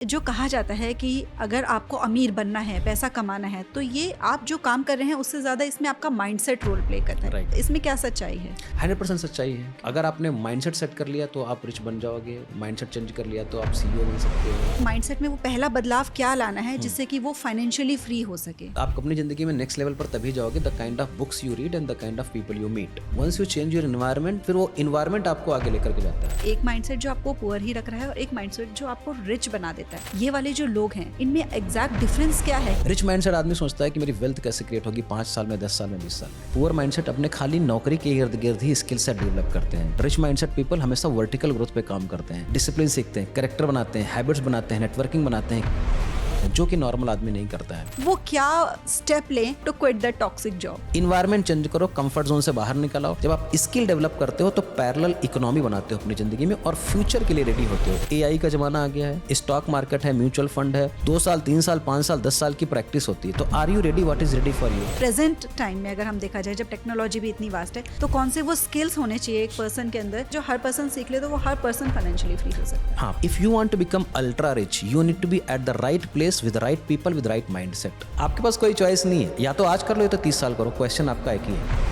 जो कहा जाता है कि अगर आपको अमीर बनना है, पैसा कमाना है, तो ये आप जो काम कर रहे हैं उससे ज़्यादा इसमें आपका माइंडसेट रोल प्ले करता है। राइट। इसमें क्या सच्चाई है? 100% सच्चाई है। अगर आपने माइंडसेट सेट कर लिया तो आप रिच बन जाओगे, माइंडसेट चेंज कर लिया तो आप सीईओ बन सकते हो। माइंडसेट में वो पहला बदलाव क्या लाना है जिससे कि वो फाइनेंशियली फ्री हो सके? आप अपनी जिंदगी में नेक्स्ट लेवल पर तभी जाओगे the kind of books you read and the kind of people you meet. Once you change your environment, फिर वो एनवायरनमेंट आपको आगे लेकर के जाता है। एक माइंडसेट जो आपको पुअर ही रख रहा है और एक माइंडसेट जो आपको रिच बना देता है। ये वाले जो लोग हैं, इनमें एग्जैक्ट डिफरेंस क्या है? रिच माइंडसेट आदमी सोचता है कि मेरी वेल्थ कैसे क्रिएट होगी 5 साल में, 10 साल में, 20 साल में। पुअर माइंडसेट अपने खाली नौकरी के इर्द गिर्द ही स्किल सेट डेवलप करते हैं। रिच माइंडसेट पीपल हमेशा वर्टिकल ग्रोथ पे काम करते हैं, डिसिप्लिन सीखते हैं, कैरेक्टर बनाते हैं, हैबिट्स बनाते हैं, नेटवर्किंग बनाते हैं, जो कि नॉर्मल आदमी नहीं करता है। वो क्या स्टेप लें to quit the toxic job? Environment change करो, कंफर्ट जोन से बाहर निकल आओ। जब आप स्किल डेवलप करते हो तो पैरेलल इकोनॉमी बनाते हो अपनी जिंदगी में और फ्यूचर के लिए रेडी होते हो। एआई का जमाना आ गया है, स्टॉक मार्केट है, म्यूचुअल फंड है। 2 साल, 3 साल, 5 साल, 10 साल की प्रैक्टिस होती है। तो are you ready? What is ready for you? Present time में अगर हम देखा जाए, जब टेक्नोलॉजी भी इतनी वास्ट है, तो कौन से वो स्किल्स होने चाहिए एक पर्सन के अंदर जो हर पर्सन सीख ले तो वो हर पर्सन फाइनेंशियली फ्री हो सकता है? हाँ, if you want to become ultra rich, you need to be at the right place with right people with right mindset. आपके पास कोई चॉइस नहीं है, या तो आज कर लो या तो 30 साल करो। क्वेश्चन आपका एक ही है।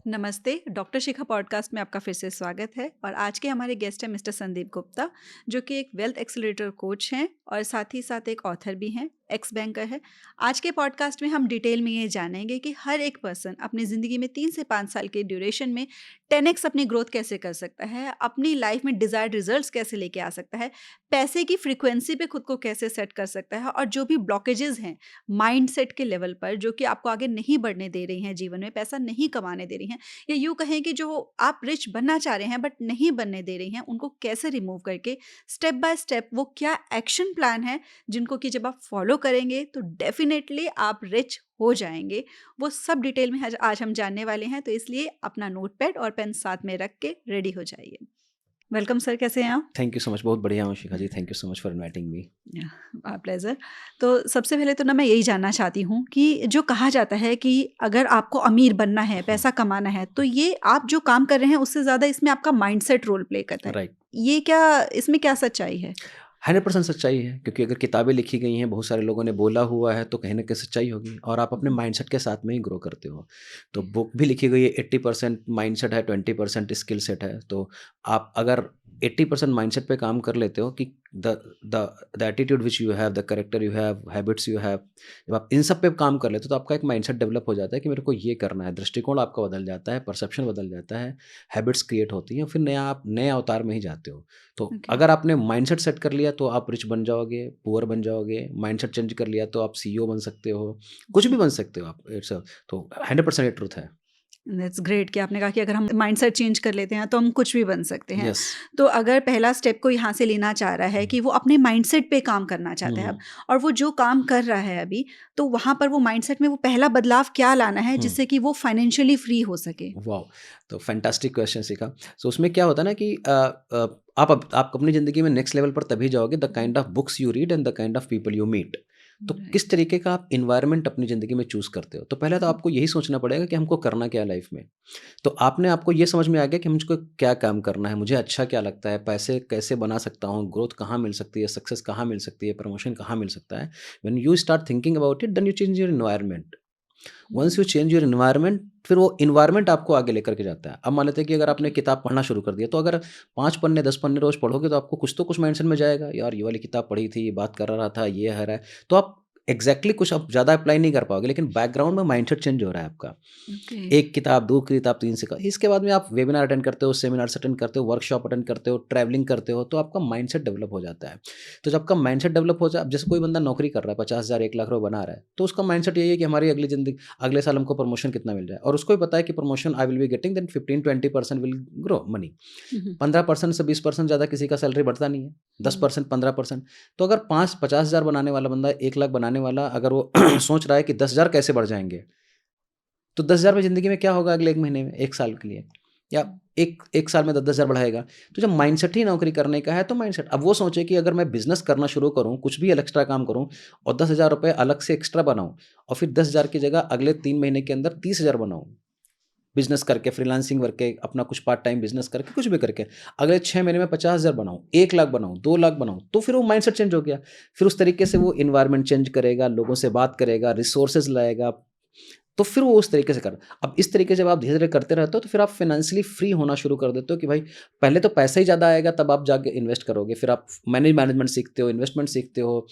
नमस्ते, डॉक्टर शिखा पॉडकास्ट में आपका फिर से स्वागत है। और आज के हमारे गेस्ट हैं मिस्टर संदीप गुप्ता, जो कि एक वेल्थ एक्सेलरेटर कोच हैं और साथ ही साथ एक ऑथर भी हैं, एक्स बैंकर है। आज के पॉडकास्ट में हम डिटेल में ये जानेंगे कि हर एक पर्सन अपनी ज़िंदगी में 3 से 5 साल के ड्यूरेशन में 10x अपनी ग्रोथ कैसे कर सकता है, अपनी लाइफ में डिज़ायर्ड रिजल्ट्स कैसे लेके आ सकता है, पैसे की फ्रीक्वेंसी पे खुद को कैसे सेट कर सकता है, और जो भी ब्लॉकेजेस हैं माइंडसेट के लेवल पर जो कि आपको आगे नहीं बढ़ने दे रही हैं, जीवन में पैसा नहीं कमाने दे रही हैं, या यूँ कहें कि जो आप रिच बनना चाह रहे हैं बट नहीं बनने दे रही हैं, उनको कैसे रिमूव करके स्टेप बाय स्टेप वो क्या एक्शन प्लान है जिनको कि जब आप फॉलो करेंगे तो डेफिनेटली आप रिच हो जाएंगे। वो सब डिटेल में आज हम जानने वाले हैं, तो इसलिए अपना नोटपैड और पेन साथ में रख के रेडी हो जाइए। वेलकम सर, कैसे हैं आप? Thank you so much. बहुत बढ़िया हूँ Shikha ji, thank you so much for inviting me. Pleasure. तो सबसे पहले तो ना मैं यही जानना चाहती हूँ कि जो कहा जाता है कि अगर आपको अमीर बनना है, पैसा कमाना है, तो ये आप जो काम कर रहे हैं उससे ज़्यादा इसमें आपका माइंडसेट रोल प्ले करता है। राइट। ये क्या, इसमें क्या सच्चाई है? 100% सच्चाई है, क्योंकि अगर किताबें लिखी गई हैं, बहुत सारे लोगों ने बोला हुआ है, तो कहीं न कहीं सच्चाई होगी और आप अपने माइंडसेट के साथ में ही ग्रो करते हो। तो बुक भी लिखी गई है, 80% माइंडसेट है, 20% स्किल सेट है। तो आप अगर 80% माइंडसेट पे काम कर लेते हो कि the the the attitude which you have, the character you have, habits you have, जब आप इन सब पे काम कर लेते हो तो आपका एक माइंडसेट डेवलप हो जाता है कि मेरे को ये करना है। दृष्टिकोण आपका बदल जाता है, परसेप्शन बदल जाता है, हैबिट्स क्रिएट होती हैं, फिर आप नए अवतार में ही जाते हो। तो Okay. अगर आपने माइंडसेट सेट कर लिया तो आप रिच बन जाओगे, पुअर बन जाओगे। माइंडसेट चेंज कर लिया तो आप सीईओ बन सकते हो, कुछ भी बन सकते हो आप। तो 100% ये ट्रूथ है। दैट्स ग्रेट कि आपने कहा कि अगर हम माइंडसेट चेंज कर लेते हैं तो हम कुछ भी बन सकते हैं। यस। तो अगर पहला स्टेप को यहाँ से लेना चाह रहा है कि वो अपने माइंडसेट पे काम करना चाहता है अब, और वो जो काम कर रहा है अभी, तो वहाँ पर वो माइंडसेट में वो पहला बदलाव क्या लाना है जिससे कि वो फाइनेंशियली फ्री हो सके? वाह! तो फैंटास्टिक क्वेश्चन सीखा। सो उसमें क्या होता है ना कि आप अपनी ज़िंदगी में नेक्स्ट लेवल पर तभी जाओगे the kind of books you read and the kind of people you meet. तो किस तरीके का आप एनवायरनमेंट अपनी ज़िंदगी में चूज़ करते हो? तो पहले तो आपको यही सोचना पड़ेगा कि हमको करना क्या है लाइफ में। तो आपको ये समझ में आ गया कि मुझको क्या काम करना है, मुझे अच्छा क्या लगता है, पैसे कैसे बना सकता हूँ, ग्रोथ कहाँ मिल सकती है, सक्सेस कहाँ मिल सकती है, प्रमोशन कहाँ मिल सकता है। When you start thinking about it, then you change your environment. Once you change your environment, फिर वो एनवायरनमेंट आपको आगे लेकर के जाता है। अब मान लेते हैं कि अगर आपने किताब पढ़ना शुरू कर दिया, तो अगर 5 पन्ने 10 पन्ने रोज पढ़ोगे तो आपको कुछ तो कुछ माइंडसेट में जाएगा, यार ये वाली किताब पढ़ी थी, ये बात कर रहा था, ये है रहा है। तो आप एग्जैक्टली कुछ आप ज़्यादा अप्लाई नहीं कर पाओगे, लेकिन बैकग्राउंड में माइंडसेट चेंज हो रहा है आपका। ओके। एक किताब, 2 किताब, 3 से इसके बाद में आप वेबिनार अटेंड करते हो, सेमिनार्स अटेंड करते हो, वर्कशॉप अटेंड करते हो, ट्रैवलिंग करते हो, तो आपका माइंडसेट डेवलप हो जाता है। तो जब आपका माइंडसेट डेवलप हो जाए, अब जैसे कोई बंदा नौकरी कर रहा है, 50,000 1 लाख रुपये बना रहा है, तो उसका माइंडसेट यही है कि हमारी अगले साल हमको प्रमोशन कितना मिल जाए, और उसको भी पता है कि promotion I will be getting, then 15-20% will grow money. 15% से 20% ज़्यादा किसी का सैलरी बढ़ता नहीं है, 10% 15%। तो अगर 50,000 बनाने वाला बंदा 1 लाख बनाने वाला, अगर वो सोच रहा है कि 10,000 कैसे बढ़ जाएंगे, तो 10,000 में ज़िंदगी में क्या होगा अगले 1 महीने में, 1 साल के लिए, या एक साल में 10,000 बढ़ाएगा। तो जब माइंडसेट ही नौकरी करने का है, तो माइंडसेट, अब वो सोचे कि अगर मैं बिजनेस करना शुरू करूँ, कुछ भी एक्स्ट्रा काम करूँ और 10,000 रुपये अलग से एक्स्ट्रा बनाऊँ, और फिर 10,000 की जगह अगले 3 महीने के अंदर 30,000 बनाऊँ, बिजनेस करके, फ्रीलांसिंग करके, अपना कुछ पार्ट टाइम बिजनेस करके, कुछ भी करके अगले 6 महीने में 50,000 बनाऊँ, 1 लाख बनाऊँ, 2 लाख बनाऊँ, तो फिर वो माइंडसेट चेंज हो गया। फिर उस तरीके से वो एनवायरनमेंट चेंज करेगा, लोगों से बात करेगा, रिसोर्सेज लाएगा, तो फिर वो उस तरीके से कर। अब इस तरीके से जब आप धीरे-धीरे करते रहते हो तो फिर आप फाइनेंशियली फ्री होना शुरू कर देते हो कि भाई पहले तो पैसा ही ज़्यादा आएगा, तब आप जाके इन्वेस्ट करोगे। फिर आप मैनेजमेंट सीखते हो, इन्वेस्टमेंट सीखते हो,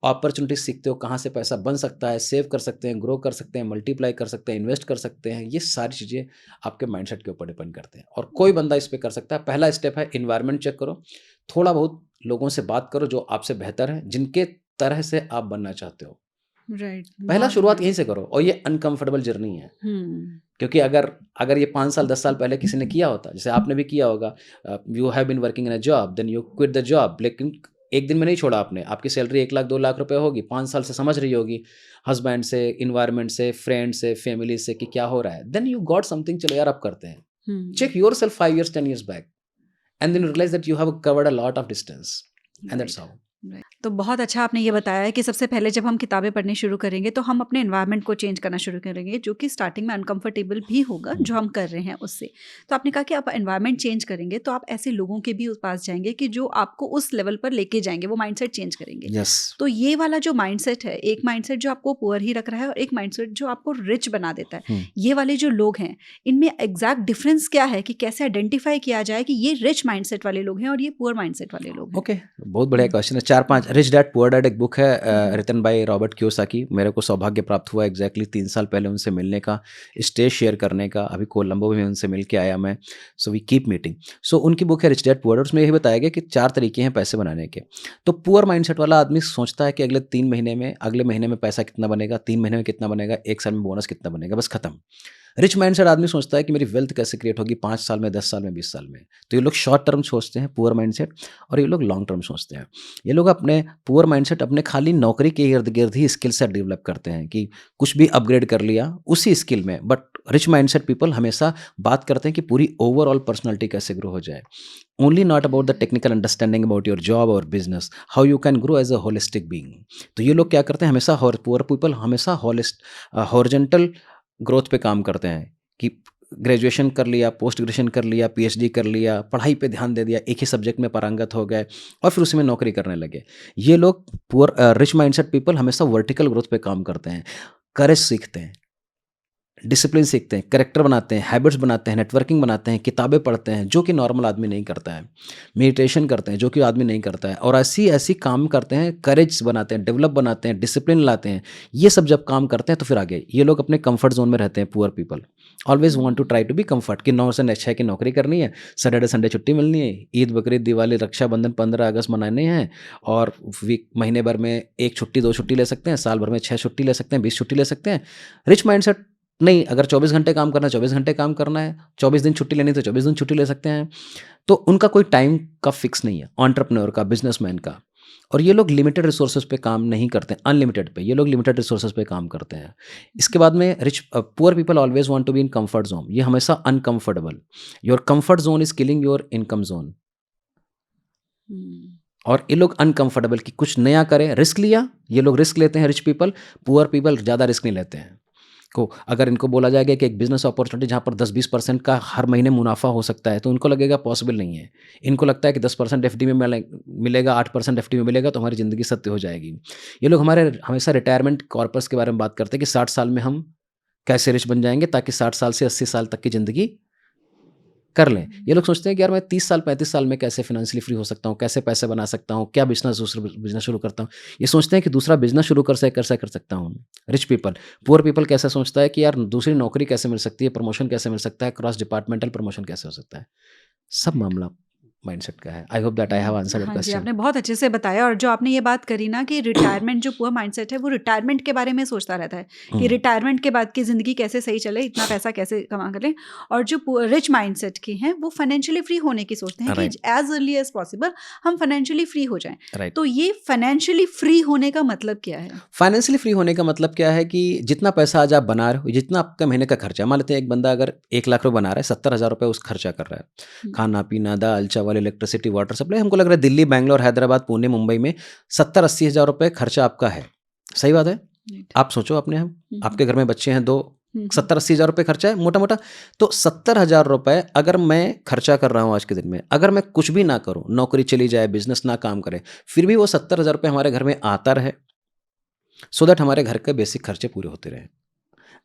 अपॉर्चुनिटीज़ सीखते हो, कहाँ से पैसा बन सकता है, सेव कर सकते हैं, ग्रो कर सकते हैं, मल्टीप्लाई कर सकते हैं, इन्वेस्ट कर सकते हैं। ये सारी चीज़ें आपके माइंडसेट के ऊपर डिपेंड करते हैं और कोई बंदा इस पे कर सकता है। पहला स्टेप है एनवायरनमेंट चेक करो, थोड़ा बहुत लोगों से बात करो जो आपसे बेहतर हैं, जिनके तरह से आप बनना चाहते हो। राइट, पहला बहुत शुरुआत बढ़िया। यहीं से करो और ये अनकंफर्टेबल जर्नी है। हुँ, क्योंकि अगर अगर ये 5 साल 10 साल पहले किसी ने किया होता, जैसे आपने भी किया होगा, you have been working in a job, then you quit the job, लेकिन एक दिन में नहीं छोड़ा आपने। आपकी सैलरी 1 लाख 2 लाख रुपए होगी, 5 साल से समझ रही होगी हस्बैंड से, एनवायरनमेंट से, फ्रेंड से, फैमिली से कि क्या हो रहा है। देन यू गॉट समथिंग, चलो यार अब करते हैं। Hmm, check yourself 5 years 10 years back and then you realize that you have covered a lot of distance and that's right, how. Right. तो बहुत अच्छा आपने ये बताया है कि सबसे पहले जब हम किताबें पढ़नी शुरू करेंगे तो हम अपने एनवायरनमेंट को चेंज करना शुरू करेंगे, जो कि स्टार्टिंग में अनकंफर्टेबल भी होगा, हुँ, जो हम कर रहे हैं उससे। तो आपने कहा कि आप एनवायरनमेंट चेंज करेंगे तो आप ऐसे लोगों के भी उस पास जाएँगे कि जो आपको उस लेवल पर लेके जाएँगे, वो माइंडसेट चेंज करेंगे। यस। तो ये वाला जो माइंडसेट है, एक माइंडसेट जो आपको पुअर ही रख रहा है और एक माइंडसेट जो आपको रिच बना देता है। हुँ। ये वाले जो लोग हैं, इनमें एग्ज़ैक्ट डिफरेंस क्या है कि कैसे आइडेंटिफ़ाई किया जाए कि ये रिच माइंडसेट वाले लोग हैं और ये पुअर माइंडसेट वाले लोग हैं? ओके, बहुत बढ़िया हुँ, क्वेश्चन है। 4-5 रिच डैड पुअर डैड एक बुक है, हुँ, हुँ। Written by Robert Kiyosaki. मेरे को सौभाग्य प्राप्त हुआ एग्जैक्टली 3 साल पहले उनसे मिलने का, स्टेज शेयर करने का। अभी कोलंबो में उनसे मिल के आया मैं। So we keep meeting. So उनकी बुक है रिच डैड पुअर डैड, उसमें यही बताया गया कि 4 तरीके हैं पैसे बनाने के। तो पुअर माइंडसेट वाला आदमी सोचता है कि अगले महीने में पैसा कितना बनेगा, 3 महीने में कितना बनेगा, 1 साल में बोनस कितना बनेगा, बस खत्म। रिच माइंडसेट आदमी सोचता है कि मेरी वेल्थ कैसे क्रिएट होगी 5 साल में, 10 साल में, 20 साल में। तो ये लोग शॉर्ट टर्म सोचते हैं पुअर माइंडसेट, और ये लोग लॉन्ग टर्म सोचते हैं। ये लोग अपने पुअर माइंडसेट अपने खाली नौकरी के इर्द-गिर्द ही स्किल सेट डेवलप करते हैं कि कुछ भी अपग्रेड कर लिया उसी स्किल में। बट रिच माइंडसेट पीपल हमेशा बात करते हैं कि पूरी ओवरऑल पर्सनैलिटी कैसे ग्रो हो जाए। Only not about the technical understanding about your job और business, how you can grow as a holistic being. तो ये लोग क्या करते हैं, हमेशा पुअर पीपल हमेशा हॉरिजॉन्टल ग्रोथ पे काम करते हैं कि ग्रेजुएशन कर लिया, पोस्ट ग्रेजुएशन कर लिया, पीएचडी कर लिया, पढ़ाई पे ध्यान दे दिया, एक ही सब्जेक्ट में पारंगत हो गए और फिर उसी में नौकरी करने लगे। ये लोग रिच माइंडसेट पीपल हमेशा वर्टिकल ग्रोथ पे काम करते हैं, करेज सीखते हैं, डिसिप्लिन सीखते हैं, कैरेक्टर बनाते हैं, हैबिट्स बनाते हैं, नेटवर्किंग बनाते हैं, किताबें पढ़ते हैं, जो कि नॉर्मल आदमी नहीं करता है, मेडिटेशन करते हैं, जो कि आदमी नहीं करता है, और ऐसी काम करते हैं, करेज बनाते हैं, डेवलप बनाते हैं, डिसिप्लिन लाते हैं। ये सब जब काम करते हैं तो फिर आगे ये लोग अपने कंफर्ट जोन में रहते हैं। Poor people always want to try to be comfort कि 9 से 6 की नौकरी करनी है, सैटरडे संडे छुट्टी मिलनी है, ईद बकरीद दिवाली रक्षाबंधन 15 अगस्त मनाने हैं, और वीक महीने भर में 1 छुट्टी 2 छुट्टी ले सकते हैं, साल भर में 6 छुट्टी ले सकते हैं, 20 छुट्टी ले सकते हैं। रिच माइंडसेट नहीं, अगर 24 घंटे काम करना है, 24 घंटे काम करना है, 24 दिन छुट्टी लेनी है तो 24 दिन छुट्टी ले सकते हैं। तो उनका कोई टाइम का फिक्स नहीं है, एंटरप्रेन्योर का, बिजनेसमैन का। और ये लोग लिमिटेड रिसोर्सेज पे काम नहीं करते, अनलिमिटेड पे, ये लोग लिमिटेड रिसोर्सेज पे काम करते हैं। इसके बाद में poor people always want to be in comfort zone, ये हमेशा uncomfortable. Your comfort zone is killing your income zone. हुँ, और ये लोग अनकंफर्टेबल कि कुछ नया करें, रिस्क लिया, ये लोग रिस्क लेते हैं रिच पीपल। पुअर पीपल ज़्यादा रिस्क नहीं लेते हैं। को अगर इनको बोला जाएगा कि एक बिजनेस अपॉर्चुनिटी जहाँ पर 10-20% का हर महीने मुनाफा हो सकता है, तो उनको लगेगा पॉसिबल नहीं है। इनको लगता है कि 10% एफडी में मिलेगा, 8% एफडी में मिलेगा तो हमारी ज़िंदगी सत्य हो जाएगी। ये लोग हमारे हमेशा रिटायरमेंट कॉर्पस के बारे में बात करते हैं कि 60 साल में हम कैसे रिच बन जाएंगे, ताकि 60 साल से 80 साल तक की ज़िंदगी कर लें। ये लोग सोचते हैं कि यार मैं 30 साल 35 साल में कैसे फाइनेंशियली फ्री हो सकता हूँ, कैसे पैसे बना सकता हूँ, क्या बिजनेस शुरू करता हूँ। ये सोचते हैं कि दूसरा बिजनेस शुरू कर सकता हूँ। Rich people. पुअर पीपल कैसे सोचता है कि यार दूसरी नौकरी कैसे मिल सकती है, प्रमोशन कैसे मिल सकता है, क्रॉस डिपार्टमेंटल प्रमोशन कैसे हो सकता है। सब राइट। मामला माइंडसेट का है। I hope that I have answered your हाँ जी, क्वेश्चन। आपने बहुत अच्छे से बताया और जो आपने ये बात करी ना कि रिटायरमेंट जो पुअर माइंडसेट है वो रिटायरमेंट के बारे में सोचता रहता है कि हम्म, रिटायरमेंट के बाद की ज़िंदगी कैसे सही चले, इतना पैसा कैसे कमा कर लें। और जो रिच माइंडसेट की हैं वो फाइनेंशियली फ्री होने की सोचते हैं कि right, as early as possible हम फाइनेंशियली फ्री हो जाएं। राइट। तो ये फाइनेंशियली फ्री होने का मतलब क्या है? फाइनेंशियली फ्री होने का मतलब क्या है कि जितना पैसा आज आप बना रहे हो, जितना आपका महीने का खर्चा है, मान लेते हैं एक बंदा अगर 1 लाख रुपए बना रहा है, 70,000 रुपए उस खर्चा कर रहा है, हुँ, खाना पीना, दाल चावल, इलेक्ट्रिसिटी, वाटर सप्लाई। हमको लग रहा है दिल्ली, बैंगलोर, हैदराबाद, पुणे, मुंबई में 70-80 हज़ार रुपए खर्चा आपका है। सही बात है। राइट। आप सोचो अपने, हम हुँ, हुँ, आपके घर में बच्चे हैं 2, हम्म, 70-80 हज़ार रुपये खर्चा है मोटा मोटा। तो 70,000 रुपये अगर मैं खर्चा कर रहा हूँ आज के दिन में, अगर मैं कुछ भी ना करूँ, नौकरी चली जाए, बिजनेस ना काम करे, फिर भी वो 70,000 रुपये हमारे घर में आता रहे, सो दैट हमारे घर के बेसिक खर्चे पूरे होते रहे।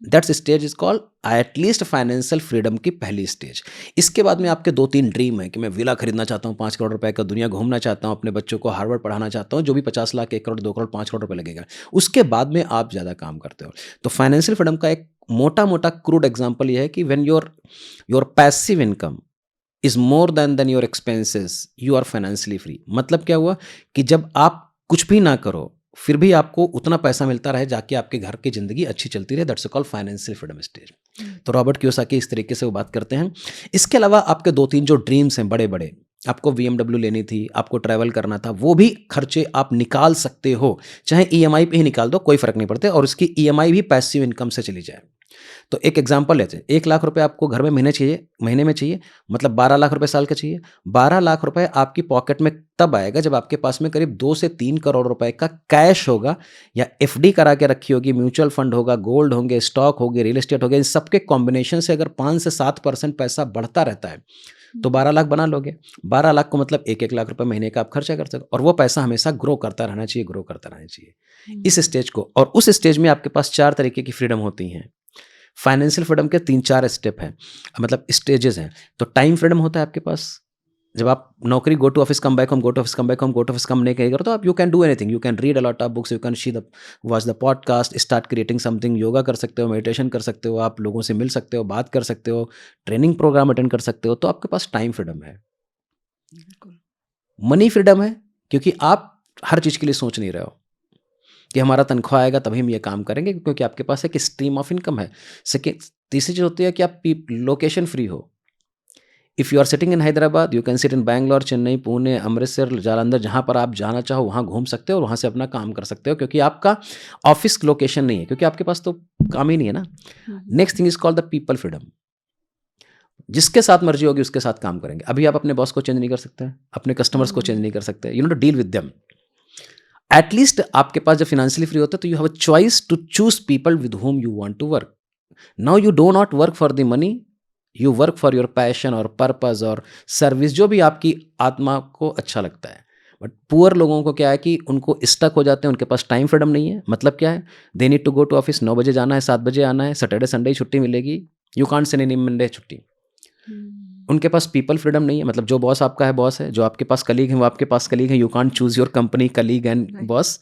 That's stage is called at least financial freedom की पहली स्टेज। इसके बाद में आपके 2-3 ड्रीम है कि मैं विला खरीदना चाहता हूँ 5 करोड़ रुपए का, दुनिया घूमना चाहता हूँ, अपने बच्चों को हार्वर्ड पढ़ाना चाहता हूँ, जो भी 50 लाख, 1 करोड़, 2 करोड़, 5 करोड़ रुपए लगेगा। उसके बाद में आप ज़्यादा काम करते हो। तो फाइनेंशियल फ्रीडम का एक मोटा मोटा क्रूड एग्जाम्पल यह है कि when your passive income is more than your expenses, you are financially free. मतलब क्या हुआ कि जब आप कुछ भी ना करो फिर भी आपको उतना पैसा मिलता रहे, जाके आपके घर की जिंदगी अच्छी चलती रहे, that's called financial freedom stage. तो रॉबर्ट कियोसाकी इस तरीके से वो बात करते हैं। इसके अलावा आपके 2-3 जो ड्रीम्स हैं बड़े बड़े, आपको BMW लेनी थी, आपको ट्रैवल करना था, वो भी खर्चे आप निकाल सकते हो, चाहे EMI पे ही निकाल दो, कोई फर्क नहीं पड़ता, और उसकी EMI भी पैसिव इनकम से चली जाए। तो एक एग्जांपल लेते हैं, 1 लाख रुपए आपको घर में महीने में चाहिए, मतलब 12 लाख रुपए साल का चाहिए। 12 लाख रुपए आपकी पॉकेट में तब आएगा जब आपके पास में करीब 2 से 3 करोड़ रुपए का कैश होगा, या FD करा के रखी होगी, म्यूचुअल फंड होगा, गोल्ड होंगे, स्टॉक होंगे, रियल एस्टेट होगा। इन सबके कॉम्बिनेशन से अगर 5 से 7% पैसा बढ़ता रहता है तो 12 लाख बना लोगे। 12 लाख को मतलब 1-1 लाख रुपए महीने का आप खर्चा कर सकते हो, और वो पैसा हमेशा ग्रो करता रहना चाहिए। इस स्टेज को, और उस स्टेज में आपके पास 4 तरीके की फ्रीडम होती हैं। फाइनेंशियल फ्रीडम के 3-4 स्टेप हैं, मतलब स्टेजेस हैं। तो टाइम फ्रीडम होता है आपके पास, जब आप नौकरी, go to office, come back home, go to office, come back home, go to office, come नहीं करेगा तो आप you can do anything, you can read a lot of books, you can watch the podcast, start creating something, yoga कर सकते हो, meditation कर सकते हो, आप लोगों से मिल सकते हो, बात कर सकते हो, ट्रेनिंग प्रोग्राम अटेंड कर सकते हो। तो आपके पास टाइम फ्रीडम है। बिल्कुल। मनी फ्रीडम है, क्योंकि आप हर चीज़ के लिए सोच नहीं रहे हो कि हमारा तनख्वाह आएगा तभी हम ये काम करेंगे, क्योंकि आपके पास एक स्ट्रीम ऑफ इनकम है। सेकेंड, तीसरी चीज़ होती है कि आप लोकेशन फ्री हो। If you are sitting in Hyderabad, you can sit in Bangalore, Chennai, Pune, Amritsar, Jalandhar, जहाँ पर आप जाना चाहो वहाँ घूम सकते हो और वहाँ से अपना काम कर सकते हो, क्योंकि आपका ऑफिस लोकेशन नहीं है, क्योंकि आपके पास तो काम ही नहीं है ना। Next thing is called the people freedom. जिसके साथ मर्जी होगी उसके साथ काम करेंगे। अभी आप अपने बॉस को चेंज नहीं कर सकते, अपने कस्टमर्स को चेंज नहीं कर सकते, you know to deal with them. At least आपके पास जब फाइनेंशियली फ्री होता है तो you have a choice to choose people with whom you want to work. Now you do not work for the money, you work for your passion और purpose और service, जो भी आपकी आत्मा को अच्छा लगता है। बट पुअर लोगों को क्या है कि उनको स्टक हो जाते हैं, उनके पास टाइम फ्रीडम नहीं है। मतलब क्या है, they need to go to office, 9 बजे जाना है, 7 बजे आना है, सैटरडे संडे ही छुट्टी मिलेगी, यू कांट से नहीं मंडे छुट्टी। उनके पास पीपल फ्रीडम नहीं है, मतलब जो बॉस आपका है बॉस है, जो आपके पास कलीग है वो आपके पास कलीग है, you can't choose your company colleague and boss.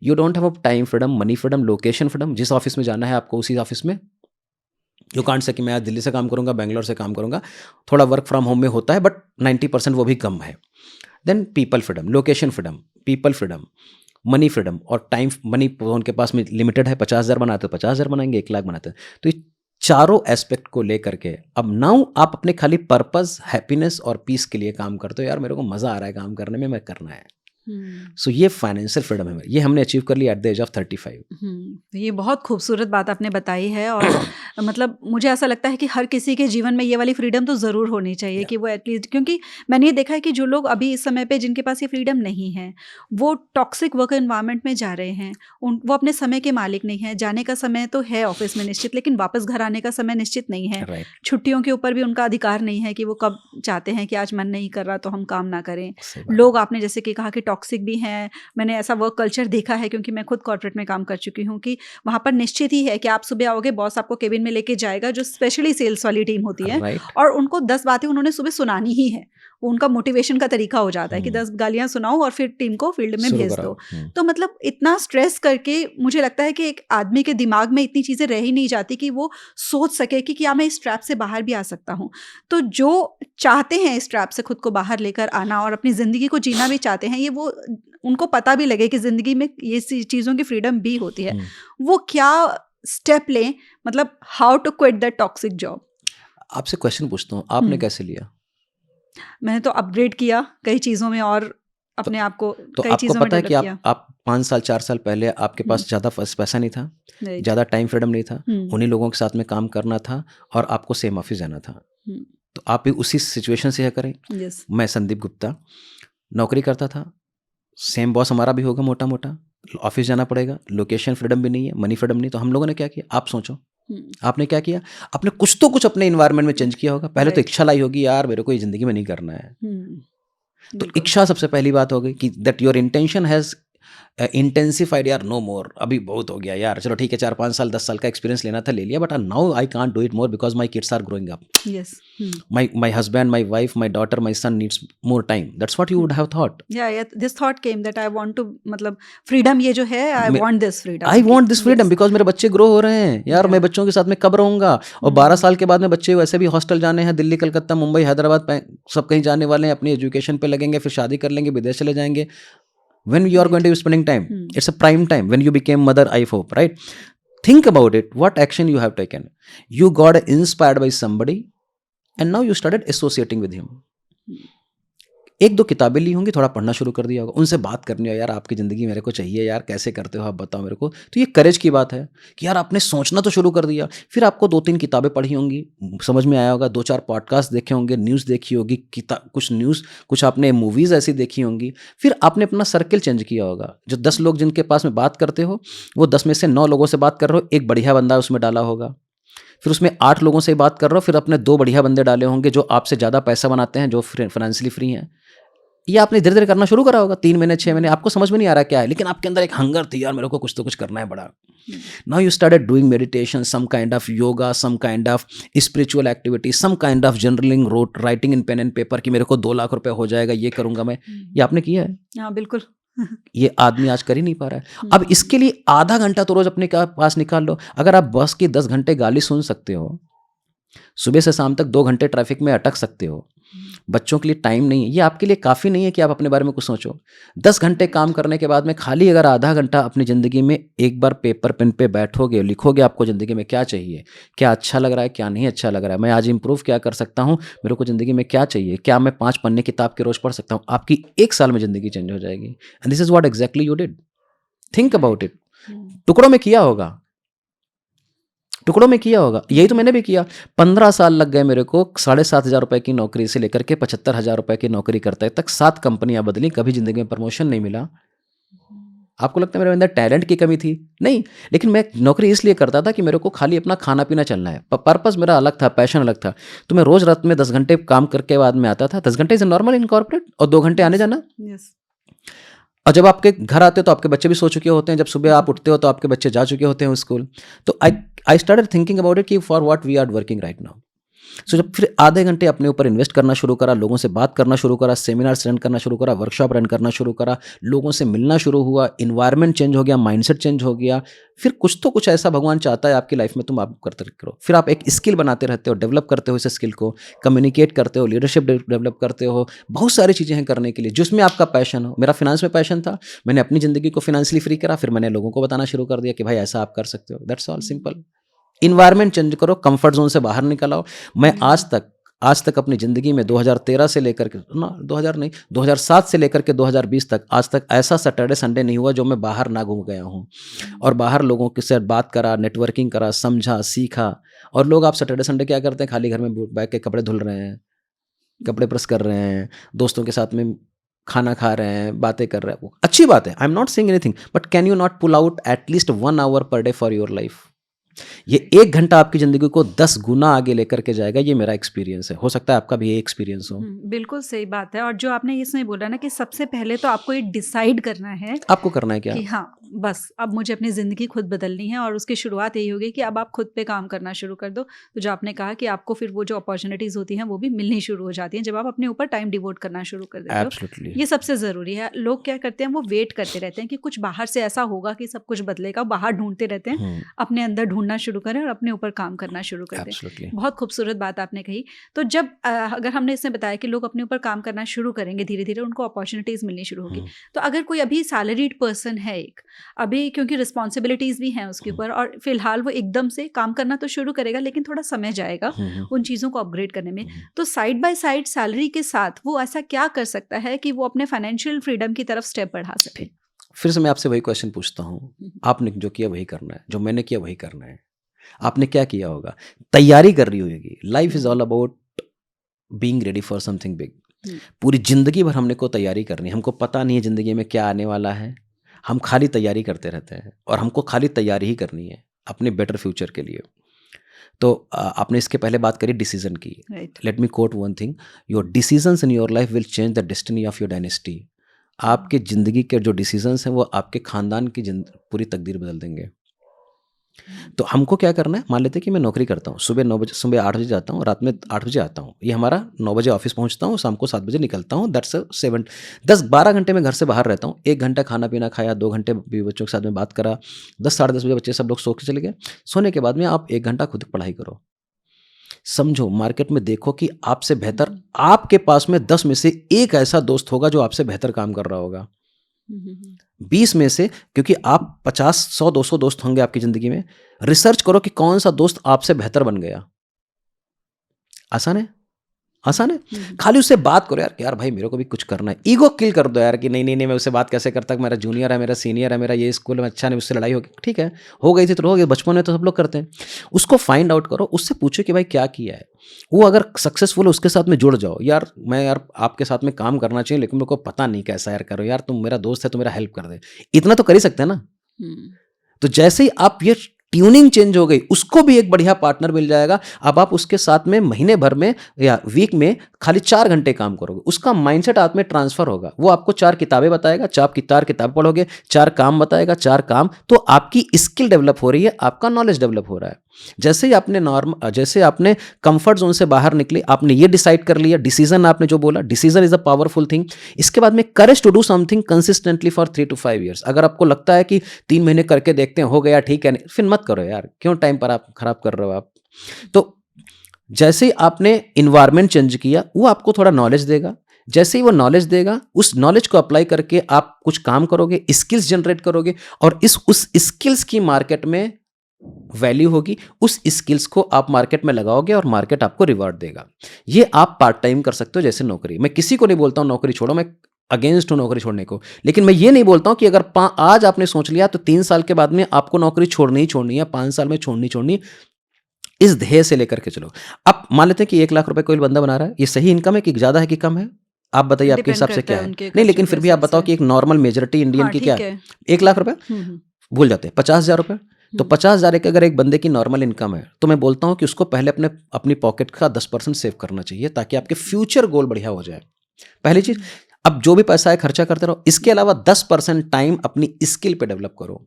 You don't have a time freedom, money freedom, location freedom, जिस ऑफिस में जाना है आपको उसी ऑफिस में। यू कांट से कि मैं आज दिल्ली से काम करूंगा, बेंगलोर से काम करूंगा, थोड़ा वर्क फ्रॉम होम में होता है बट 90% वो भी कम है। Then people freedom, location freedom, people freedom, money freedom, और टाइम मनी उनके पास में लिमिटेड है, 50,000 बनाते हो 50,000 बनाएंगे, 1 लाख बनाते हैं। तो ये चारों एस्पेक्ट को लेकर के अब नाउ आप अपने खाली पर्पस, हैप्पीनेस और पीस के लिए काम करते हो। यार मेरे को मजा आ रहा है काम करने में, मैं करना है। सो ये फाइनेंशियल फ्रीडम है, ये हमने अचीव कर लिया एट द एज ऑफ 35। ये बहुत खूबसूरत बात आपने बताई है, और मतलब मुझे ऐसा लगता है कि हर किसी के जीवन में ये वाली फ्रीडम तो ज़रूर होनी चाहिए Yeah. कि वो एटलीस्ट, क्योंकि मैंने ये देखा है कि जो लोग अभी इस समय पे जिनके पास ये फ्रीडम नहीं है, वो टॉक्सिक वर्क एनवायरनमेंट में जा रहे हैं। वो अपने समय के मालिक नहीं है। जाने का समय तो है ऑफिस में निश्चित, लेकिन वापस घर आने का समय निश्चित नहीं है। Right. छुट्टियों के ऊपर भी उनका अधिकार नहीं है कि वो कब चाहते हैं कि आज मन नहीं कर रहा तो हम काम ना करें। सही बात है। लोग, आपने जैसे कि कहा कि टॉक्सिक भी हैं, मैंने ऐसा वर्क कल्चर देखा है क्योंकि मैं खुद कॉर्पोरेट में काम कर चुकी हूँ, कि वहाँ पर निश्चित ही है कि आप सुबह आओगे, बॉस आपको केबिन में लेके जाएगा, जो स्पेशली सेल्स वाली टीम होती है, Right. और उनको 10 बातें उन्होंने सुबह सुनानी ही है। वो उनका मोटिवेशन का तरीका हो जाता है कि 10 गालियां सुनाओ और फिर टीम को फील्ड में शुरू भेज कराओ। दो। तो मतलब इतना स्ट्रेस करके मुझे लगता है कि एक आदमी के दिमाग में इतनी चीज़ें रह ही नहीं जाती कि वो सोच सके कि क्या मैं इस ट्रैप से बाहर भी आ सकता हूँ। तो जो चाहते हैं इस ट्रैप से खुद को बाहर लेकर आना और अपनी ज़िंदगी को जीना भी चाहते हैं, ये वो उनको पता भी लगे कि ज़िंदगी में ये चीज़ों की फ्रीडम भी होती है, वो क्या स्टेप लें, मतलब how to quit that toxic job. आपसे क्वेश्चन पूछता हूँ, आपने कैसे लिया? मैंने तो अपग्रेड किया कई चीज़ों में, और अपने आप को तो कई आपको चीज़ों में पता है कि डेवलप किया। आप 5 साल 4 साल पहले आपके पास ज़्यादा पैसा नहीं था, Right. ज़्यादा टाइम फ्रीडम नहीं था, हम्म, उन्हीं लोगों के साथ में काम करना था और आपको सेम ऑफिस जाना था। हम्म, तो आप भी उसी सिचुएशन से है करें। yes. मैं संदीप गुप्ता नौकरी करता था, सेम बॉस हमारा भी होगा मोटा मोटा, ऑफिस जाना पड़ेगा, लोकेशन फ्रीडम भी नहीं है, मनी फ्रीडम नहीं। तो हम लोगों ने क्या किया, आप सोचो, आपने क्या किया? आपने कुछ तो कुछ अपने एनवायरनमेंट में चेंज किया होगा। पहले तो राइट। इच्छा लाई होगी, यार मेरे को ये ज़िंदगी में नहीं करना है। तो बिल्कुल। इच्छा सबसे पहली बात हो गई कि that your intention has intensified, यार नो मोर, अभी बहुत हो गया यार, चलो ठीक है 4-5 साल 10 साल का एक्सपीरियंस लेना था ले लिया, but now I can't do it more because my kids are growing up. Yes. My husband, my wife, my daughter, my son needs more time. That's what you would have thought. या this thought came that I want to, मतलब freedom ये जो है, I may want this freedom I कि want this freedom yes. Because मेरे बच्चे grow हो रहे हैं। यार मैं या बच्चों के साथ में कब रहूँगा? और 12 साल के बाद में बच्चे वैसे भी हॉस्टल जाने हैं, दिल्ली, कलकत्ता, मुंबई, हैदराबाद सब कहीं जाने वाले हैं, अपनी एजुकेशन पे लगेंगे, फिर शादी कर लेंगे, विदेश चले जाएँगे। When you are going right. to be spending time, it's a prime time when you became mother, I hope, right? Think about it. What action you have taken? You got inspired by somebody and now you started associating with him. एक दो किताबें ली होंगी, थोड़ा पढ़ना शुरू कर दिया होगा, उनसे बात करनी हो, यार आपकी ज़िंदगी मेरे को चाहिए यार, कैसे करते हो आप बताओ मेरे को। तो ये करेज की बात है कि यार आपने सोचना तो शुरू कर दिया। फिर आपको 2-3 किताबें पढ़ी होंगी, समझ में आया होगा, 2-4 पॉडकास्ट देखे होंगे, न्यूज़ देखी होगी, कुछ न्यूज़, कुछ आपने मूवीज़ ऐसी देखी होंगी। फिर आपने अपना सर्किल चेंज किया होगा। जो 10 लोग जिनके पास में बात करते हो, वो 10 में से 9 लोगों से बात कर रहे हो, एक बढ़िया बंदा उसमें डाला होगा। फिर उसमें 8 लोगों से बात कर रहे हो, फिर अपने 2 बढ़िया बंदे डाले होंगे जो आपसे ज़्यादा पैसा बनाते हैं, जो फाइनेंशियली फ्री हैं। ये आपने धीरे-धीरे करना शुरू करा होगा, 3 महीने, 6 महीने, आपको समझ में नहीं आ रहा क्या है, लेकिन आपके अंदर एक हंगर थी, यार मेरे को कुछ तो कुछ करना है बड़ा। Now you started doing meditation, some kind of yoga, some kind of spiritual activity, some kind of journaling, writing in pen and paper कि मेरे को 2 लाख रुपए हो जाएगा, ये करूँगा मैं। ये आपने किया है? हाँ, बिल्कुल। ये आदमी आज कर ही नहीं पा रहा है। अब इसके लिए आधा घंटा तो रोज़ अपने पास निकाल लो। अगर आप बस की 10 घंटे गाली सुन सकते हो, सुबह से शाम तक 2 घंटे ट्रैफिक में अटक सकते हो, बच्चों के लिए टाइम नहीं है, ये आपके लिए काफ़ी नहीं है कि आप अपने बारे में कुछ सोचो। 10 घंटे काम करने के बाद में खाली अगर आधा घंटा अपनी ज़िंदगी में एक बार पेपर पेन पे बैठोगे, लिखोगे आपको ज़िंदगी में क्या चाहिए, क्या अच्छा लग रहा है, क्या नहीं अच्छा लग रहा है, मैं आज इम्प्रूव क्या कर सकता हूँ, मेरे को ज़िंदगी में क्या चाहिए, क्या मैं 5 पन्ने किताब के रोज़ पढ़ सकता हूँ, आपकी 1 साल में ज़िंदगी चेंज हो जाएगी। And this is what exactly you did. Think about it. टुकड़ों में किया होगा, टुकड़ों में किया होगा, यही तो मैंने भी किया। 15 साल लग गए मेरे को 7,500 रुपए की नौकरी से लेकर के 75,000 रुपए की नौकरी करते तक, 7 कंपनियां बदली, कभी जिंदगी में प्रमोशन नहीं मिला। आपको लगता है मेरे अंदर टैलेंट की कमी थी? नहीं, लेकिन मैं नौकरी इसलिए करता था कि मेरे को खाली अपना खाना पीना चलना है। पर्पस मेरा अलग था, पैशन अलग था। तो मैं रोज रात में 10 घंटे काम करके बाद में आता था। 10 घंटे इज नॉर्मल इन कॉर्पोरेट, और 2 घंटे आने जाना। यस। और जब आपके घर आते हो तो आपके बच्चे भी सो चुके होते हैं, जब सुबह आप उठते हो तो आपके बच्चे जा चुके होते हैं स्कूल। तो I started thinking about it कि for what we are working right now. So जब फिर आधे घंटे अपने ऊपर इन्वेस्ट करना शुरू करा, लोगों से बात करना शुरू करा, सेमिनार रन करना शुरू करा, वर्कशॉप रन करना शुरू करा, लोगों से मिलना शुरू हुआ, इन्वायरमेंट चेंज हो गया, माइंडसेट चेंज हो गया। फिर कुछ तो कुछ ऐसा भगवान चाहता है आपकी लाइफ में, तुम आप करते करो। फिर आप एक स्किल बनाते रहते हो, डेवलप करते हो इस स्किल को, कम्युनिकेट करते हो, लीडरशिप डेवलप करते हो, बहुत सारी चीज़ें हैं करने के लिए जिसमें आपका पैशन हो। मेरा फिनांस में पैशन था, मैंने अपनी ज़िंदगी को फिनेंशियली फ्री करा, फिर मैंने लोगों को बताना शुरू कर दिया कि भाई ऐसा आप कर सकते हो। That's all simple. Environment change करो, कंफर्ट जोन से बाहर निकल आओ। मैं आज तक अपनी ज़िंदगी में 2013 से लेकर के 2007 से लेकर के 2020 तक, आज तक ऐसा सैटरडे संडे नहीं हुआ जो मैं बाहर ना घूम गया हूँ। और बाहर लोगों के साथ बात करा, नेटवर्किंग करा, समझा, सीखा। और लोग आप सैटरडे संडे क्या करते हैं? खाली घर में बैठ के कपड़े धुल रहे हैं, कपड़े प्रेस कर रहे हैं, दोस्तों के साथ में खाना खा रहे हैं, बातें कर रहे हैं। अच्छी बात है, I am not saying anything, but can you not pull out at least 1 hour per day for your life? ये 1 घंटा आपकी ज़िंदगी को 10 गुना आगे लेकर के जाएगा। ये मेरा एक्सपीरियंस है, हो सकता है आपका भी ये एक्सपीरियंस हो। बिल्कुल सही बात है। और जो आपने इसमें बोला ना कि सबसे पहले तो आपको ये डिसाइड करना है आपको करना है क्या? कि हाँ, बस अब मुझे अपनी ज़िंदगी खुद बदलनी है, और उसकी शुरुआत यही होगी कि अब आप खुद पे काम करना शुरू कर दो। तो जो आपने कहा कि आपको फिर वो जो अपॉर्चुनिटीज़ होती हैं वो भी मिलनी शुरू हो जाती हैं जब आप अपने ऊपर टाइम डिवोट करना शुरू कर देते हो। एब्सोल्युटली। ये सबसे ज़रूरी है। लोग क्या करते हैं, वो वेट करते रहते हैं कि कुछ बाहर से ऐसा होगा कि सब कुछ बदलेगा, बाहर ढूंढते रहते हैं। अपने अंदर ढूंढना शुरू करें और अपने ऊपर काम करना शुरू कर दें। एब्सोल्युटली। बहुत खूबसूरत बात आपने कही। तो जब अगर हमने इसमें बताया कि लोग अपने ऊपर काम करना शुरू करेंगे, धीरे धीरे उनको अपॉर्चुनिटीज़ मिलनी शुरू होगी। तो अगर कोई अभी सैलरीड पर्सन है, एक अभी क्योंकि रिस्पॉन्सिबिलिटीज़ भी हैं उसके ऊपर, और फिलहाल वो एकदम से काम करना तो शुरू करेगा लेकिन थोड़ा समय जाएगा उन चीज़ों को अपग्रेड करने में। तो साइड बाय साइड सैलरी के साथ वो ऐसा क्या कर सकता है कि वो अपने फाइनेंशियल फ्रीडम की तरफ स्टेप बढ़ा सके? फिर से मैं आपसे वही क्वेश्चन पूछता हूँ, आपने जो किया वही करना है, जो मैंने किया वही करना है। आपने क्या किया होगा? तैयारी कर रही होगी। Life is all about being ready for something big. पूरी जिंदगी भर हमने को तैयारी करनी है। हमको पता नहीं है जिंदगी में क्या आने वाला है, हम खाली तैयारी करते रहते हैं, और हमको खाली तैयारी ही करनी है अपने बेटर फ्यूचर के लिए। तो आपने इसके पहले बात करी डिसीजन की। Right. Let me quote one thing, your decisions in your life will change the destiny of your dynasty. आपके ज़िंदगी के जो डिसीजंस हैं वो आपके ख़ानदान की पूरी तकदीर बदल देंगे। तो हमको क्या करना है, मान लेते हैं कि मैं नौकरी करता हूँ, सुबह 9 बजे, सुबह 8 बजे जाता हूँ, रात में 8 बजे आता हूँ। ये हमारा 9 बजे ऑफिस पहुँचता हूँ, शाम को 7 बजे निकलता हूँ। दैट्स 7 10-12 घंटे में घर से बाहर रहता हूँ। 1 घंटा खाना पीना खाया, 2 घंटे बीवी बच्चों के साथ में बात करा, 10 साढ़े 10 बजे बच्चे सब लोग सो के चले गए। सोने के बाद में आप 1 घंटा खुद पढ़ाई करो। समझो, मार्केट में देखो कि आपसे बेहतर आपके पास में 10 में से 1 ऐसा दोस्त होगा जो आपसे बेहतर काम कर रहा होगा। 20 में से, क्योंकि आप 50, 100, 200 दोस्त होंगे आपकी ज़िंदगी में। रिसर्च करो कि कौन सा दोस्त आपसे बेहतर बन गया। आसान है? आसान है? खाली उससे बात करो यार कि यार भाई मेरे को भी कुछ करना है। ईगो किल कर दो यार कि नहीं मैं उससे बात कैसे करता, मेरा जूनियर है, मेरा सीनियर है, मेरा ये स्कूल में अच्छा नहीं, उससे लड़ाई होगी। ठीक है, हो गई थी तो हो गई, बचपन में तो सब लोग करते हैं। उसको फाइंड आउट करो, उससे पूछो कि भाई क्या किया है। वो अगर सक्सेसफुल है उसके साथ में जुड़ जाओ। यार मैं यार आपके साथ में काम करना चाहिए लेकिन मेरे को पता नहीं कैसा यार करो, यार तुम मेरा दोस्त है तो मेरा हेल्प कर दे। इतना तो कर ही सकते हैं ना। तो जैसे ही आप ये ट्यूनिंग चेंज हो गई, उसको भी एक बढ़िया पार्टनर मिल जाएगा। अब आप उसके साथ में महीने भर में या वीक में खाली 4 घंटे काम करोगे, उसका माइंडसेट आप में ट्रांसफर होगा। वो आपको 4 किताबें बताएगा, 4 किताब पढ़ोगे, 4 काम बताएगा, 4 काम। तो आपकी स्किल डेवलप हो रही है, आपका नॉलेज डेवलप हो रहा है। जैसे ही जैसे आपने कंफर्ट जोन से बाहर निकले, आपने ये डिसाइड कर लिया, डिसीजन आपने जो बोला, decision is a powerful thing. इसके बाद में courage to do something consistently for 3 to 5 years। अगर आपको लगता है कि 3 महीने करके देखते हैं हो गया ठीक है, नहीं, फिर मत करो यार, क्यों टाइम पर आप खराब कर रहे हो आप। तो जैसे ही आपने इन्वायरमेंट चेंज किया, वो आपको थोड़ा नॉलेज देगा। जैसे ही वो नॉलेज देगा, उस नॉलेज को अप्लाई करके आप कुछ काम करोगे, स्किल्स जनरेट करोगे, और उस स्किल्स की मार्केट में वैल्यू होगी। उस स्किल्स को आप मार्केट में लगाओगे और मार्केट आपको रिवॉर्ड देगा। ये आप पार्ट टाइम कर सकते हो जैसे नौकरी। मैं किसी को नहीं बोलता हूँ नौकरी छोड़ो, मैं अगेंस्ट हूँ नौकरी छोड़ने को। लेकिन मैं ये नहीं बोलता हूँ कि अगर आज आपने सोच लिया तो 3 साल के बाद में आपको नौकरी छोड़नी ही छोड़नी है, 5 साल में छोड़नी। इस ध्येय से लेकर के चलो। अब मान लेते हैं कि 1 लाख रुपए कोई बंदा बना रहा है, ये सही इनकम है कि ज्यादा है कि कम है? आप बताइए आपके डिपेंड हिसाब से करता क्या है है। उनके नहीं, लेकिन खर्चों के फिर भी आप हिसाब बताओ से। कि एक नॉर्मल मेजोरिटी इंडियन हाँ, की क्या ठीक है। है। 1 लाख रुपए भूल जाते हैं, 50,000 रुपए। तो 50,000 एक अगर एक बंदे की नॉर्मल इनकम है, तो मैं बोलता हूं कि उसको पहले अपनी पॉकेट का 10% सेव करना चाहिए, ताकि आपके फ्यूचर गोल बढ़िया हो जाए। पहली चीज, अब जो भी पैसा है खर्चा करते रहो। इसके अलावा 10% टाइम अपनी स्किल पे डेवलप करो।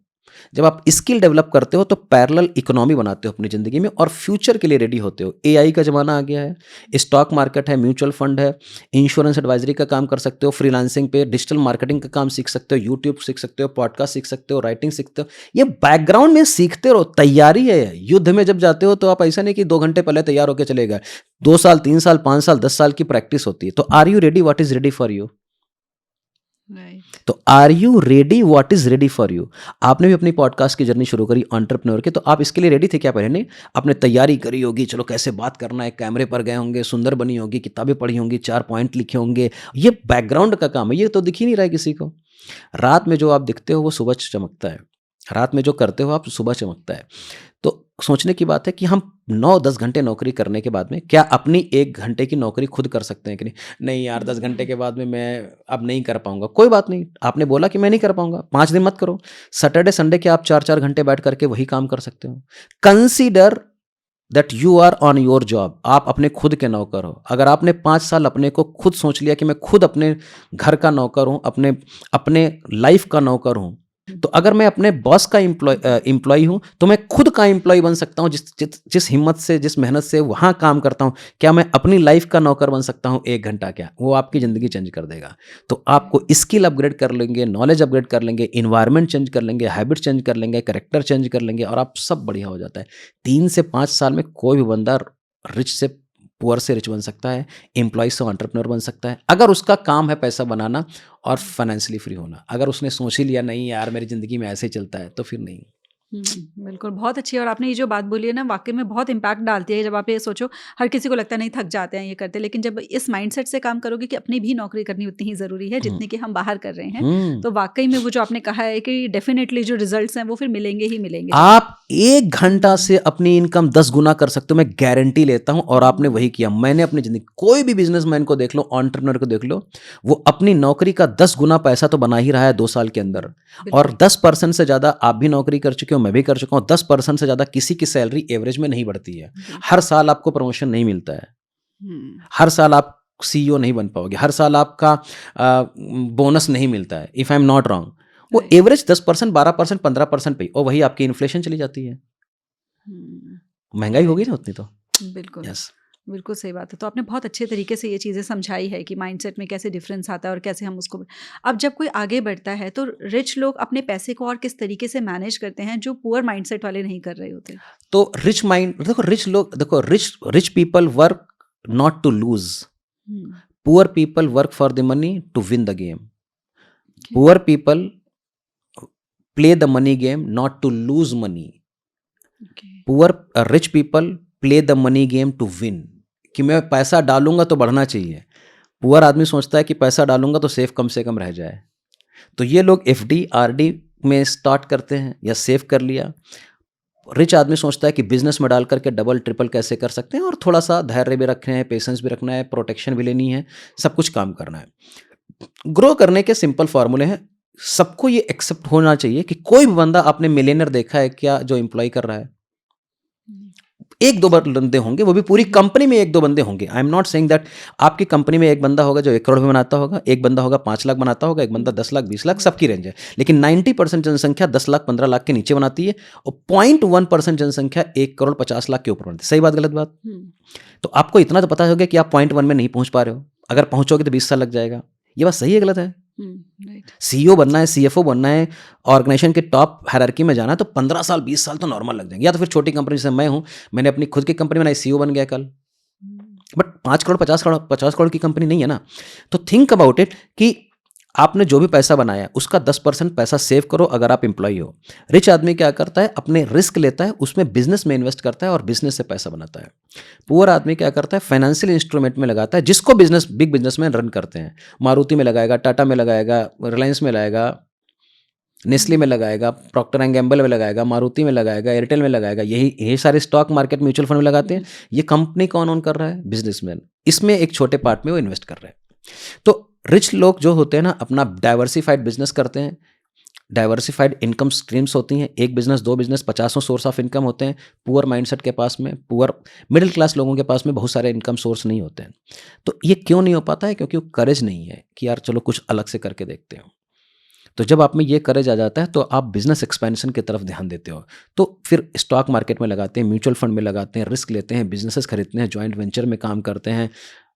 जब आप स्किल डेवलप करते हो तो पैरेलल इकोनॉमी बनाते हो अपनी जिंदगी में, और फ्यूचर के लिए रेडी होते हो। एआई का जमाना आ गया है, स्टॉक मार्केट है, म्यूचुअल फंड है, इंश्योरेंस एडवाइजरी का काम कर सकते हो, फ्रीलांसिंग पे डिजिटल मार्केटिंग का काम सीख सकते हो, यूट्यूब सीख सकते हो, पॉडकास्ट सीख सकते हो, राइटिंग सीखते हो। ये बैकग्राउंड में सीखते रहो, तैयारी है। युद्ध में जब जाते हो तो आप ऐसा नहीं कि 2 घंटे पहले तैयार होकर चले गए। 2 साल, 3 साल, 5 साल, 10 साल की प्रैक्टिस होती है। तो are you ready? What is ready for you? Right. तो are you ready? What is ready for you? आपने भी अपनी पॉडकास्ट की जर्नी शुरू करी एंटरप्रेन्योर की, तो आप इसके लिए रेडी थे क्या? पहले नहीं, आपने तैयारी करी होगी, चलो कैसे बात करना है, कैमरे पर गए होंगे, सुंदर बनी होगी, किताबें पढ़ी होंगी, 4 पॉइंट लिखे होंगे। ये बैकग्राउंड का काम है, ये तो दिख ही नहीं रहा है किसी को। रात में जो आप दिखते हो वो सुबह चमकता है, रात में जो करते हो आप सुबह चमकता है। तो सोचने की बात है कि हम 9-10 घंटे नौकरी करने के बाद में क्या अपनी 1 घंटे की नौकरी खुद कर सकते हैं कि नहीं? नहीं यार, 10 घंटे के बाद में मैं अब नहीं कर पाऊंगा। कोई बात नहीं, आपने बोला कि मैं नहीं कर पाऊंगा, 5 दिन मत करो। सैटरडे संडे के आप 4-4 घंटे बैठ करके वही काम कर सकते हो। Consider that you are on your job. आप अपने खुद के नौकर हो। अगर आपने 5 साल अपने को खुद सोच लिया कि मैं खुद अपने घर का नौकर हूं, अपने लाइफ का नौकर हूं, तो अगर मैं अपने बॉस का एम्प्लॉय हूं, तो मैं खुद का एम्प्लॉय बन सकता हूं। जिस हिम्मत से, जिस मेहनत से वहां काम करता हूं, क्या मैं अपनी लाइफ का नौकर बन सकता हूं 1 घंटा? क्या वो आपकी जिंदगी चेंज कर देगा? तो आपको स्किल अपग्रेड कर लेंगे, नॉलेज अपग्रेड कर लेंगे, इन्वायरमेंट चेंज कर लेंगे, हैबिट चेंज कर लेंगे, कैरेक्टर चेंज कर लेंगे, और आप सब बढ़िया हो जाता है। 3 से 5 साल में कोई भी बंदा रिच से पुअर से रिच बन सकता है, एम्प्लॉय से एंटरप्रेन्योर बन सकता है, अगर उसका काम है पैसा बनाना और फाइनेंशियली फ्री होना। अगर उसने सोच ही लिया नहीं यार मेरी ज़िंदगी में ऐसे ही चलता है, तो फिर नहीं। बिल्कुल, बहुत अच्छी है। और आपने ये जो बात बोली है ना, वाक़ई में बहुत इम्पैक्ट डालती है। जब आप ये सोचो, हर किसी को लगता है नहीं थक जाते हैं ये करते, लेकिन जब इस माइंडसेट से काम करोगे कि अपनी भी नौकरी करनी उतनी ही ज़रूरी है हुँ, जितनी कि हम बाहर कर रहे हैं, हुँ। तो वाक़ई में वो जो आपने कहा है कि डेफ़िनेटली जो रिज़ल्ट्स हैं वो फिर मिलेंगे ही मिलेंगे। आप 1 घंटा से अपनी इनकम 10 गुना कर सकते हो, मैं गारंटी लेता हूँ। और आपने वही किया। मैंने अपनी ज़िंदगी, कोई भी बिज़नेसमैन को देख लो, एंटरप्रेन्योर को देख लो, वो अपनी नौकरी का 10 गुना पैसा तो बना ही रहा है 2 साल के अंदर। और बिल्कुल। 10% से ज़्यादा आप भी नौकरी कर चुके हो, मैं भी कर चुका हूँ, 10% से ज़्यादा किसी की सैलरी एवरेज में नहीं बढ़ती है। बिल्कुल। हर साल आपको प्रमोशन नहीं मिलता है, हुँ, हर साल आप सीईओ नहीं बन पाओगे, हर साल आपका बोनस नहीं मिलता है, if I am not wrong. वो राइट। एवरेज 10%, 12%, 15% पे, और वही आपकी इन्फ्लेशन चली जाती है। हुँ, महँगाई होगी राइट। ना उतनी तो। बिल्कुल, यस। बिल्कुल सही बात है। तो आपने बहुत अच्छे तरीके से ये चीज़ें समझाई है कि माइंडसेट में कैसे डिफ़रेंस आता है और कैसे हम उसको अब जब कोई आगे बढ़ता है तो रिच लोग अपने पैसे को और किस तरीके से मैनेज करते हैं जो पुअर माइंडसेट वाले नहीं कर रहे होते? तो रिच माइंड देखो, रिच लोग देखो, rich rich people work not to lose, hmm, poor people work for the money to win the game. Okay, poor people play the money game not to lose money. Okay. Poor rich people play the money game to win, कि मैं पैसा डालूँगा तो बढ़ना चाहिए। Poor आदमी सोचता है कि पैसा डालूँगा तो सेफ कम से कम रह जाए। तो ये लोग एफडी, आरडी में स्टार्ट करते हैं या सेव कर लिया। रिच आदमी सोचता है कि बिज़नेस में डाल करके डबल ट्रिपल कैसे कर सकते हैं, और थोड़ा-सा धैर्य भी रखना है, पेशेंस भी रखना है, प्रोटेक्शन भी लेनी है, सब कुछ काम करना है। ग्रो करने के सिंपल फ़ॉर्मूले हैं। सबको ये एक्सेप्ट होना चाहिए कि कोई भी बंदा आपने मिलियनेयर देखा है क्या जो एम्प्लॉय कर रहा है? हुँ, 1-2 बंदे होंगे, वो भी पूरी हुँ, कंपनी में 1-2 बंदे होंगे। आई एम नॉट सेइंग दैट आपकी कंपनी में 1 बंदा होगा जो 1 करोड़ भी बनाता होगा, 1 बंदा होगा 5 लाख बनाता होगा, 1 बंदा हुँ, 10 लाख, 20 लाख, सबकी बिल्कुल। रेंज है। लेकिन 90% जनसंख्या 10 लाख, 15 लाख के नीचे बनाती है, और 0.1% जनसंख्या 1 करोड़ 50 लाख के ऊपर बनाती है। सही बात, गलत बात? हुँ, तो आपको इतना तो पता होगा कि आप 0.1 में नहीं पहुँच पा रहे हो। अगर पहुँचोगे तो 20 साल लग जाएगा। ये बात सही है, गलत है? हुँ, राइट। सीईओ बनना है, सीएफओ बनना है, ऑर्गेनाइजेशन के टॉप हायरार्की में जाना है, तो 15 साल, 20 साल तो नॉर्मल लग जाएँगे। या तो फिर छोटी कंपनी जैसे मैं हूँ, मैंने अपनी खुद की कंपनी बनाई, सीईओ बन गया कल। हुँ, बट 5 करोड़, 50 करोड़ की कंपनी नहीं है ना। तो थिंक अबाउट इट कि आपने जो भी पैसा बनाया है, उसका 10% पैसा सेव करो अगर आप एम्प्लॉई हो। रिच आदमी क्या करता है, अपने रिस्क लेता है, उसमें बिज़नेस में इन्वेस्ट करता है और बिज़नेस से पैसा बनाता है। पुअर आदमी क्या करता है, फाइनेंशियल इंस्ट्रूमेंट में लगाता है, जिसको बिज़नेस बिग बिज़नेसमैन रन करते हैं। मारुति में लगाएगा, टाटा में लगाएगा, रिलायंस में लगाएगा, नेस्ले हुँ, में लगाएगा, प्रॉक्टर एंड गैम्बल में लगाएगा, मारुति में लगाएगा, एयरटेल में लगाएगा, यही सारे स्टॉक मार्केट, म्यूचुअल फंड में लगाते हैं। हुँ, ये कंपनी कौन ओन कर रहा है? बिज़नेसमैन। इसमें एक छोटे पार्ट में वो इन्वेस्ट कर रहे हैं। तो रिच लोग जो होते हैं ना, अपना डाइवर्सिफाइड बिज़नेस करते हैं, डाइवर्सिफाइड इनकम स्ट्रीम्स होती हैं, 1 बिज़नेस, 2 बिज़नेस, पचासों सोर्स ऑफ इनकम होते हैं। पुअर माइंडसेट के पास में, पुअर मिडिल क्लास लोगों के पास में बहुत सारे इनकम सोर्स नहीं होते हैं। तो ये क्यों नहीं हो पाता है? क्योंकि वो करेज नहीं है कि यार चलो कुछ अलग से करके देखते हो। तो जब आप में ये करेज आ जाता है तो आप बिज़नेस एक्सपेंशन की तरफ ध्यान देते हो। तो फिर स्टॉक मार्केट में लगाते हैं, म्यूचुअल फंड में लगाते हैं, रिस्क लेते हैं, बिज़नेसेस खरीदते हैं, जॉइंट वेंचर में काम करते हैं,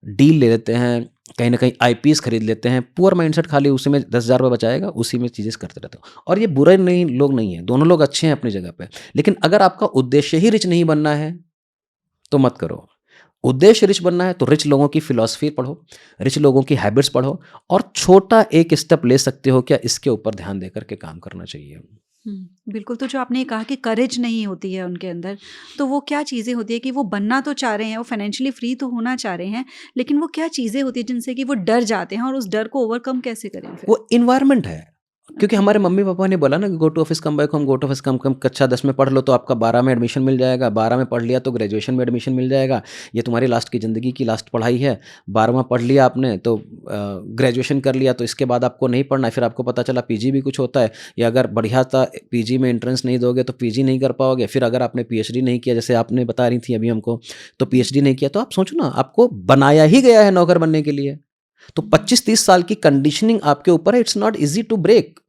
डील ले लेते हैं, कहीं न कहीं आईपीएस खरीद लेते हैं। पुअर माइंडसेट खाली उसी में 10,000 रुपए बचाएगा, उसी में चीज़ें करते रहते हो। और ये बुरे नहीं लोग नहीं हैं, दोनों लोग अच्छे हैं अपनी जगह पे। लेकिन अगर आपका उद्देश्य ही रिच नहीं बनना है, तो मत करो। उद्देश्य रिच बनना है तो रिच लोगों की फिलॉसफी पढ़ो, रिच लोगों की हैबिट्स पढ़ो, और छोटा एक स्टेप ले सकते हो क्या, इसके ऊपर ध्यान देकर के काम करना चाहिए। हुँ, बिल्कुल। तो जो आपने कहा कि करेज नहीं होती है उनके अंदर, तो वो क्या चीज़ें होती हैं कि वो बनना तो चाह रहे हैं, वो फाइनेंशियली फ्री तो होना चाह रहे हैं, लेकिन वो क्या चीज़ें होती हैं जिनसे कि वो डर जाते हैं और उस डर को ओवरकम कैसे करें फिर? वो एनवायरनमेंट है। क्योंकि ओके। हमारे मम्मी-पापा ने बोला ना कि go to office come back home, go to office come come कक्षा 10 में पढ़ लो तो आपका 12 में एडमिशन मिल जाएगा, 12 में पढ़ लिया तो ग्रेजुएशन में एडमिशन मिल जाएगा। ये तुम्हारी लास्ट की ज़िंदगी की लास्ट पढ़ाई है। 12वाँ पढ़ लिया आपने तो ग्रेजुएशन कर लिया तो इसके बाद आपको नहीं पढ़ना है। फिर आपको पता चला पीजी भी कुछ होता है, या अगर बढ़िया था पीजी में एंट्रेंस नहीं दोगे तो पीजी नहीं कर पाओगे। फिर अगर आपने पीएचडी नहीं किया, जैसे आपने बता रही थी अभी हमको, तो हुँ, पीएचडी नहीं किया तो आप सोचो ना, आपको बनाया ही गया है नौकर बनने के लिए। तो हुँ, 25-30 साल की कंडीशनिंग आपके ऊपर है, it's not easy to break.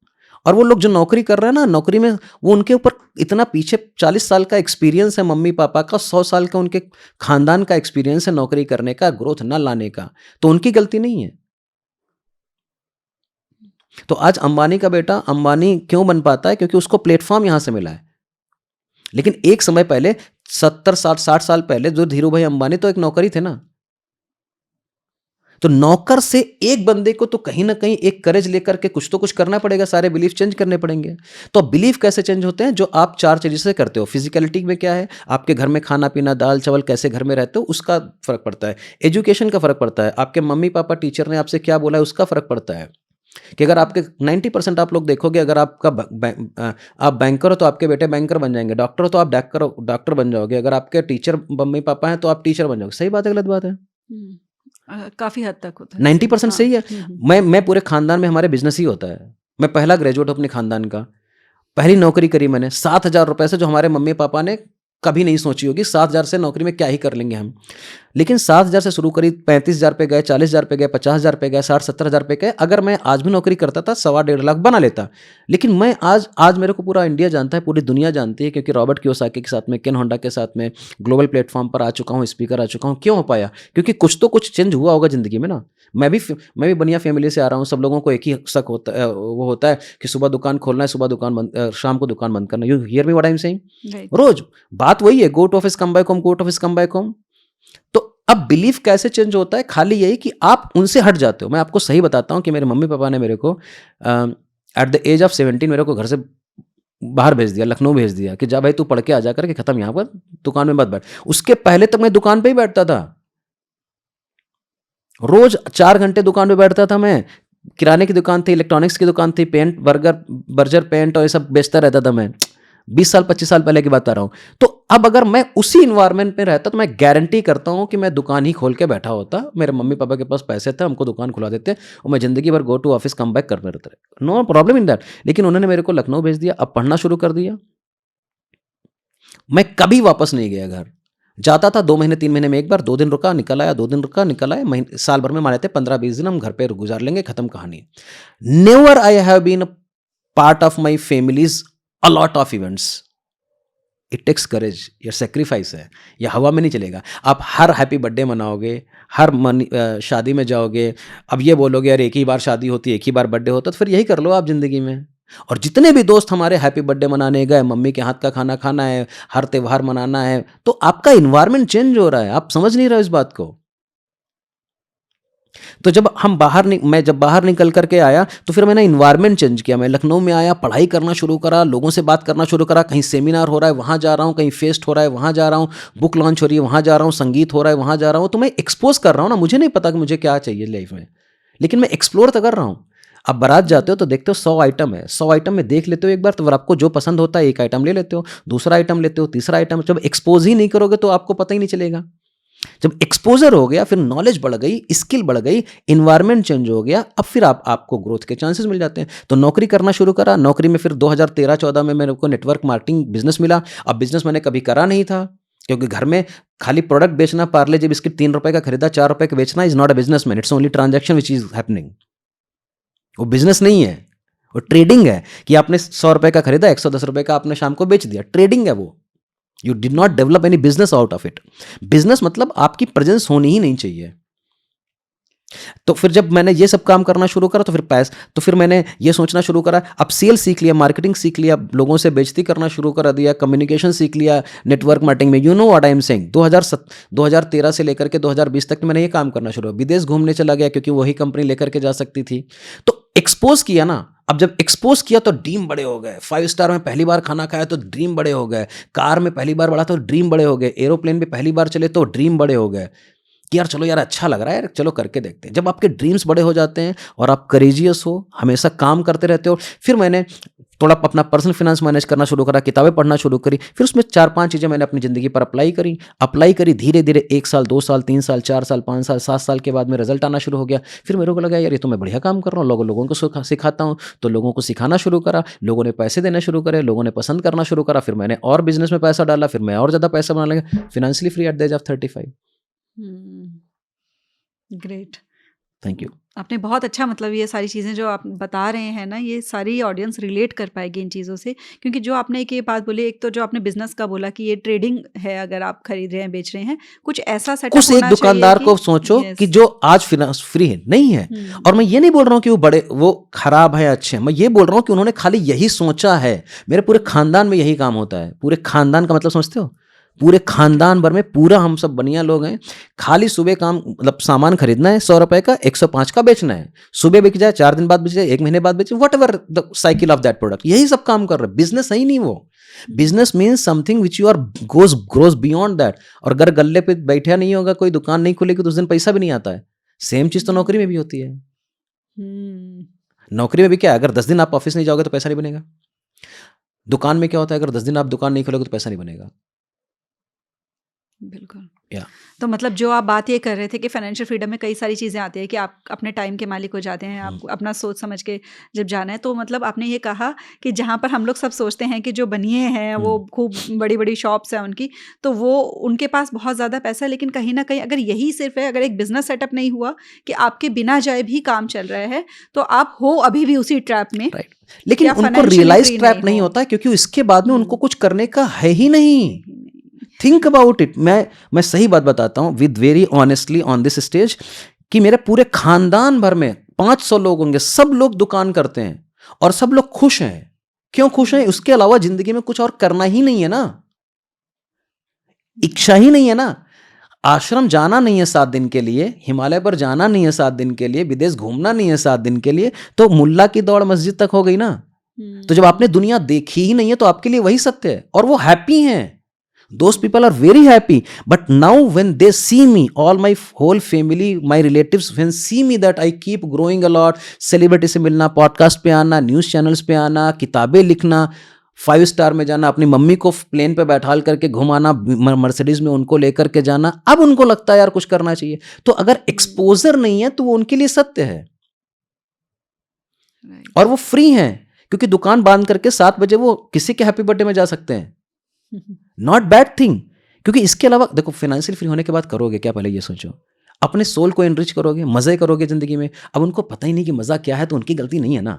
और वो लोग जो नौकरी कर रहे हैं ना, नौकरी में वो उनके ऊपर इतना पीछे 40 साल का एक्सपीरियंस है मम्मी-पापा का, 100 साल का उनके खानदान का एक्सपीरियंस है नौकरी करने का, ग्रोथ ना लाने का, तो उनकी गलती नहीं है। तो आज अंबानी का बेटा अंबानी क्यों बन पाता है? क्योंकि उसको प्लेटफ़ॉर्म यहाँ से मिला है। लेकिन एक समय पहले 70, 60 साल पहले जो धीरू भाई अंबानी तो एक नौकर ही थे ना। तो नौकर से एक बंदे को तो कहीं न कहीं एक करेज लेकर के कुछ तो कुछ करना पड़ेगा, सारे बिलीफ चेंज करने पड़ेंगे। तो बिलीफ कैसे चेंज होते हैं? जो आप 4 चीज़ों से करते हो। फिज़िकैलिटी में क्या है? आपके घर में खाना-पीना, दाल-चावल कैसे घर में रहते हो, उसका फ़र्क पड़ता है। एजुकेशन का फ़र्क पड़ता है। आपके मम्मी-पापा, टीचर ने आपसे क्या बोला है, उसका फ़र्क पड़ता है। कि अगर आपके 90% आप लोग देखोगे, अगर आपका आप बैंकर हो तो आपके बेटे बैंकर बन जाएँगे, डॉक्टर हो तो आप डॉक्टर बन जाओगे, अगर आपके टीचर मम्मी-पापा हैं तो आप टीचर बन जाओगे। सही बात है, गलत बात है? हुँ। काफ़ी हद तक होता है, सही 90% हाँ। सही है। हुँ, हुँ, मैं पूरे खानदान में, हमारे बिज़नेस ही होता है। मैं पहला ग्रेजुएट हूँ अपने खानदान का। पहली नौकरी करी मैंने 7,000 रुपए से, जो हमारे मम्मी पापा ने कभी नहीं सोची होगी 7,000 से नौकरी में क्या ही कर लेंगे हम। लेकिन 7,000 से शुरू करी, 35,000 पे गए, 40,000 पे गए, 50,000 पे गए, 60-70,000 पे गए। अगर मैं आज भी नौकरी करता था 1.25 लाख बना लेता। लेकिन मैं आज मेरे को पूरा इंडिया जानता है, पूरी दुनिया जानती है, क्योंकि रॉबर्ट कियोसाकी के साथ में, केन होंडा के साथ में ग्लोबल प्लेटफॉर्म पर आ चुका हूँ, स्पीकर आ चुका हूँ। क्यों हो पाया? क्योंकि कुछ तो कुछ चेंज हुआ होगा जिंदगी में ना। मैं भी बढ़िया फैमिली से आ रहा हूँ। सब लोगों को एक ही शक होता है, वो होता है कि सुबह दुकान खोलना है, सुबह दुकान बंद, शाम को दुकान बंद करना। You hear me what I am saying? Right. रोज बात वही है, go to office come back home, go to office come back home. तो अब बिलीफ कैसे चेंज होता है? खाली यही कि आप उनसे हट जाते हो। मैं आपको सही बताता हूँ कि मेरे मम्मी पापा ने मेरे को एट द एज ऑफ 17 मेरे को घर से बाहर भेज दिया, लखनऊ भेज दिया कि जा भाई तू पढ़ के आ जा करके, खत्म, यहाँ पर दुकान में मत बैठ। उसके पहले तक मैं दुकान पे ही बैठता था। रोज 4 घंटे दुकान पे बैठता था मैं। किराने की दुकान थी, इलेक्ट्रॉनिक्स की दुकान थी, पेंट बर्जर पेंट और ये सब बेचता रहता था मैं। 20 साल 25 साल पहले की बात कर रहा हूँ। तो अब अगर मैं उसी इन्वायरमेंट में रहता तो मैं गारंटी करता हूँ कि मैं दुकान ही खोल के बैठा होता। मेरे मम्मी पापा के पास पैसे थे, हमको दुकान खुला देते और मैं जिंदगी भर go to office come back करते रहता, नो प्रॉब्लम इन दैट। लेकिन उन्होंने मेरे को लखनऊ भेज दिया, अब पढ़ना शुरू कर दिया। मैं कभी वापस नहीं गया घर। जाता था 2 महीने 3 महीने में एक बार, 2 दिन रुका निकल आया, 2 दिन रुका निकल आया। साल भर में मान लेते 15-20 दिन हम घर पे गुजार लेंगे, खत्म कहानी। Never I have been part of my family's a lot of events. It takes courage, ये सेक्रीफाइस है, ये हवा में नहीं चलेगा। आप हर हैप्पी बर्थडे मनाओगे, शादी में जाओगे, अब ये बोलोगे यार एक ही बार शादी होती है, एक ही बार बर्थडे होता, तो फिर यही कर लो आप जिंदगी में। और जितने भी दोस्त हमारे हैप्पी बर्थडे मनाने गए, मम्मी के हाथ का खाना खाना है, हर त्यौहार मनाना है, तो आपका इन्वायरमेंट चेंज हो रहा है, आप समझ नहीं रहे हो इस बात को। तो मैं जब बाहर निकल करके आया तो फिर मैंने इन्वायरमेंट चेंज किया। मैं लखनऊ में आया, पढ़ाई करना शुरू करा, लोगों से बात करना शुरू करा। कहीं सेमिनार हो रहा है वहाँ जा रहा हूँ, कहीं फेस्ट हो रहा है वहाँ जा रहा हूँ, बुक लॉन्च हो रही है वहाँ जा रहा हूँ, संगीत हो रहा है वहाँ जा रहा हूँ। तो मैं एक्सपोज कर रहा हूँ ना, मुझे नहीं पता कि मुझे क्या चाहिए लाइफ में, लेकिन मैं एक्सप्लोर तो कर रहा हूँ। अब बारात जाते हो तो देखते हो 100 आइटम है, 100 आइटम में देख लेते हो एक बार, तो आपको जो पसंद होता है एक आइटम ले लेते हो, दूसरा आइटम लेते हो, तीसरा आइटम। जब एक्सपोज ही नहीं करोगे तो आपको पता ही नहीं चलेगा। जब एक्सपोजर हो गया, फिर नॉलेज बढ़ गई, स्किल बढ़ गई, इन्वायरमेंट चेंज हो गया, अब फिर आपको ग्रोथ के चांसेस मिल जाते हैं। तो नौकरी करना शुरू करा। नौकरी में फिर 2013-14 में मेरे को नेटवर्क मार्केटिंग बिजनेस मिला। अब बिजनेस मैंने कभी करा नहीं था, क्योंकि घर में खाली प्रोडक्ट बेचना, पार्ले जी बिस्किट 3 रुपए का खरीदा 4 रुपए का बेचना, is not a business man, it's only transaction which is happening. वो बिजनेस नहीं है, वो ट्रेडिंग है कि आपने 100 रुपए का खरीदा, 110 रुपए का आपने शाम को बेच दिया, ट्रेडिंग है वो। You did not develop any business out of it. Business मतलब आपकी प्रेजेंस होनी ही नहीं चाहिए। तो फिर जब मैंने ये सब काम करना शुरू करा तो फिर मैंने ये सोचना शुरू करा, अब सेल सीख लिया, मार्केटिंग सीख लिया, लोगों से बेइज्जती करना शुरू कर दिया, कम्युनिकेशन सीख लिया, नेटवर्क मार्केटिंग में। You know what I am saying. 2013 से लेकर के 2020 तक मैंने ये काम करना शुरू किया। विदेश घूमने चला गया, क्योंकि वही कंपनी लेकर के जा सकती थी। तो एक्सपोज किया ना। अब जब एक्सपोज किया तो ड्रीम बड़े हो गए। 5 स्टार में पहली बार खाना खाया तो ड्रीम बड़े हो गए। कार में पहली बार बढ़ा तो ड्रीम बड़े हो गए। एरोप्लेन में पहली बार चले तो ड्रीम बड़े हो गए कि यार चलो यार अच्छा लग रहा है यार, चलो करके देखते हैं। जब आपके ड्रीम्स बड़े हो जाते हैं और आप करेजियस हो, हमेशा काम करते रहते हो, फिर मैंने थोड़ा अपना पर्सनल फाइनेंस मैनेज करना शुरू करा, किताबें पढ़ना शुरू करी। फिर उसमें 4-5 चीज़ें मैंने अपनी ज़िंदगी पर अप्लाई करी। धीरे धीरे 1 साल, 2 साल, 3 साल, 4 साल, 5 साल, 7 साल के बाद में रिजल्ट आना शुरू हो गया। फिर मेरे को लगा यार ये तो मैं बढ़िया काम कर रहा हूँ, लोगों को सिखाता हूँ। तो लोगों को सिखाना शुरू करा, लोगों ने पैसे देना शुरू करे, लोगों ने पसंद करना शुरू करा। फिर मैंने और बिजनेस में पैसा डाला, फिर मैं और ज़्यादा पैसा बनाने लगा। Financially free at the age of 35। Great. Thank you. आपने बहुत अच्छा, मतलब ये सारी चीज़ें जो आप बता रहे हैं ना, ये सारी ऑडियंस रिलेट कर पाएगी इन चीज़ों से। क्योंकि जो आपने एक ये बात बोली, एक तो जो आपने बिजनेस का बोला कि ये ट्रेडिंग है, अगर आप खरीद रहे हैं, बेच रहे हैं, कुछ ऐसा सेटअप कुछ एक होना चाहिए दुकानदार को कि सोचो यस। कि जो आज फाइनेंस फ्री है नहीं है। और मैं ये नहीं बोल रहा हूँ कि वो खराब है, अच्छे हैं। मैं ये बोल रहा हूँ कि उन्होंने खाली यही सोचा है। मेरे पूरे खानदान में यही काम होता है। पूरे खानदान का मतलब समझते हो? पूरे खानदान भर में पूरा हम सब बनिया लोग हैं। खाली सुबह काम, मतलब सामान खरीदना है 100 रुपए का, 105 का बेचना है। सुबह बिक जाए, 4 दिन बाद बेच जाए, 1 महीने बाद बेचे, what ever the cycle of that product, यही सब काम कर रहे हैं। बिजनेस है ही नहीं वो। Business means something which you are grows beyond that. और अगर गल्ले पे बैठा नहीं होगा, कोई दुकान नहीं खुलेगी तो उस दिन पैसा भी नहीं आता है। सेम चीज तो नौकरी में भी होती है। नौकरी में भी क्या है, अगर 10 दिन आप ऑफिस नहीं जाओगे तो पैसा नहीं बनेगा। दुकान में क्या होता है, अगर 10 दिन आप दुकान नहीं खोलोगे तो पैसा नहीं बनेगा। बिल्कुल। या तो मतलब जो आप बात ये कर रहे थे कि फाइनेंशियल फ्रीडम में कई सारी चीज़ें आती हैं कि आप अपने टाइम के मालिक हो जाते हैं, आपको अपना सोच समझ के जब जाना है, तो मतलब आपने ये कहा कि जहाँ पर हम लोग सब सोचते हैं कि जो बनिए हैं वो खूब बड़ी-बड़ी शॉप्स हैं उनकी, तो वो उनके पास बहुत ज़्यादा पैसा है, लेकिन कहीं न कहीं अगर यही सिर्फ़ है, अगर एक बिज़नेस सेटअप नहीं हुआ कि आपके बिना जाए भी काम चल रहा है, तो आप हो अभी भी उसी ट्रैप में राइट, कि लेकिन आप उनको फाइनेंशियली रियलाइज फ्री ट्रैप नहीं नहीं हो। होता है, क्योंकि इसके बाद में उनको हुँ। कुछ करने का है ही नहीं। Think about it. मैं सही बात बताता हूँ with very honestly on this stage, कि मेरे पूरे खानदान भर में 500 लोग होंगे, सब लोग दुकान करते हैं और सब लोग खुश हैं। क्यों खुश हैं? उसके अलावा जिंदगी में कुछ और करना ही नहीं है ना, इच्छा ही नहीं है ना। आश्रम जाना नहीं है 7 दिन के लिए, हिमालय पर जाना नहीं है 7 दिन के लिए, विदेश घूमना नहीं है 7 दिन के लिए, तो मुल्ला की दौड़ मस्जिद तक हो गई ना। तो जब आपने दुनिया देखी ही नहीं है तो आपके लिए वही सत्य है, और वो हैप्पी हैं। Those people are very happy. But now when they see me, all my whole family, my relatives, when see me that I keep growing a lot, celebrity से मिलना, पॉडकास्ट पे आना, न्यूज़ चैनल्स पे आना, किताबें लिखना, 5 star में जाना, अपनी मम्मी को प्लेन पे बैठाल करके घुमाना, मर्सिडीज में उनको लेकर के जाना, अब उनको लगता है यार कुछ करना चाहिए। तो अगर एक्सपोजर नहीं है तो वो उनके लिए सत्य है, राइट। और वो फ्री हैं, क्योंकि दुकान बांध करके 7 बजे वो किसी के हैप्पी बर्थडे में जा सकते हैं। नॉट बैड थिंग, क्योंकि इसके अलावा देखो, फाइनेंशियल फ्री होने के बाद करोगे क्या? पहले ये सोचो। अपने सोल को एनरिच करोगे, मजे करोगे जिंदगी में। अब उनको पता ही नहीं कि मजा क्या है, तो उनकी गलती नहीं है ना।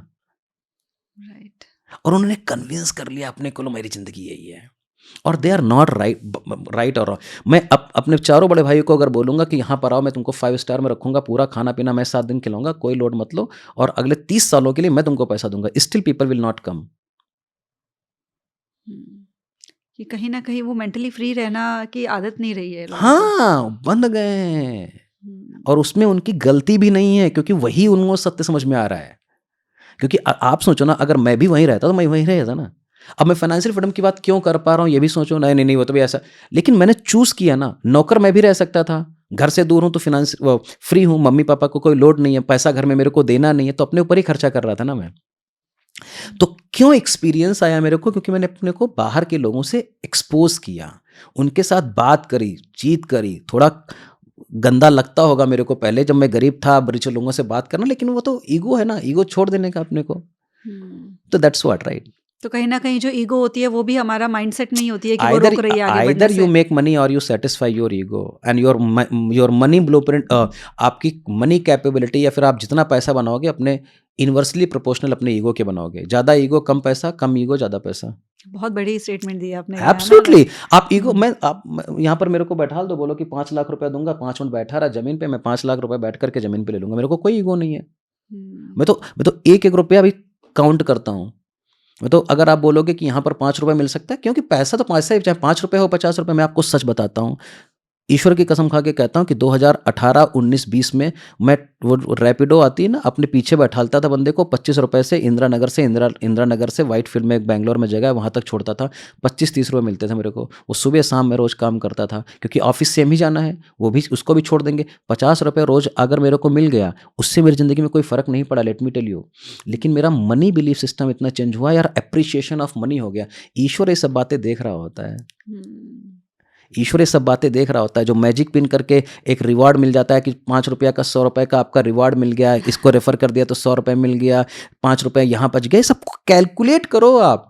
राइट। और उन्होंने कन्विंस कर लिया अपने को, लो मेरी जिंदगी यही है, और दे आर नॉट राइट और wrong। मैं अपने चारों बड़े भाइयों को अगर बोलूंगा कि यहाँ पर आओ, मैं तुमको 5 स्टार में रखूंगा, पूरा खाना पीना मैं 7 दिन खिलाऊंगा, कोई लोड मत लो, और अगले 30 सालों के लिए मैं तुमको पैसा दूंगा, still people will not come. कि कहीं न कहीं वो मेंटली फ्री रहना की आदत नहीं रही है लोगों को। हाँ, बंद गए। हुँ। और उसमें उनकी गलती भी नहीं है, क्योंकि वही उनको सत्य समझ में आ रहा है। क्योंकि आप सोचो ना, अगर मैं भी वहीं रहता तो मैं वहीं रहता ना। अब मैं फाइनेंशियल फ्रीडम की बात क्यों कर पा रहा हूँ, ये भी सोचो। नहीं नहीं नहीं, वो तो भी ऐसा, लेकिन मैंने चूज किया ना। नौकर मैं भी रह सकता था, घर से दूर हूँ तो फाइनेंस फ्री हूँ, मम्मी पापा को कोई लोड नहीं है, पैसा घर में मेरे को देना नहीं है, तो अपने ऊपर ही खर्चा कर रहा था ना मैं। तो क्यों एक्सपीरियंस आया मेरे को? क्योंकि मैंने अपने को बाहर के लोगों से एक्सपोज किया, उनके साथ बात करी, चीत करी। थोड़ा गंदा लगता होगा मेरे को पहले, जब मैं गरीब था, रिच लोगों से बात करना, लेकिन वो तो ईगो है ना, ईगो छोड़ देने का अपने को। तो दैट्स व्हाट, राइट। तो कहीं न कहीं जो ईगो होती है वो भी हमारा माइंडसेट नहीं होती है कि वो either रोक रही है आगे बढ़ने either you से। make money or you satisfy your ego and your money blueprint। आपकी मनी कैपेबिलिटी, या फिर आप जितना पैसा बनाओगे अपने इनवर्सली प्रोपोर्शनल अपने ईगो के बनाओगे। ज़्यादा ईगो कम पैसा, कम ईगो ज़्यादा पैसा। बहुत बड़ी स्टेटमेंट दी आपने ये, है ना? एब्सोल्युटली। आप ईगो, हुँ। यहाँ पर मेरे को बैठा दो, बोलो कि 5 लाख रुपए दूंगा, 5 मिनट बैठा रहा जमीन पे, मैं 5 लाख रुपए बैठ करके जमीन पे ले लूंगा, मेरे को कोई ईगो नहीं है। हुँ। मैं तो एक एक रुपया भी काउंट करता हूँ। तो अगर आप बोलोगे कि यहाँ पर 5 रुपए मिल सकता है, क्योंकि पैसा तो पैसा ही, चाहे 5 रुपए हो 50 रुपए। मैं आपको सच बताता हूँ, ईश्वर की कसम खा के कहता हूँ कि 2018, 19, 20 में मैं, वो रैपिडो आती है ना, अपने पीछे बैठालता था बंदे को, 25 रुपए से इंदिरा नगर से व्हाइट फील्ड में एक बैंगलोर में जगह है, वहाँ तक छोड़ता था। 25-30 रुपये मिलते थे मेरे को। वो सुबह शाम मैं रोज़ काम करता था, क्योंकि ऑफिस सेम ही जाना है, वो भी, उसको भी छोड़ देंगे। 50 रुपये रोज़ अगर मेरे को मिल गया, उससे मेरी ज़िंदगी में कोई फ़र्क नहीं पड़ा, लेट मी टेल यू। लेकिन मेरा मनी बिलीफ सिस्टम इतना चेंज हुआ यार, अप्रिशिएशन ऑफ मनी हो गया। ईश्वर ये सब बातें देख रहा होता है। हुँ। ईश्वर ये सब बातें देख रहा होता है। जो मैजिक पिन करके एक रिवार्ड मिल जाता है कि 5 रुपया का 100 रुपये का आपका रिवार्ड मिल गया, इसको रेफर कर दिया तो 100 रुपये मिल गया, 5 रुपये यहाँ बच गए। सबको कैलकुलेट करो आप।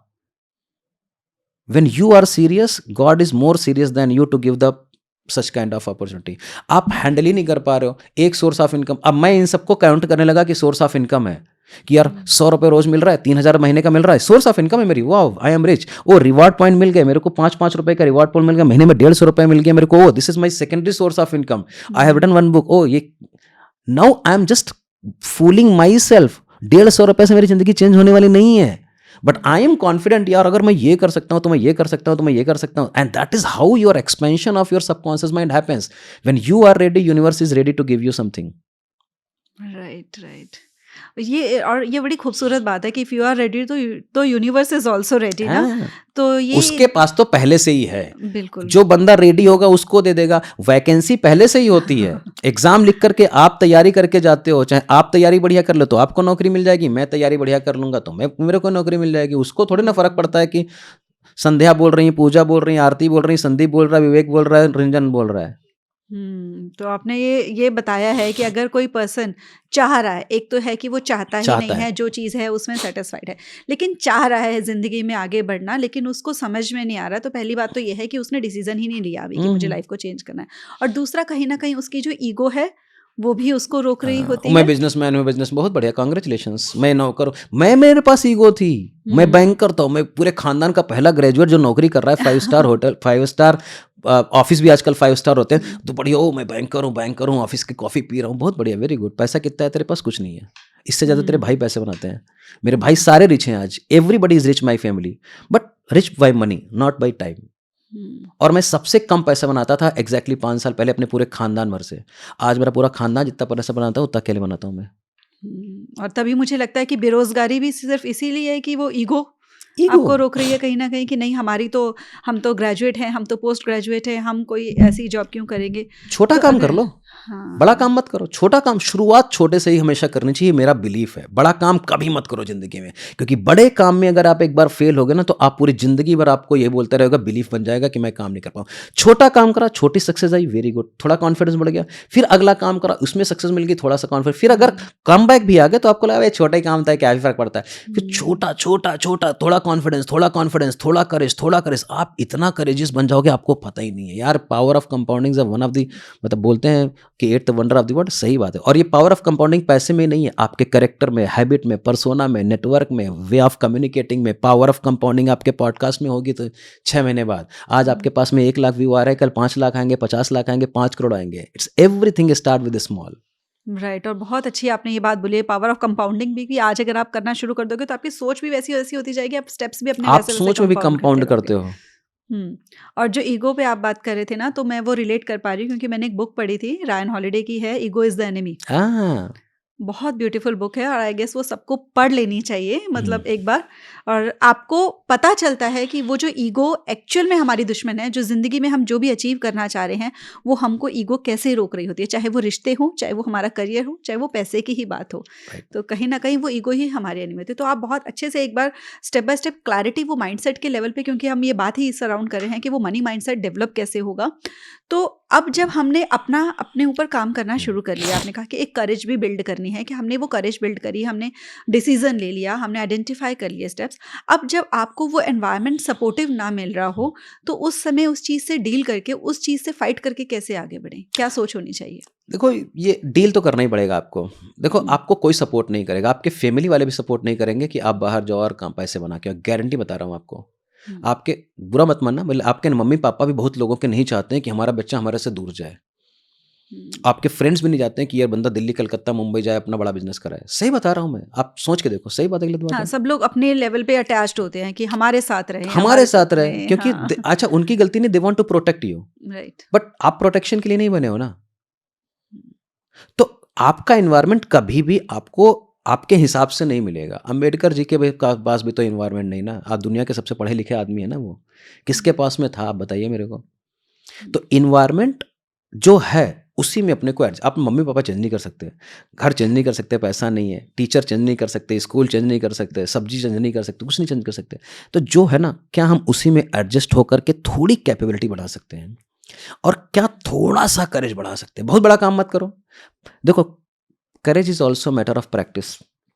When you are serious, God is more serious than you to give the such kind of opportunity। आप हैंडल ही नहीं कर पा रहे हो एक सोर्स ऑफ इनकम। अब मैं इन सबको काउंट करने लगा कि सोर्स ऑफ इनकम है, कि यार 100 रुपये रोज मिल रहा है, 3000 महीने का मिल रहा है, सोर्स ऑफ इनकम है मेरी, वाओ आई एम रिच। वो रिवार्ड पॉइंट मिल गए मेरे को, 5-5 रुपए का रिवार्ड पॉइंट मिल गया, महीने में 150 रुपये मिल गया मेरे को। Oh this is my secondary source of income. I have written one book. Oh yeah, now I am just fooling myself. 150 रुपये से मेरी जिंदगी चेंज होने वाली नहीं है, बट आई एम कॉन्फिडेंट यार, अगर मैं ये कर सकता हूँ तो मैं ये कर सकता हूँ, तो मैं ये कर सकता हूँ। And that is how your expansion of your subconscious mind happens. When you are ready, universe is ready to give you something. Right, right. Yeah, और ये बड़ी खूबसूरत बात है कि इफ यू आर रेडी तो यूनिवर्स इज आल्सो रेडी ना। हाँ, तो ये उसके पास तो पहले से ही है। बिल्कुल। जो बंदा रेडी होगा उसको दे देगा। वैकेंसी पहले से ही होती है। एग्जाम लिख करके आप तैयारी करके जाते हो, चाहे आप तैयारी बढ़िया कर लो तो आपको नौकरी मिल जाएगी, मैं तैयारी बढ़िया कर लूंगा तो मेरे को नौकरी मिल जाएगी। उसको थोड़ी ना फर्क पड़ता है कि संध्या बोल रही है, पूजा बोल रही है, आरती बोल रही है, संदीप बोल रहा है, विवेक बोल रहा है, रंजन बोल रहा है। तो आपने ये बताया है कि अगर कोई पर्सन चाह रहा है, एक तो है कि वो चाहता ही चाहता नहीं है। है, जो चीज़ है उसमें सेटिस्फाइड है, लेकिन चाह रहा है ज़िंदगी में आगे बढ़ना, लेकिन उसको समझ में नहीं आ रहा, तो पहली बात तो ये है कि उसने डिसीज़न ही नहीं लिया अभी कि मुझे हुँ। लाइफ़ को चेंज करना है। और दूसरा कहीं न कहीं उसकी जो ईगो है, वो भी उसको रोक रही हाँ, होती मैं है। बिज़नेसमैन हूँ, बिज़नेस बहुत बढ़िया, कांग्रेचुलेशंस। मैं नौकर हूँ, मेरे पास ईगो थी, मैं हुँ। बैंक करता हूँ, मैं पूरे खानदान का पहला ग्रेजुएट जो नौकरी कर रहा है 5 स्टार होटल, 5 स्टार ऑफ़िस भी आजकल 5 स्टार होते हैं, हुँ, तो बढ़िया, ओह! मैं बैंकर हूँ, ऑफ़िस की कॉफ़ी पी रहा हूँ, बहुत बढ़िया, वेरी गुड। पैसा कितना है तेरे पास? कुछ नहीं है। इससे ज़्यादा तेरे भाई हुँ, पैसे बनाते हैं। मेरे भाई हुँ, सारे रिच हैं आज, everybody is rich my family, but rich by money, not by time. हुँ। और मैं सबसे कम पैसा बनाता था एग्ज़ैक्टली 5 साल पहले अपने पूरे खानदान भर से। आज मेरा पूरा खानदान जितना पैसा बनाता है, उतना अकेले बनाता हूँ मैं। और तभी मुझे लगता है कि बेरोज़गारी भी सिर्फ़ इसीलिए है कि वो ईगो ईगो। आपको रोक रही है कहीं न कहीं कि नहीं हमारी तो हम तो ग्रेजुएट हैं, हम तो पोस्ट ग्रेजुएट हैं, हम कोई ऐसी जॉब क्यों करेंगे? छोटा तो काम कर अगर लो, बड़ा हाँ। काम मत करो। छोटा काम शुरुआत छोटे से ही हमेशा करनी चाहिए, मेरा बिलीफ है। बड़ा काम कभी मत करो ज़िंदगी में, क्योंकि बड़े काम में अगर आप एक बार फेल हो गए ना, तो आप पूरी ज़िंदगी भर आपको ये बोलते रहेगा, बिलीफ बन जाएगा कि मैं काम नहीं कर पाऊँ। छोटा काम करा, छोटी सक्सेस आई, वेरी गुड, थोड़ा कॉन्फिडेंस बढ़ गया। फिर अगला काम करा, उसमें सक्सेस मिल गई, थोड़ा-सा कॉन्फिडेंस, फिर अगर हुँ, कमबैक भी आ गया, तो आपको लगा ये छोटा ही काम था, क्या ही फ़र्क पड़ता है। फिर हुँ। छोटा, छोटा, छोटा, थोड़ा कॉन्फिडेंस, थोड़ा कॉन्फिडेंस, थोड़ा करेज, थोड़ा करेज, आप इतना करेजियस बन जाओगे, आपको पता ही नहीं है। यार, power of compounding is one of the, मतलब बोलते हैं कि at the wonder of the world, सही बात है। और ये पावर ऑफ कंपाउंडिंग पैसे में नहीं है, आपके कैरेक्टर में, हैबिट में, पर्सोना में, नेटवर्क में, वे ऑफ कम्युनिकेटिंग में। पावर ऑफ कंपाउंडिंग आपके पॉडकास्ट में होगी तो 6 महीने बाद आज आपके पास में 1 लाख व्यू आ रहा है, कल 5 लाख आएंगे, 50 लाख आएंगे, 5 करोड़ आएंगे। It's everything start with small. Right. और बहुत अच्छी आपने ये बात बोली है पावर ऑफ कंपाउंडिंग भी कि आज अगर आप करना शुरू कर दोगे तो आपकी सोच भी वैसी-वैसी होती जाएगी, आप स्टेप्स भी अपने आप वैसे-वैसे सोच में भी कंपाउंड करते कंपाउंड रहोगे। करते हो। हुँ। और जो ईगो पे आप बात कर रहे थे ना, तो मैं वो रिलेट कर पा रही हूँ क्योंकि मैंने एक बुक पढ़ी थी, रायन हॉलिडे की है, ईगो इज़ द एनिमी। हाँ। बहुत ब्यूटीफुल बुक है और आई गेस वो सबको पढ़ लेनी चाहिए हम्म, मतलब एक बार। और आपको पता चलता है कि वो जो ईगो एक्चुअल में हमारी दुश्मन है, जो ज़िंदगी में हम जो भी अचीव करना चाह रहे हैं, वो हमको ईगो कैसे रोक रही होती है, चाहे वो रिश्ते हों, चाहे वो हमारा करियर हो, चाहे वो पैसे की ही बात हो। राइट। तो कहीं न कहीं वो ईगो ही हमारी एनिमी होती है। तो आप बहुत अच्छे से एक बार स्टेप बाय स्टेप क्लैरिटी वो माइंडसेट के लेवल पे, क्योंकि हम ये बात ही सराउंड कर रहे हैं कि वो मनी माइंडसेट डेवलप कैसे होगा। तो अब जब हमने अपने ऊपर काम करना हम्म, शुरू कर लिया, आपने कहा कि एक करेज भी बिल्ड करनी है, कि हमने वो करेज बिल्ड करी, हमने डिसीजन ले लिया, हमने आइडेंटिफाई कर लिए स्टेप्स। अब जब आपको वो एनवायरनमेंट सपोर्टिव ना मिल रहा हो, तो उस समय उस चीज़ से डील करके, उस चीज़ से फाइट करके कैसे आगे बढ़ें? क्या सोच होनी चाहिए? देखो, ये डील तो करना ही पड़ेगा आपको। देखो, हुँ, आपको कोई सपोर्ट नहीं करेगा, आपके फैमिली वाले भी सपोर्ट नहीं करेंगे कि आप बाहर जाओ और काम पैसे बना के आओ, गारंटी बता रहा हूँ आपको। हुँ, आपके, बुरा मत मानना, मतलब आपके मम्मी पापा भी बहुत लोगों के नहीं चाहते हैं कि हमारा बच्चा हमारे से दूर जाए। हुँ। आपके फ्रेंड्स भी नहीं चाहते हैं कि यार बंदा दिल्ली, कलकत्ता, मुंबई जाए, अपना बड़ा बिज़नेस कराए। सही बता रहा हूँ मैं, आप सोच के देखो, सही बात है, गलत बात हाँ, है? सब लोग अपने लेवल पे अटैच्ड होते हैं कि हमारे साथ रहें, हमारे हमारे साथ साथ रहे, रहें। क्योंकि हाँ, अच्छा, उनकी गलती नहीं, they want to protect you, right. But आप प्रोटेक्शन के लिए नहीं बने हो ना। हुँ, तो आपका एनवायरनमेंट कभी भी आपको आपके हिसाब से नहीं मिलेगा। अंबेडकर जी के पास भी तो एनवायरनमेंट नहीं ना। आप दुनिया के सबसे पढ़े लिखे आदमी है ना वो। किसके हुँ, पास में था, आप बताइए मेरे को। हुँ, तो एनवायरनमेंट जो है उसी में अपने को आप मम्मी पापा चेंज नहीं कर सकते, घर चेंज नहीं कर सकते, पैसा नहीं है, टीचर चेंज नहीं कर सकते, स्कूल चेंज नहीं कर सकते, सब्जी चेंज नहीं कर सकते, कुछ नहीं चेंज कर सकते। तो जो है ना, क्या हम उसी में एडजस्ट होकर के थोड़ी कैपेबिलिटी बढ़ा सकते हैं, और क्या थोड़ा सा करेज बढ़ा सकते हैं। बहुत बड़ा काम मत करो। देखो, courage is also matter of practice,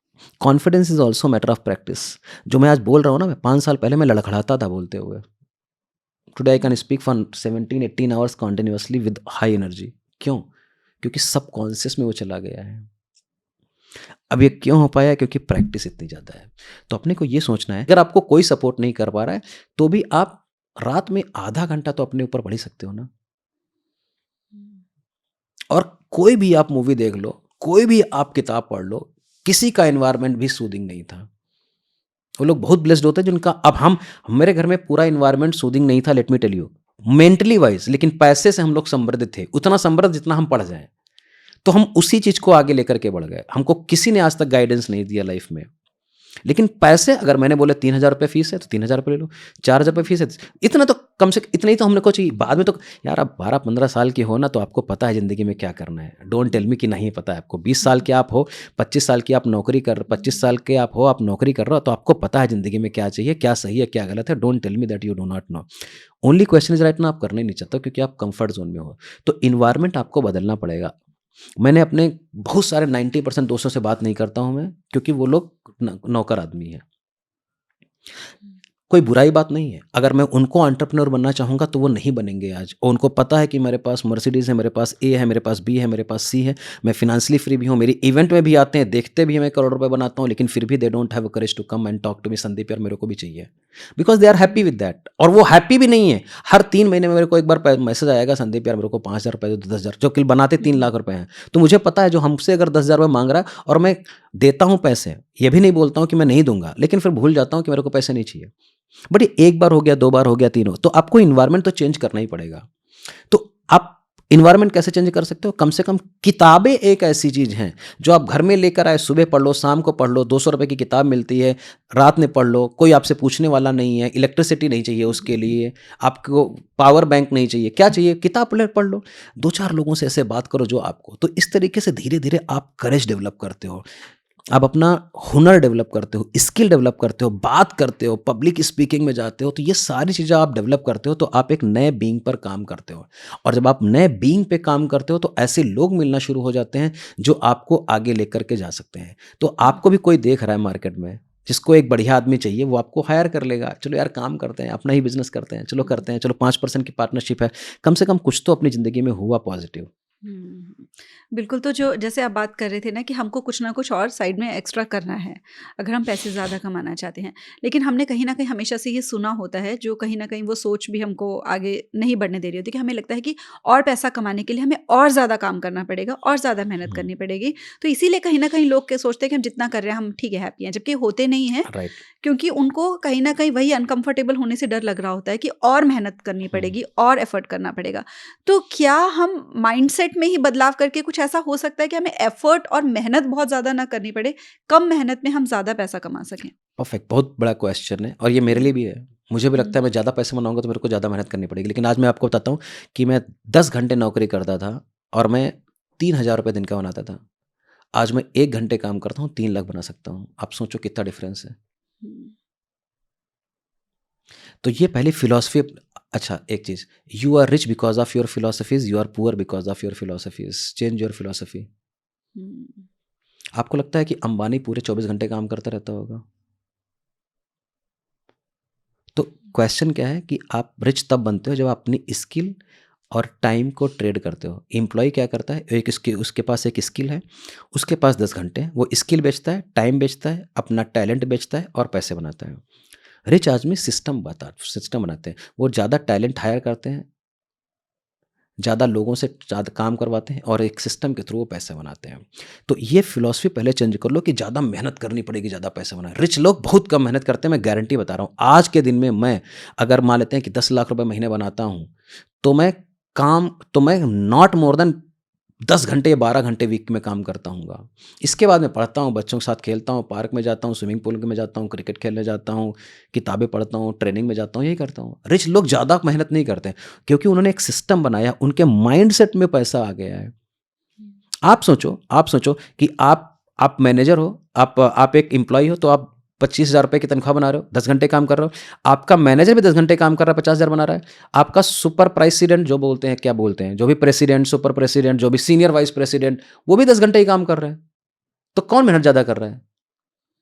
confidence is also matter of practice. जो मैं आज बोल रहा हूँ ना, मैं 5 साल पहले मैं लड़खड़ाता था बोलते हुए। Today I can speak for 17-18 hours continuously with high energy. क्यों? क्योंकि सबकॉन्शियस में वो चला गया है। अब ये क्यों हो पाया? क्योंकि प्रैक्टिस इतनी ज़्यादा है। तो अपने को ये सोचना है, अगर आपको कोई सपोर्ट नहीं कर पा रहा है, तो भी आप रात में आधा घंटा तो अपने ऊपर पढ़ ही सकते हो ना। हुँ, और कोई भी आप मूवी देख लो, कोई भी आप किताब पढ़ लो, किसी का एनवायरनमेंट भी सूदिंग नहीं था। वो लोग बहुत ब्लेस्ड होते हैं जिनका, अब हम, मेरे घर में पूरा एनवायरनमेंट सूदिंग नहीं था, let me tell you, mentally wise, लेकिन पैसे से हम लोग समृद्ध थे, उतना समृद्ध जितना हम पढ़ जाएं। तो हम उसी चीज को आगे लेकर के बढ़ गए। हमको किसी ने आज तक गाइडेंस नहीं दिया लाइफ में। लेकिन पैसे, अगर मैंने बोले 3,000 रुपये फीस है तो 3,000 रुपये ले लो, 4,000 रुपये हुँ, फीस है, इतना तो कम से इतना ही तो हमने को चाहिए। बाद में तो यार आप 12-15 साल के हो ना, तो आपको पता है ज़िंदगी में क्या करना है। डोंट टेल मी कि नहीं पता है आपको। 20 साल के आप हो, 25 साल की आप नौकरी कर 25 साल के आप हो, आप नौकरी कर रहे हो, तो आपको पता है ज़िंदगी में क्या चाहिए, क्या सही है, क्या गलत है। Don't tell me that you do not know. Only question is right now आप करना ही नहीं चाहते हो क्योंकि आप कम्फर्ट ज़ोन में हो। तो एनवायरनमेंट आपको बदलना पड़ेगा। मैंने अपने बहुत सारे 90% दोस्तों से बात नहीं करता हूँ मैं, क्योंकि वो लोग नौकर आदमी हैं। कोई बुराई बात नहीं है। अगर मैं उनको एंटरप्रेन्योर बनना चाहूँगा तो वो नहीं बनेंगे आज। और उनको पता है कि मेरे पास मर्सिडीज़ है, मेरे पास ए है, मेरे पास बी है, मेरे पास सी है। मैं फाइनेंशियली फ्री भी हूँ। मेरी इवेंट में भी आते हैं, देखते भी हैं मैं करोड़ रुपए बनाता हूँ, लेकिन फिर भी they don't have courage to come and talk to me, Sandeep यार मेरे को भी चाहिए। Because they are happy with that. और वो हैप्पी भी नहीं है। हर 3 महीने में मेरे को एक बार मैसेज आएगा, संदीप यार मेरे को 5,000 रुपए दो, 10,000, जो कि बनाते 3 लाख रुपए हैं। तो मुझे पता है जो हमसे अगर 10,000 रुपए माँग रहा है और मैं देता हूँ पैसे, ये भी नहीं बोलता हूँ कि मैं नहीं दूँगा, लेकिन फिर भूल जाता हूँ कि मेरे को पैसे नहीं चाहिए। बट ये एक बार हो गया, 2 बार हो गया, 3 हो, तो आपको एनवायरनमेंट तो चेंज करना ही पड़ेगा। तो आप एनवायरनमेंट कैसे चेंज कर सकते हो? कम से कम किताबें एक ऐसी चीज़ हैं जो आप घर में लेकर आए, सुबह पढ़ लो, शाम को पढ़ लो, 200 रुपए की किताब मिलती है, रात में पढ़ लो, कोई आपसे पूछने वाला नहीं है, इलेक्ट्रिसिटी नहीं चाहिए उसके लिए, आपको पावर बैंक नहीं चाहिए, क्या चाहिए? किताब पढ़ लो, 2-4 लोगों से ऐसे बात करो जो आपको, तो इस तरीके से धीरे-धीरे आप करेज डेवलप करते हो। आप अपना हुनर डेवलप करते हो, स्किल डेवलप करते हो, बात करते हो, पब्लिक स्पीकिंग में जाते हो, तो ये सारी चीज़ें आप डेवलप करते हो, तो आप एक नए बीइंग पर काम करते हो। और जब आप नए बीइंग पे काम करते हो, तो ऐसे लोग मिलना शुरू हो जाते हैं जो आपको आगे लेकर के जा सकते हैं। तो आपको भी कोई देख रहा है मार्केट में, जिसको एक बढ़िया आदमी चाहिए, वो आपको हायर कर लेगा। चलो यार काम करते हैं, अपना ही बिज़नेस करते हैं, चलो करते हैं, चलो 5% की पार्टनरशिप है, कम से कम कुछ तो अपनी ज़िंदगी में हुआ पॉजिटिव। हुँ। बिल्कुल, तो जो जैसे आप बात कर रहे थे ना कि हमको कुछ ना कुछ और साइड में एक्स्ट्रा करना है, अगर हम पैसे ज़्यादा कमाना चाहते हैं। लेकिन हमने कहीं न कहीं हमेशा से ये सुना होता है, जो कहीं न कहीं वो सोच भी हमको आगे नहीं बढ़ने दे रही होती, कि हमें लगता है कि और पैसा कमाने के लिए हमें और ज़्यादा काम करना पड़ेगा और ज़्यादा मेहनत हुँ, करनी पड़ेगी। तो इसीलिए कहीं न कहीं लोग के सोचते हैं कि हम जितना कर रहे हैं हम ठीक है, हैप्पी हैं, जबकि होते नहीं हैं, राइट। क्योंकि उनको कहीं न कहीं वही अनकम्फर्टेबल होने से डर लग रहा होता है कि और मेहनत करनी हुँ। पड़ेगी और एफर्ट करना पड़ेगा। तो क्या हम माइंडसेट में ही बदलाव करके कुछ ऐसा हो सकता है कि हमें एफर्ट और मेहनत बहुत ज़्यादा ना करनी पड़े, कम मेहनत में हम ज़्यादा पैसा कमा सकें? परफेक्ट, बहुत बड़ा क्वेश्चन है और ये मेरे हुँ, लिए भी है। मुझे भी लगता हुँ, है मैं ज़्यादा पैसे बनाऊँगा तो मेरे को ज़्यादा मेहनत करनी पड़ेगी। लेकिन आज मैं आपको बताता हूँ कि मैं 10 घंटे नौकरी करता था और मैं 3,000 रुपए दिन का बनाता था। आज मैं 1 घंटे काम करता हूँ, 3 लाख बना सकता हूँ। आप सोचो कितना डिफरेंस है। हुँ, तो ये पहली फिलॉसफी। अच्छा एक चीज़, you are rich because of your philosophies, you are poor because of your philosophies. Change your philosophy. हुँ, आपको लगता है कि अंबानी पूरे 24 घंटे काम करता रहता होगा? तो क्वेश्चन क्या है कि आप रिच तब बनते हो जब आप अपनी स्किल और टाइम को ट्रेड करते हो। एम्प्लॉय क्या करता है, एक उसके पास एक स्किल है, उसके पास 10 घंटे हैं, वो स्किल बेचता है, टाइम बेचता है, अपना टैलेंट बेचता है और पैसे बनाता है। रिच आदमी सिस्टम बनाते हैं। वो ज़्यादा टैलेंट हायर करते हैं, ज़्यादा लोगों से ज़्यादा काम करवाते हैं और एक सिस्टम के थ्रू वो पैसे बनाते हैं। तो ये फ़िलॉसफ़ी पहले चेंज कर लो कि ज़्यादा मेहनत करनी पड़ेगी, ज़्यादा पैसे बनाए। रिच लोग बहुत कम मेहनत करते हैं, मैं गारंटी बता रहा हूँ। आज के दिन में मैं अगर मान लेते हैं कि 10 लाख रुपए महीने बनाता हूँ, तो मैं नॉट मोर देन 10 घंटे या 12 घंटे वीक में काम करता हूँगा। इसके बाद मैं पढ़ता हूँ, बच्चों के साथ खेलता हूँ, पार्क में जाता हूँ, स्विमिंग पूल में जाता हूँ, क्रिकेट खेलने जाता हूँ, किताबें पढ़ता हूँ, ट्रेनिंग में जाता हूँ, यही करता हूँ। रिच लोग ज़्यादा मेहनत नहीं करते क्योंकि उन्होंने एक सिस्टम बनाया, उनके माइंडसेट में पैसा आ गया है। हुँ, आप सोचो कि आप मैनेजर हो, आप एक एम्प्लॉयी हो, तो आप 25,000 रुपए की तनख्वाह बना रहे हो, 10 घंटे काम कर रहे हो। आपका मैनेजर भी 10 घंटे काम कर रहा है, 50,000 बना रहा है। आपका सुपर प्रेसिडेंट जो बोलते हैं, क्या बोलते हैं, जो भी प्रेसिडेंट, सुपर प्रेसिडेंट, जो भी सीनियर वाइस प्रेसिडेंट, वो भी 10 घंटे ही काम कर रहे हैं। तो कौन मेहनत ज़्यादा कर रहा है?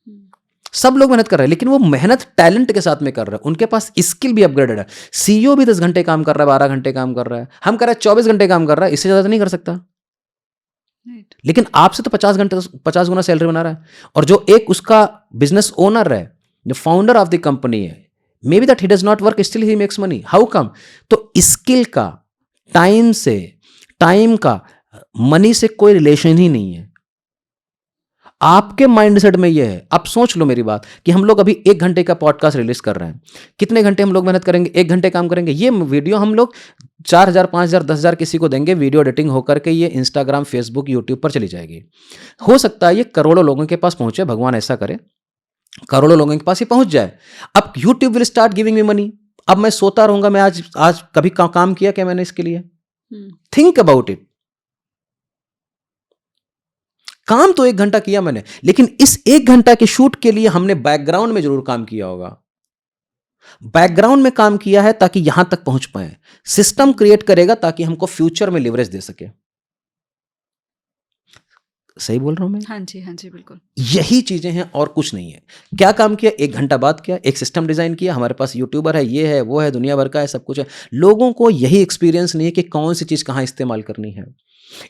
हुँ, सब लोग मेहनत कर रहे हैं, लेकिन वो मेहनत टैलेंट के साथ में कर रहे हैं। उनके पास स्किल भी अपग्रेडेड है। सीईओ भी 10 घंटे काम कर रहा है, 12 घंटे काम कर रहा है। हम कह रहे हैं 24 घंटे काम कर रहा है, इससे ज़्यादा तो नहीं कर सकता। राइट। लेकिन आपसे तो 50 घंटे 50 गुना सैलरी बना रहा है। और जो एक उसका बिजनेस ओनर है, जो फाउंडर ऑफ द कंपनी है, may be that he does not work, still he makes money. How come? तो स्किल का, टाइम से, टाइम का मनी से कोई रिलेशन ही नहीं है। आपके माइंडसेट में ये है। अब सोच लो मेरी बात कि हम लोग अभी 1 घंटे का पॉडकास्ट रिलीज कर रहे हैं। कितने घंटे हम लोग मेहनत करेंगे? 1 घंटे काम करेंगे। ये वीडियो हम लोग 4,000, 5,000, 10,000 किसी को देंगे, वीडियो एडिटिंग होकर के ये इंस्टाग्राम, फेसबुक, यूट्यूब पर चली जाएगी। हो सकता है ये करोड़ों लोगों के पास पहुंचे, भगवान ऐसा करे, करोड़ों लोगों के पास ये पहुंच जाए। अब YouTube will start giving me money. अब मैं सोता रहूंगा, मैं आज आज कभी काम किया क्या मैंने इसके लिए? हम्म, थिंक अबाउट इट। काम तो 1 घंटा किया मैंने, लेकिन इस 1 घंटा के शूट के लिए हमने बैकग्राउंड में जरूर काम किया होगा। बैकग्राउंड में काम किया है ताकि यहां तक पहुंच पाए। सिस्टम क्रिएट करेगा ताकि हमको फ्यूचर में लिवरेज दे सके। सही बोल रहा हूं मैं? हाँ जी बिल्कुल। यही चीजें हैं और कुछ नहीं है। क्या काम किया? 1 घंटा बाद किया, एक सिस्टम डिजाइन किया। हमारे पास यूट्यूबर है, ये है, वो है, दुनिया भर का है, सब कुछ है। लोगों को यही एक्सपीरियंस नहीं है कि कौन सी चीज कहां इस्तेमाल करनी है।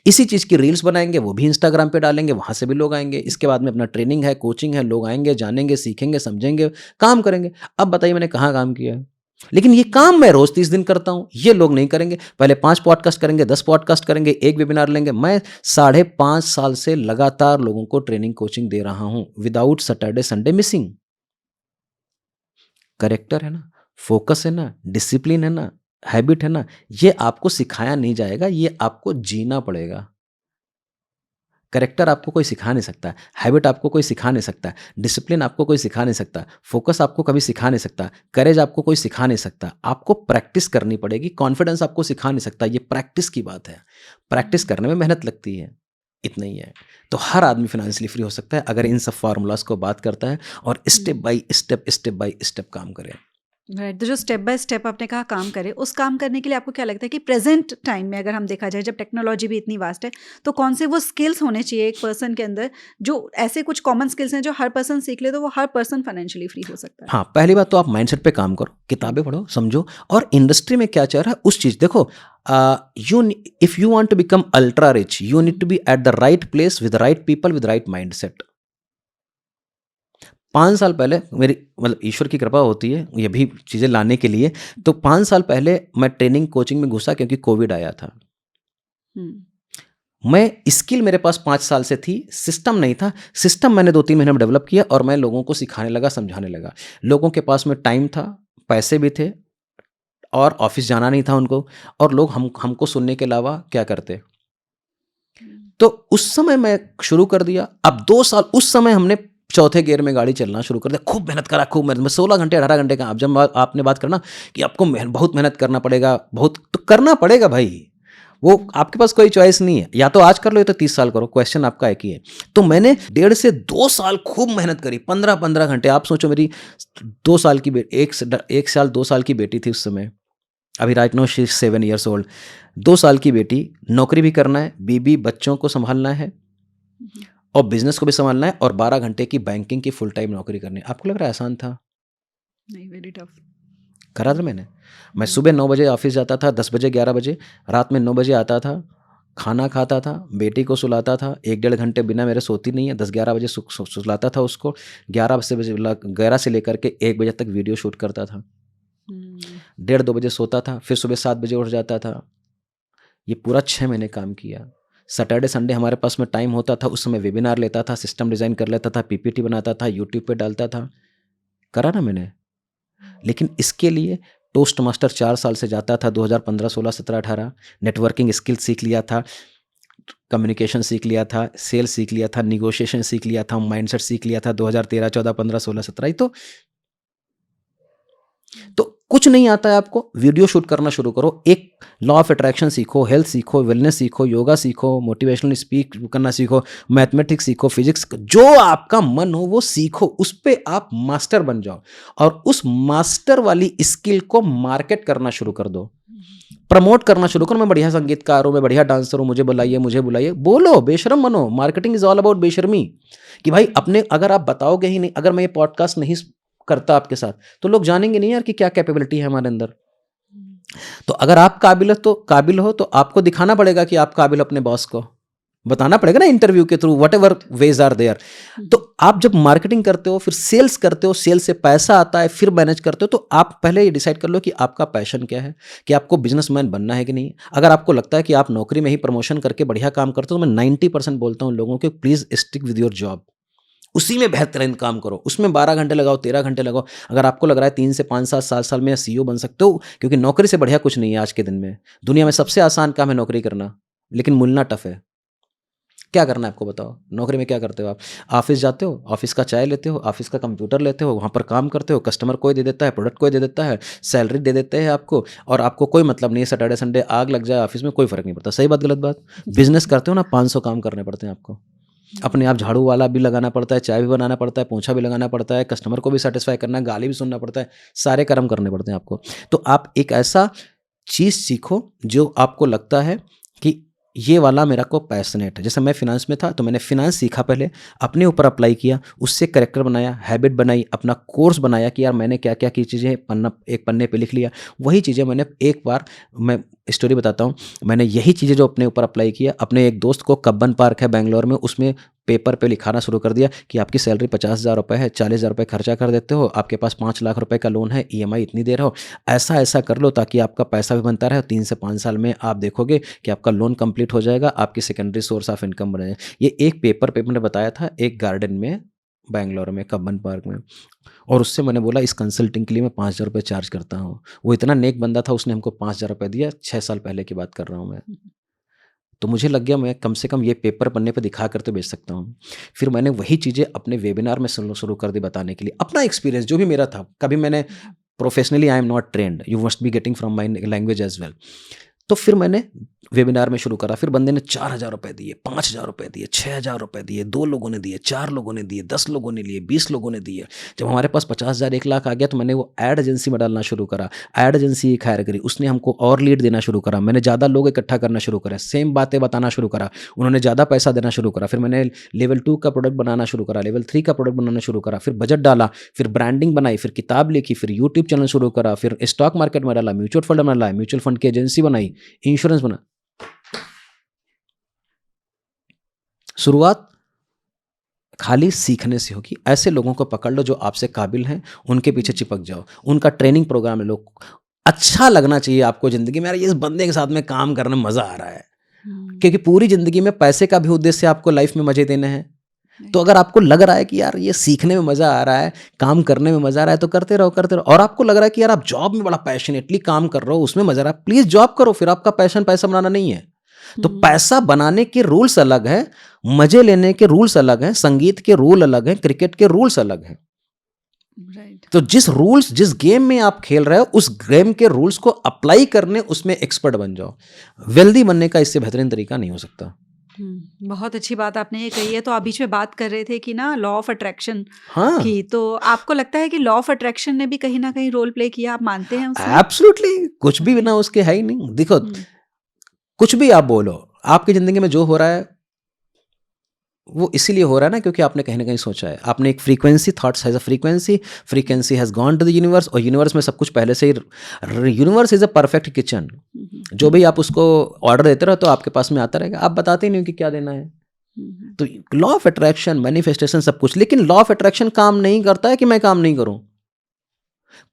इसी चीज की रील्स बनाएंगे, वो भी इंस्टाग्राम पे डालेंगे, वहां से भी लोग आएंगे। इसके बाद में अपना ट्रेनिंग है, कोचिंग है, लोग आएंगे, जानेंगे, सीखेंगे, समझेंगे, काम करेंगे। अब बताइए मैंने कहाँ काम किया है? लेकिन ये काम मैं रोज 30 दिन करता हूं, ये लोग नहीं करेंगे। पहले 5 पॉडकास्ट करेंगे, 10 पॉडकास्ट करेंगे, एक वेबिनार लेंगे। मैं 5.5 साल से लगातार लोगों को ट्रेनिंग कोचिंग दे रहा हूं, without Saturday Sunday missing. Character है ना, फोकस है ना, डिसिप्लिन है ना, हैबिट है ना, ये आपको सिखाया नहीं जाएगा, ये आपको जीना पड़ेगा। करेक्टर आपको कोई सिखा नहीं सकता, हैबिट आपको कोई सिखा नहीं सकता, डिसिप्लिन आपको कोई सिखा नहीं सकता, फोकस आपको कभी सिखा नहीं सकता, करेज आपको कोई सिखा नहीं सकता। आपको प्रैक्टिस करनी पड़ेगी। कॉन्फिडेंस आपको सिखा नहीं सकता, ये प्रैक्टिस की बात है। प्रैक्टिस करने में मेहनत लगती है, इतना ही है। तो हर आदमी फाइनेंशियली फ्री हो सकता है अगर इन सब फार्मूलाज को बात करता है और स्टेप बाय स्टेप काम करे। राइट, तो जो स्टेप बाय स्टेप आपने कहा काम करे, उस काम करने के लिए आपको क्या लगता है कि प्रेजेंट टाइम में अगर हम देखा जाए, जब टेक्नोलॉजी भी इतनी वास्ट है, तो कौन से वो स्किल्स होने चाहिए एक पर्सन के अंदर, जो ऐसे कुछ कॉमन स्किल्स हैं जो हर पर्सन सीख ले तो वो हर पर्सन फाइनेंशियली फ्री हो सकता है? हाँ, पहली बात तो आप माइंडसेट पे काम करो, किताबें पढ़ो, समझो, और इंडस्ट्री में क्या चल रहा है उस चीज देखो। You if you want to become ultra rich, you need to be at the right place with right people with right mindset. 5 साल पहले मेरी मतलब ईश्वर की कृपा होती है ये भी चीजें लाने के लिए। तो 5 साल पहले मैं ट्रेनिंग कोचिंग में घुसा क्योंकि कोविड आया था। मैं स्किल मेरे पास 5 साल से थी, सिस्टम नहीं था। सिस्टम मैंने 2-3 महीने में डेवलप किया और मैं लोगों को सिखाने लगा, समझाने लगा। लोगों के पास में टाइम था, पैसे भी थे और ऑफिस जाना नहीं था उनको, और लोग हमको सुनने के अलावा क्या करते। तो उस समय मैं शुरू कर दिया। अब 2 साल उस समय हमने चौथे गियर में गाड़ी चलना शुरू कर दिया। खूब मेहनत करा, खूब मेहनत। मैं 16 घंटे 18 घंटे का, अब जब आपने बात करना कि आपको बहुत मेहनत करना पड़ेगा, बहुत तो करना पड़ेगा भाई। वो आपके पास कोई चॉइस नहीं है, या तो आज कर लो या तो 30 साल करो, क्वेश्चन आपका एक ही है। तो मैंने 1.5 से 2 साल खूब मेहनत करी, 15-15 घंटे। आप सोचो मेरी 2 साल की बेटी, 1 साल 2 साल की बेटी थी उस समय। अभी right now she is 7 years old। 2 साल की बेटी, नौकरी भी करना है, बीबी बच्चों को संभालना है और बिजनेस को भी संभालना है, और 12 घंटे की बैंकिंग की फुल टाइम नौकरी करनी है। आपको लग रहा है आसान था? नहीं, वेरी टफ। करा था मैंने। मैं सुबह 9 बजे ऑफिस जाता था, 10 बजे 11 बजे, रात में 9 बजे आता था, खाना खाता था, बेटी को सुलाता था, 1-1.5 घंटे बिना मेरे सोती नहीं है, 10-11 बजे सुलाता था उसको, 11 से लेकर के 1 बजे तक वीडियो शूट करता था, 1:30-2 बजे सोता था, फिर सुबह 7 बजे उठ जाता था। ये पूरा 6 महीने काम किया। सैटरडे संडे हमारे पास में टाइम होता था, उस समय वेबिनार लेता था, सिस्टम डिज़ाइन कर लेता था, पीपीटी बनाता था, यूट्यूब पे डालता था। करा ना मैंने। लेकिन इसके लिए टोस्ट मास्टर 4 साल से जाता था, 2015, 16, 17, 18। नेटवर्किंग स्किल सीख लिया था, कम्युनिकेशन सीख लिया था, सेल सीख लिया था, निगोशिएशन सीख लिया था, माइंडसेट सीख लिया था 2013, 14, 15, 16, 17 ही तो कुछ नहीं आता है आपको, वीडियो शूट करना शुरू करो। एक लॉ ऑफ अट्रैक्शन सीखो, हेल्थ सीखो, वेलनेस सीखो, योगा सीखो, मोटिवेशनल स्पीक करना सीखो, मैथमेटिक्स सीखो, फिजिक्स, जो आपका मन हो वो सीखो, उस पे आप मास्टर बन जाओ और उस मास्टर वाली स्किल को मार्केट करना शुरू कर दो, प्रमोट करना शुरू करो। मैं बढ़िया संगीतकार हूँ, मैं बढ़िया डांसर हूँ, मुझे बुलाइए, बोलो, बेशर्म बनो। मार्केटिंग इज ऑल अबाउट बेशर्मी। कि भाई अपने, अगर आप बताओगे ही नहीं, अगर मैं ये पॉडकास्ट नहीं करता आपके साथ, तो लोग जानेंगे नहीं यार कि क्या कैपेबिलिटी है हमारे अंदर। तो अगर आप काबिल हो तो आपको दिखाना पड़ेगा कि आप काबिल, अपने बॉस को बताना पड़ेगा ना इंटरव्यू के through, whatever ways are there. तो आप जब मार्केटिंग करते हो, फिर सेल्स करते हो, सेल्स से पैसा आता है, फिर मैनेज करते हो, तो आप पहले ये डिसाइड कर लो कि आपका पैशन क्या है, कि आपको बिजनेसमैन बनना है कि नहीं। अगर आपको लगता है कि आप नौकरी में ही प्रमोशन करके बढ़िया काम करते हो, तो मैं 90% बोलता हूँ लोगों को, please stick with your job, उसी में बेहतरीन काम करो, उसमें 12 घंटे लगाओ, 13 घंटे लगाओ। अगर आपको लग रहा है 3 से 5 साल 7 साल में सीईओ बन सकते हो, क्योंकि नौकरी से बढ़िया कुछ नहीं है आज के दिन में। दुनिया में सबसे आसान काम है नौकरी करना, लेकिन मिलना टफ है। क्या करना है आपको बताओ? नौकरी में क्या करते हो आप? ऑफ़िस जाते हो, ऑफ़िस का चाय लेते हो, ऑफ़िस का कंप्यूटर लेते हो, वहाँ पर काम करते हो, कस्टमर कोई दे देता है, प्रोडक्ट कोई दे देता है, सैलरी दे देते हैं आपको और आपको कोई मतलब नहीं है सैटरडे संडे आग लग जाए ऑफ़िस में कोई फ़र्क नहीं पड़ता। सही बात, गलत बात? जी। बिज़नेस करते हो ना 500 काम करने पड़ते हैं आपको। हुँ, अपने आप झाड़ू वाला भी लगाना पड़ता है, चाय भी बनाना पड़ता है, पोंछा भी लगाना पड़ता है, कस्टमर को भी सैटिस्फाई करना है, गाली भी सुनना पड़ता है, सारे कर्म करने पड़ते हैं आपको। तो आप एक ऐसा चीज़ सीखो जो आपको लगता है कि ये वाला मेरा को पैशनेट है। जैसे मैं फ़िनांस में था तो मैंने फ़िनांस सीखा पहले, अपने ऊपर अप्लाई किया, उससे कैरेक्टर बनाया, हैबिट बनाई, अपना कोर्स बनाया कि यार मैंने क्या-क्या की चीज़ें पन्ना एक पन्ने पे लिख लिया। वही चीज़ें मैंने एक बार मैं स्टोरी बताता हूँ, मैंने यही चीज़ें जो अपने ऊपर अप्लाई किया, अपने एक दोस्त को कब्बन पार्क है बैंगलोर में, उसमें पेपर पे लिखाना शुरू कर दिया कि आपकी सैलरी 50,000 रुपए है, 40,000 रुपए खर्चा कर देते हो, आपके पास 5 लाख रुपए का लोन है, ईएमआई इतनी दे रहे हो, ऐसा-ऐसा कर लो ताकि आपका पैसा भी बनता रहे और 3 से 5 साल में आप देखोगे कि आपका लोन कंप्लीट हो जाएगा, आपकी सेकेंडरी सोर्स ऑफ इनकम बन जाएगा। ये एक पेपर पे मैंने बताया था एक गार्डन में, बैंगलोर में, कब्बन पार्क में और उससे मैंने बोला इस कंसल्टिंग के लिए मैं 5,000 रुपए चार्ज करता हूँ। वो इतना नेक बंदा था उसने हमको 5,000 रुपए दिया, 6 साल पहले की बात कर रहा हूँ मैं। हुँ, तो मुझे लग गया मैं कम से कम ये पेपर पन्ने पे दिखा कर तो बेच सकता हूँ। फिर मैंने वही चीज़ें अपने वेबिनार में शुरू शुरू कर दी बताने के लिए। अपना एक्सपीरियंस जो भी मेरा था, कभी मैंने hmm, professionally I am not trained, you must be getting from my language as well. तो फिर मैंने वेबिनार में शुरू करा, फिर बंदे ने 4,000 रुपए दिए, 5,000 रुपए दिए, 6,000 रुपए दिए, 2 लोगों ने दिए, 4 लोगों ने दिए, 10 लोगों ने लिए, 20 लोगों ने दिए। जब हमारे पास 50,000 1 लाख आ गया तो मैंने वो एड एजेंसी में डालना शुरू करा। एड एजेंसी एक हायर करी, उसने हमको और लीड देना शुरू करा। मैंने ज़्यादा लोग इकट्ठा करना शुरू करा, सेम बातें बताना शुरू करा। उन्होंने ज़्यादा पैसा देना शुरू करा। फिर मैंने लेवल 2 का प्रोडक्ट बनाना शुरू करा, लेवल 3 का प्रोडक्ट बनाना शुरू करा, फिर बजट डाला, फिर ब्रांडिंग बनाई, फिर किताब लिखी, फिर यूट्यूब चैनल शुरू करा, फिर स्टॉक मार्केट में डाला, म्यूचुअल फंड में डाला, म्यूचुअल फंड की एजेंसी बनाई, इंश्योरेंस बना। शुरुआत खाली सीखने से होगी। ऐसे लोगों को पकड़ लो जो आपसे काबिल हैं, उनके पीछे हुँ, चिपक जाओ। उनका ट्रेनिंग प्रोग्राम ले लो। अच्छा लगना चाहिए आपको ज़िंदगी में, यार ये इस बंदे के साथ में काम करने में मज़ा आ रहा है। हुँ, क्योंकि पूरी ज़िंदगी में पैसे का भी उद्देश्य आपको लाइफ़ में मज़े देने हैं। तो राइट। अगर आपको लग रहा है कि यार ये सीखने में मज़ा आ रहा है, काम करने में मज़ा आ रहा है तो करते रहो और आपको लग रहा है कि यार आप जॉब में बड़ा पैशनेटली काम कर रहे हो, उसमें मज़ा आ रहा है, प्लीज़ जॉब करो, फिर आपका पैशन पैसा बनाना नहीं है। तो हुँ, पैसा बनाने के रूल्स अलग हैं, मज़े लेने के रूल्स अलग हैं, संगीत के रूल अलग हैं, क्रिकेट के रूल्स अलग हैं। राइट। तो जिस गेम में आप खेल रहे हो, उस गेम के रूल्स को अप्लाई करने उसमें एक्सपर्ट बन जाओ। वेल्दी बनने का इससे बेहतरीन तरीका नहीं हो सकता। हुँ, बहुत अच्छी बात आपने ये कही है। तो आप बीच में बात कर रहे थे कि ना लॉ ऑफ अट्रैक्शन हाँ, की, तो आपको लगता है कि लॉ ऑफ अट्रैक्शन ने भी कहीं न कहीं रोल प्ले किया, आप मानते हैं उसमें? एब्सोल्युटली कुछ भी ओके। बिना उसके है ही नहीं। देखो, हुँ, कुछ भी आप बोलो, आपकी ज़िंदगी में जो हो रहा है वो इसीलिए हो रहा है ना क्योंकि आपने कहीं न कहीं सोचा है। आपने एक frequency, thoughts has a frequency, frequency has gone to the universe और यूनिवर्स में सब कुछ पहले से ही universe is a perfect kitchen. हुँ, हुँ, जो भी आप उसको ऑर्डर देते रहो तो आपके पास में आता रहेगा। आप बताते ही नहीं हो कि क्या देना है। हुँ, हुँ, तो लॉ ऑफ अट्रैक्शन, मैनिफेस्टेशन सब कुछ, लेकिन लॉ ऑफ अट्रैक्शन काम नहीं करता है कि मैं काम नहीं करूँ।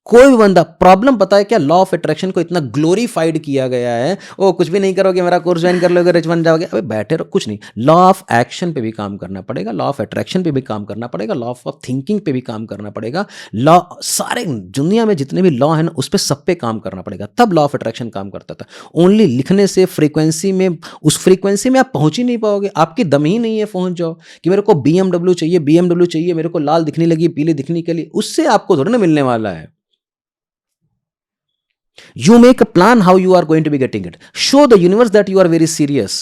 कोई भी बंदा, प्रॉब्लम पता है क्या, लॉ ऑफ अट्रैक्शन को इतना ग्लोरीफाइड किया गया है, ओ कुछ भी नहीं करोगे मेरा कोर्स ज्वाइन कर लोगे रिच बन जाओगे। अबे बैठे रहो, कुछ नहीं। लॉ ऑफ एक्शन पे भी काम करना पड़ेगा, लॉ ऑफ अट्रैक्शन पे भी काम करना पड़ेगा, लॉ ऑफ थिंकिंग पे भी काम करना पड़ेगा। लॉ, सारे दुनिया में जितने भी लॉ है ना उस पे सब पे काम करना पड़ेगा, तब लॉ ऑफ अट्रैक्शन काम करता था। ओनली लिखने से फ्रीक्वेंसी में, उस फ्रीक्वेंसी में आप पहुंच ही नहीं पाओगे, आपकी दम ही नहीं है पहुंच जाओ कि मेरे को बीएमडब्ल्यू चाहिए, बीएमडब्ल्यू चाहिए, मेरे को लाल दिखने लगी, पीली दिखने के लिए, उससे आपको थोड़ा ना मिलने वाला है। You make a plan how you are going to be getting it. Show the universe that you are very serious.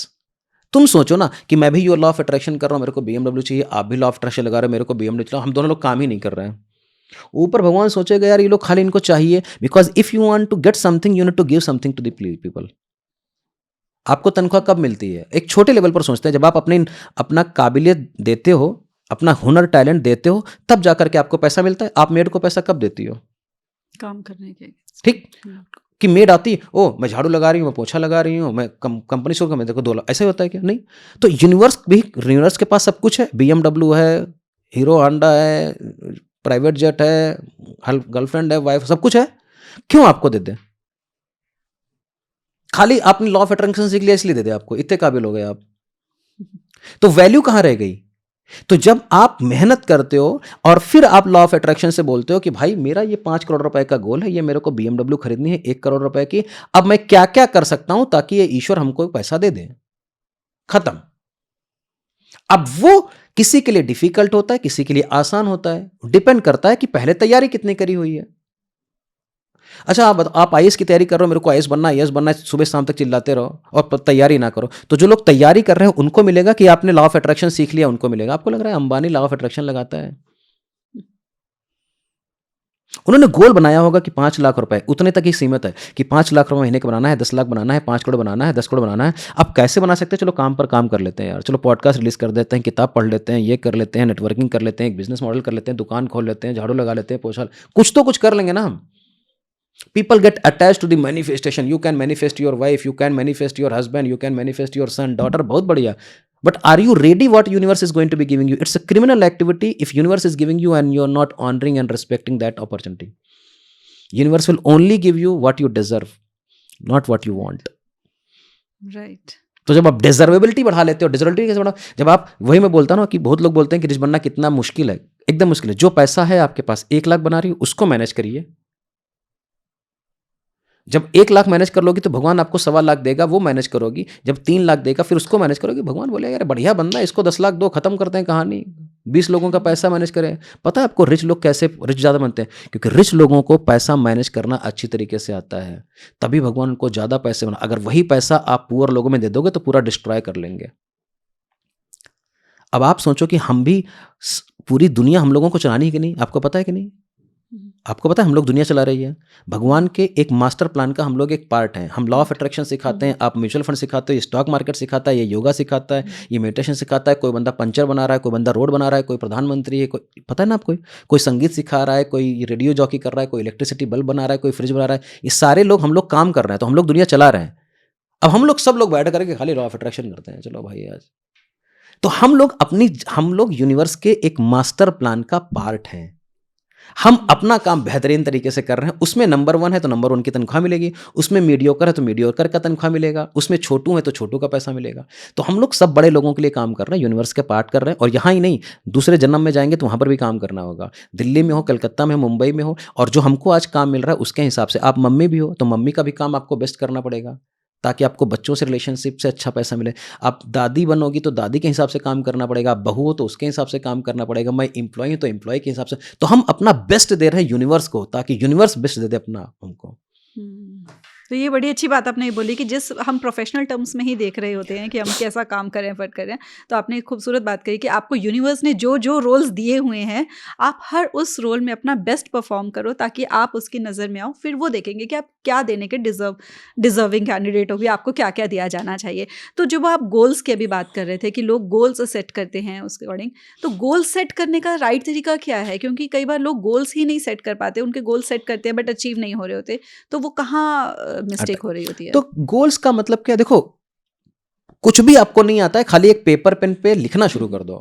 तुम सोचो ना कि मैं भी योर लॉ ऑफ अट्रैक्शन कर रहा हूं, मेरे को बीएमडब्ल्यू चाहिए, आप भी लॉ ऑफ अट्रैक्शन लगा रहे हो, मेरे को बीएमडब्ल्यू चाहिए, हम दोनों लोग काम ही नहीं कर रहे हैं। ऊपर भगवान सोचेगा यार ये लोग खाली इनको चाहिए, because if you want to get something you need to give something to the people. आपको तनख्वाह कब मिलती है? एक छोटे लेवल पर सोचते हैं, जब आप अपना काबिलियत देते हो, अपना हुनर टैलेंट देते हो, तब जाकर के आपको पैसा मिलता है। आप मेड को पैसा कब देती हो? काम करने के अगेंस्ट। ठीक, हुँ, कि मेड आती, ओ मैं झाड़ू लगा रही हूँ, मैं पोछा लगा रही हूँ, मैं कंपनी शुरू कर, मैं देखो 2 लाख, ऐसे होता है क्या? नहीं। तो यूनिवर्स के पास सब कुछ है, बीएमडब्ल्यू है, हीरो होंडा है, प्राइवेट जेट है, गर्लफ्रेंड है, वाइफ, सब कुछ है। क्यों आपको दे दे? खाली आपने लॉ ऑफ अट्रैक्शन सीख लिया इसलिए दे दे आपको, इतने काबिल हो गए आप। तो वैल्यू कहाँ रह गई? तो जब आप मेहनत करते हो और फिर आप लॉ ऑफ अट्रैक्शन से बोलते हो कि भाई मेरा ये 5 करोड़ रुपए का गोल है, ये मेरे को बीएमडब्ल्यू खरीदनी है 1 करोड़ रुपए की, अब मैं क्या क्या कर सकता हूं ताकि ये ईश्वर हमको पैसा दे दे। खत्म। अब वो किसी के लिए डिफिकल्ट होता है, किसी के लिए आसान होता है, डिपेंड करता है कि पहले तैयारी कितनी करी हुई है। अच्छा, आप आईएएस की तैयारी कर रहे हो, मेरे को आईएएस बनना है, आईएएस बनना है, सुबह शाम तक चिल्लाते रहो और तैयारी ना करो, तो जो लोग तैयारी कर रहे हैं उनको मिलेगा कि आपने लॉ ऑफ अट्रैक्शन सीख लिया, उनको मिलेगा? आपको लग रहा है अंबानी लॉ ऑफ अट्रैक्शन लगाता है? उन्होंने गोल बनाया होगा कि 5 लाख रुपए, उतने तक ही सीमित है कि 5 लाख रुपए महीने का बनाना है, 10 लाख बनाना है, 5 करोड़ बनाना है, 10 करोड़ बनाना है। अब कैसे बना सकते हैं? चलो काम पर काम कर लेते हैं यार, चलो पॉडकास्ट रिलीज कर देते हैं, किताब पढ़ लेते हैं, ये कर लेते हैं, नेटवर्किंग कर लेते हैं, एक बिजनेस मॉडल कर लेते हैं, दुकान खोल लेते हैं, झाड़ू लगा लेते हैं, पोछा, कुछ तो कुछ कर लेंगे ना हम। People get attached to the manifestation. You can manifest your wife, you can manifest your husband, you can manifest your son, daughter, बहुत बढ़िया। But are you ready what universe is going to be giving you? It's a criminal activity if universe is giving you and you're not honoring and respecting that opportunity. Universe will only give you what you deserve, not what you want. Right. तो जब आप डिजर्वेबिलिटी बढ़ा लेते हो, डिजर्वेबिलिटी कैसे बढ़ा? जब आप, वही मैं बोलता हूँ ना कि बहुत लोग बोलते हैं कि रिच बनना कितना मुश्किल है। एकदम मुश्किल है। जो पैसा है आपके पास, 1 लाख बना रही हो, उसको मैनेज करिए। जब 1 लाख मैनेज कर लोगी तो भगवान आपको 1.25 लाख देगा, वो मैनेज करोगी। जब 3 लाख देगा फिर उसको मैनेज करोगी, भगवान बोलेगा यार बढ़िया बंदा, इसको 10 लाख दो, खत्म करते हैं कहानी। 20 लोगों का पैसा मैनेज करें। पता है आपको रिच लोग कैसे रिच ज़्यादा बनते हैं? क्योंकि रिच लोगों को पैसा मैनेज करना अच्छी तरीके से आता है, तभी भगवान उनको ज़्यादा पैसे बना। अगर वही पैसा आप पुअर लोगों में दे दोगे तो पूरा डिस्ट्रॉय कर लेंगे। अब आप सोचो कि हम भी पूरी दुनिया हम लोगों को चलानी है कि नहीं? आपको पता है कि नहीं? आपको पता है हम लोग दुनिया चला रही है। भगवान के एक मास्टर प्लान का हम लोग एक पार्ट हैं। हम लॉ ऑफ अट्रैक्शन सिखाते हैं, आप म्यूचुअल फंड सिखाते हो, ये स्टॉक मार्केट सिखाता है, ये योगा सिखाता है, ये मेडिटेशन सिखाता है। कोई बंदा पंचर बना रहा है, कोई बंदा रोड बना रहा है, कोई प्रधानमंत्री है, कोई पता है ना आपको, कोई संगीत सिखा रहा है, कोई रेडियो जॉकी कर रहा है, कोई इलेक्ट्रिसिटी बल्ब बना रहा है, कोई फ्रिज बना रहा है। ये सारे लोग हम लोग काम कर रहे हैं, तो हम लोग दुनिया चला रहे हैं। अब हम लोग सब लोग बैठ करके खाली लॉ ऑफ अट्रैक्शन करते हैं, चलो भाई आज। तो हम लोग यूनिवर्स के एक मास्टर प्लान का पार्ट हैं। हम अपना काम बेहतरीन तरीके से कर रहे हैं। उसमें नंबर 1 है तो नंबर 1 की तनख्वाह मिलेगी, उसमें मीडियोकर है तो मीडियोकर का तनख्वाह मिलेगा, उसमें छोटू है तो छोटू का पैसा मिलेगा। तो हम लोग सब बड़े लोगों के लिए काम कर रहे हैं, यूनिवर्स के पार्ट कर रहे हैं। और यहाँ ही नहीं, दूसरे जन्म में जाएंगे तो वहाँ पर भी काम करना होगा। दिल्ली में हो, कलकत्ता में हो, मुंबई में हो, और जो हमको आज काम मिल रहा है उसके हिसाब से, आप मम्मी भी हो तो मम्मी का भी काम आपको बेस्ट करना पड़ेगा ताकि आपको बच्चों से रिलेशनशिप से अच्छा पैसा मिले। आप दादी बनोगी तो दादी के हिसाब से काम करना पड़ेगा, आप बहू हो तो उसके हिसाब से काम करना पड़ेगा, मैं एम्प्लॉय हूँ तो एम्प्लॉय के हिसाब से। तो हम अपना बेस्ट दे रहे हैं यूनिवर्स को, ताकि यूनिवर्स बेस्ट दे दे अपना हमको। तो ये बड़ी अच्छी बात आपने बोली कि जिस हम प्रोफेशनल टर्म्स में ही देख रहे होते हैं कि हम कैसा काम करें, एफर्ट करें। तो आपने एक खूबसूरत बात कही कि आपको यूनिवर्स ने जो जो रोल्स दिए हुए हैं, आप हर उस रोल में अपना बेस्ट परफॉर्म करो ताकि आप उसकी नज़र में आओ। फिर वो देखेंगे कि आप क्या देने के डिजर्विंग कैंडिडेट हो, भी आपको क्या क्या दिया जाना चाहिए। तो जब आप गोल्स की अभी बात कर रहे थे कि लोग गोल्स सेट करते हैं उसके अकॉर्डिंग, तो गोल सेट करने का राइट तरीका क्या है? क्योंकि कई बार लोग गोल्स ही नहीं सेट कर पाते, उनके गोल सेट करते हैं बट अचीव नहीं हो रहे होते, तो वो कहाँ मिस्टेक हो रही होती है? तो गोल्स का मतलब क्या? देखो, कुछ भी आपको नहीं आता है, खाली एक पेपर पेन पे लिखना शुरू कर दो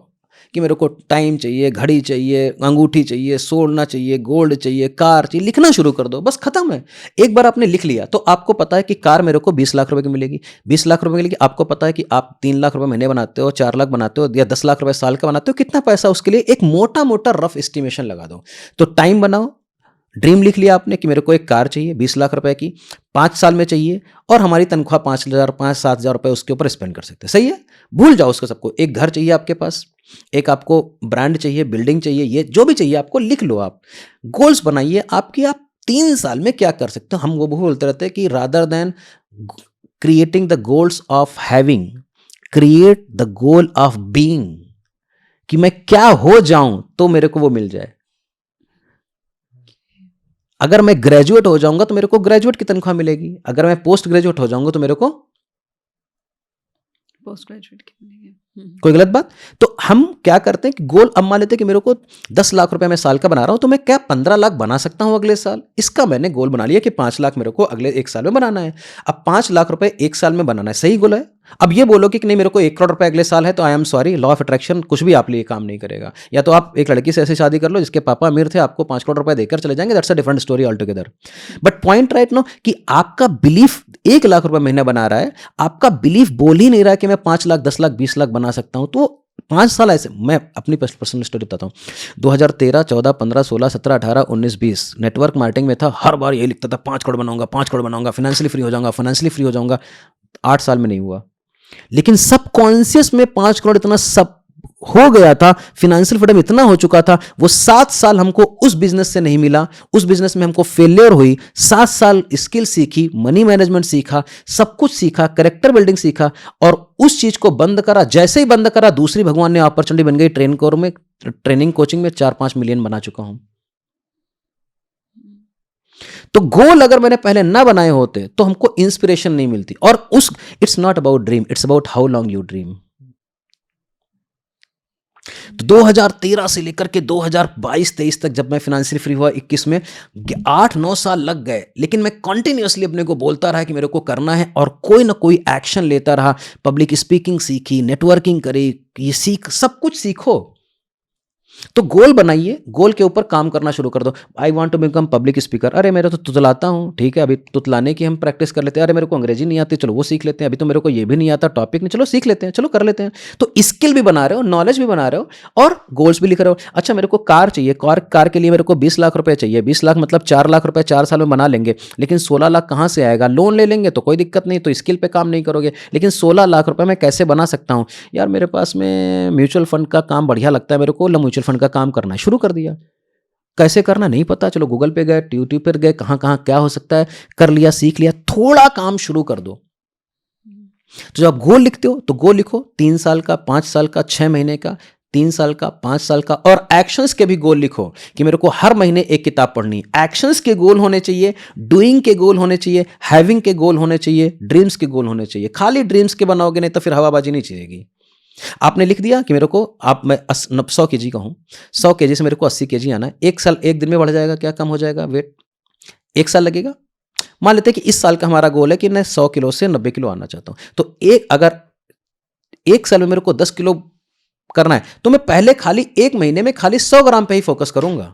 कि मेरे को टाइम चाहिए, घड़ी चाहिए, अंगूठी चाहिए, सोना चाहिए, गोल्ड चाहिए, कार चाहिए, लिखना शुरू कर दो, बस खत्म है। एक बार आपने लिख लिया तो आपको पता है कि कार मेरे को 20 लाख रुपए की मिलेगी, 20 लाख रुपए मिलेगी। आपको पता है कि आप 3 लाख रुपए महीने बनाते हो, 4 लाख बनाते हो, या 10 लाख रुपए साल का बनाते हो, कितना पैसा, उसके लिए एक मोटा मोटा रफ एस्टिमेशन लगा दो। तो टाइम बनाओ, ड्रीम लिख लिया आपने कि मेरे को एक कार चाहिए 20 लाख रुपए की, 5 साल में चाहिए, और हमारी तनख्वाह 5,000-7,000 रुपए उसके ऊपर स्पेंड कर सकते हैं। सही है, भूल जाओ उसको सबको। एक घर चाहिए आपके पास, एक आपको ब्रांड चाहिए, बिल्डिंग चाहिए, ये जो भी चाहिए आपको लिख लो। आप गोल्स बनाइए आपकी, आप 3 साल में क्या कर सकते हो। हम वो बोलते रहते हैं कि rather than creating the goals of having, create the goal of being, कि मैं क्या हो जाऊं तो मेरे को वो मिल जाए। अगर मैं ग्रेजुएट हो जाऊंगा तो मेरे को ग्रेजुएट की तनख्वाह मिलेगी, अगर मैं पोस्ट ग्रेजुएट हो जाऊंगा तो मेरे को पोस्ट ग्रेजुएट की मिलेगी। कोई गलत बात? तो हम क्या करते हैं कि गोल अब मान लेते हैं कि मेरे को 10 लाख रुपए मैं साल का बना रहा हूं, तो मैं क्या 15 लाख बना सकता हूं अगले साल? इसका मैंने गोल बना लिया कि 5 लाख मेरे को अगले 1 साल में बनाना है। अब 5 लाख रुपए 1 साल में बनाना है, सही गोल है। अब ये बोलो कि नहीं मेरे को 1 करोड़ रुपए अगले साल है, तो I am sorry, law of attraction कुछ भी आप लिए काम नहीं करेगा। या तो आप एक लड़की से ऐसे शादी कर लो जिसके पापा अमीर थे, आपको 5 करोड़ रुपए देकर चले जाएंगे, that's a different story all together. But point right no कि आपका बिलीफ 1 लाख रुपए महीने बना रहा है, आपका बिलीफ बोल ही नहीं रहा कि मैं 5 लाख, 10 लाख, 20 लाख बना सकता हूं। तो 5 साल ऐसे, मैं अपनी पर्सनल स्टोरी बताता हूँ। 2013, 14, 15, 16, 17, 18, 19, 20 नेटवर्क मार्केटिंग में था, हर बार यही लिखता था 5 करोड़ बनाऊंगा, 5 करोड़ बनाऊंगा, फाइनेंशियली फ्री हो जाऊंगा, फाइनेंशियली फ्री हो जाऊंगा। 8 साल में नहीं हुआ, लेकिन सबकॉन्शियस में 5 करोड़ इतना सब हो गया था, फाइनेंशियल फ्रीडम इतना हो चुका था, वो 7 साल हमको उस बिजनेस से नहीं मिला, उस बिजनेस में हमको फेलियर हुई, 7 साल स्किल सीखी, मनी मैनेजमेंट सीखा, सब कुछ सीखा, कैरेक्टर बिल्डिंग सीखा, और उस चीज को बंद करा। जैसे ही बंद करा, दूसरी भगवान ने अपॉर्चुनिटी बन गई, ट्रेनिंग कोचिंग में 4-5 मिलियन बना चुका हूं। तो गोल अगर मैंने पहले ना बनाए होते तो हमको इंस्पिरेशन नहीं मिलती। और उस it's not about dream, it's about how long you dream. तो 2013 से लेकर के 2022-23 तक, जब मैं फाइनेंशियल फ्री हुआ 21 में, 8-9 साल लग गए, लेकिन मैं कंटिन्यूअसली अपने को बोलता रहा कि मेरे को करना है, और कोई ना कोई एक्शन लेता रहा। पब्लिक स्पीकिंग सीखी, नेटवर्किंग करी, ये सब कुछ सीखो। तो गोल बनाइए, गोल के ऊपर काम करना शुरू कर दो। I want to become public speaker, अरे मेरे तो तुतलाता हूँ, ठीक है, अभी तुतलाने की हम प्रैक्टिस कर लेते हैं। अरे मेरे को अंग्रेजी नहीं आती, चलो वो सीख लेते हैं। अभी तो मेरे को ये भी नहीं आता, टॉपिक नहीं, चलो सीख लेते हैं, चलो कर लेते हैं। तो स्किल भी बना रहे हो, नॉलेज भी बना रहे हो, और गोल्स भी लिख रहे हो। अच्छा, मेरे को कार चाहिए, कार के लिए मेरे को 20 लाख रुपए चाहिए। 20 लाख मतलब 4 लाख रुपए 4 साल में बना लेंगे, लेकिन 16 लाख कहाँ से आएगा? लोन ले लेंगे तो कोई दिक्कत नहीं, तो स्किल पे काम नहीं करोगे। लेकिन 16 लाख रुपए मैं कैसे बना सकता हूँ? यार मेरे पास में म्यूचुअल फंड का काम बढ़िया लगता है मेरे को, म्यूचुअल फंड का काम करना शुरू कर दिया। कैसे करना नहीं पता, चलो गूगल पे गए, यूट्यूब पर गए, कहां कहां क्या हो सकता है, कर लिया, सीख लिया, थोड़ा काम शुरू कर दो। तो जब आप गोल लिखते हो तो गोल लिखो 3 साल का, 5 साल का, 6 महीने का, 3 साल का, 5 साल का, और एक्शंस के भी गोल लिखो कि मेरे को हर महीने एक किताब पढ़नी। एक्शंस के गोल होने चाहिए, डूइंग के गोल होने चाहिए, हैविंग के गोल होने चाहिए, ड्रीम्स के गोल होने चाहिए। खाली ड्रीम्स के बनाओगे नहीं तो फिर हवाबाजी नहीं चलेगी। आपने लिख दिया कि मेरे को, मैं 100 केजी का हूं, 100 केजी से मेरे को 80 केजी आना है। 1 साल, 1 दिन में बढ़ जाएगा क्या, कम हो जाएगा वेट? 1 साल लगेगा। मान लेते हैं कि इस साल का हमारा गोल है कि मैं 100 किलो से 90 किलो आना चाहता हूं। तो अगर 1 साल में मेरे को 10 किलो करना है, तो मैं पहले खाली 1 महीने में खाली 100 ग्राम पे ही फोकस करूंगा।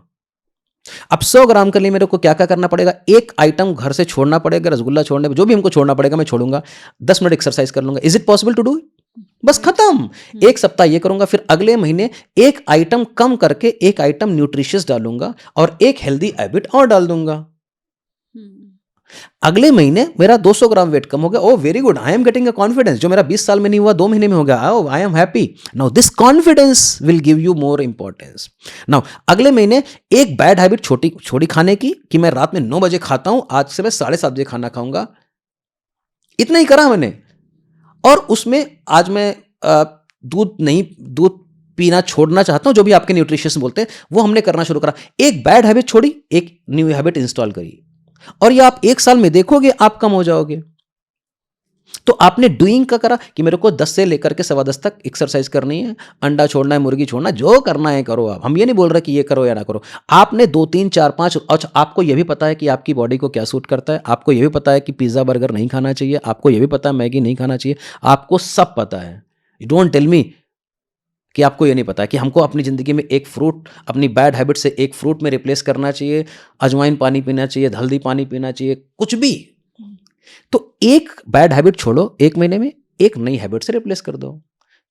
अब 100 ग्राम के लिए मेरे को क्या क्या करना पड़ेगा? एक आइटम घर से छोड़ना पड़ेगा, रसगुल्ला छोड़ने, जो भी हमको छोड़ना पड़ेगा मैं छोड़ूंगा। 10 मिनट एक्सरसाइज कर लूंगा। Is it possible to do? बस खत्म। 1 सप्ताह ये करूंगा, फिर अगले महीने एक आइटम कम करके एक आइटम न्यूट्रिशियस डालूंगा, और एक हेल्दी हैबिट और डाल दूंगा। अगले महीने मेरा 200 ग्राम वेट कम हो गया। Oh very good, I am getting a confidence. जो मेरा 20 साल में नहीं हुआ, 2 महीने में हो गया। Oh I am happy. Now this confidence will give you more importance. Now अगले महीने एक बैड हैबिट छोड़ी खाने की, कि मैं रात में 9 बजे खाता हूं, आज से मैं 7:30 बजे खाना खाऊंगा। इतना ही करा मैंने। और उसमें आज मैं दूध पीना छोड़ना चाहता हूं, जो भी आपके न्यूट्रिशियस बोलते हैं, वो हमने करना शुरू करा। एक बैड हैबिट छोड़ी, एक न्यू हैबिट इंस्टॉल करी, और ये आप 1 साल में देखोगे आप कम हो जाओगे। तो आपने डूइंग का करा कि मेरे को 10 से लेकर के 10:15 तक एक्सरसाइज करनी है, अंडा छोड़ना है, मुर्गी छोड़ना, जो करना है करो। आप, हम ये नहीं बोल रहे कि ये करो या ना करो। आपने 2, 3, 4, 5, अच्छा आपको ये भी पता है कि आपकी बॉडी को क्या सूट करता है, आपको ये भी पता है कि पिज्जा बर्गर नहीं खाना चाहिए, आपको ये भी पता है मैगी नहीं खाना चाहिए, आपको सब पता है। डोंट टेल मी कि आपको ये नहीं पता है कि हमको अपनी ज़िंदगी में एक फ्रूट, अपनी बैड हैबिट से एक फ्रूट में रिप्लेस करना चाहिए, अजवाइन पानी पीना चाहिए, हल्दी पानी पीना चाहिए, कुछ भी। तो एक बैड हैबिट छोड़ो, 1 महीने में एक नई हैबिट से रिप्लेस कर दो।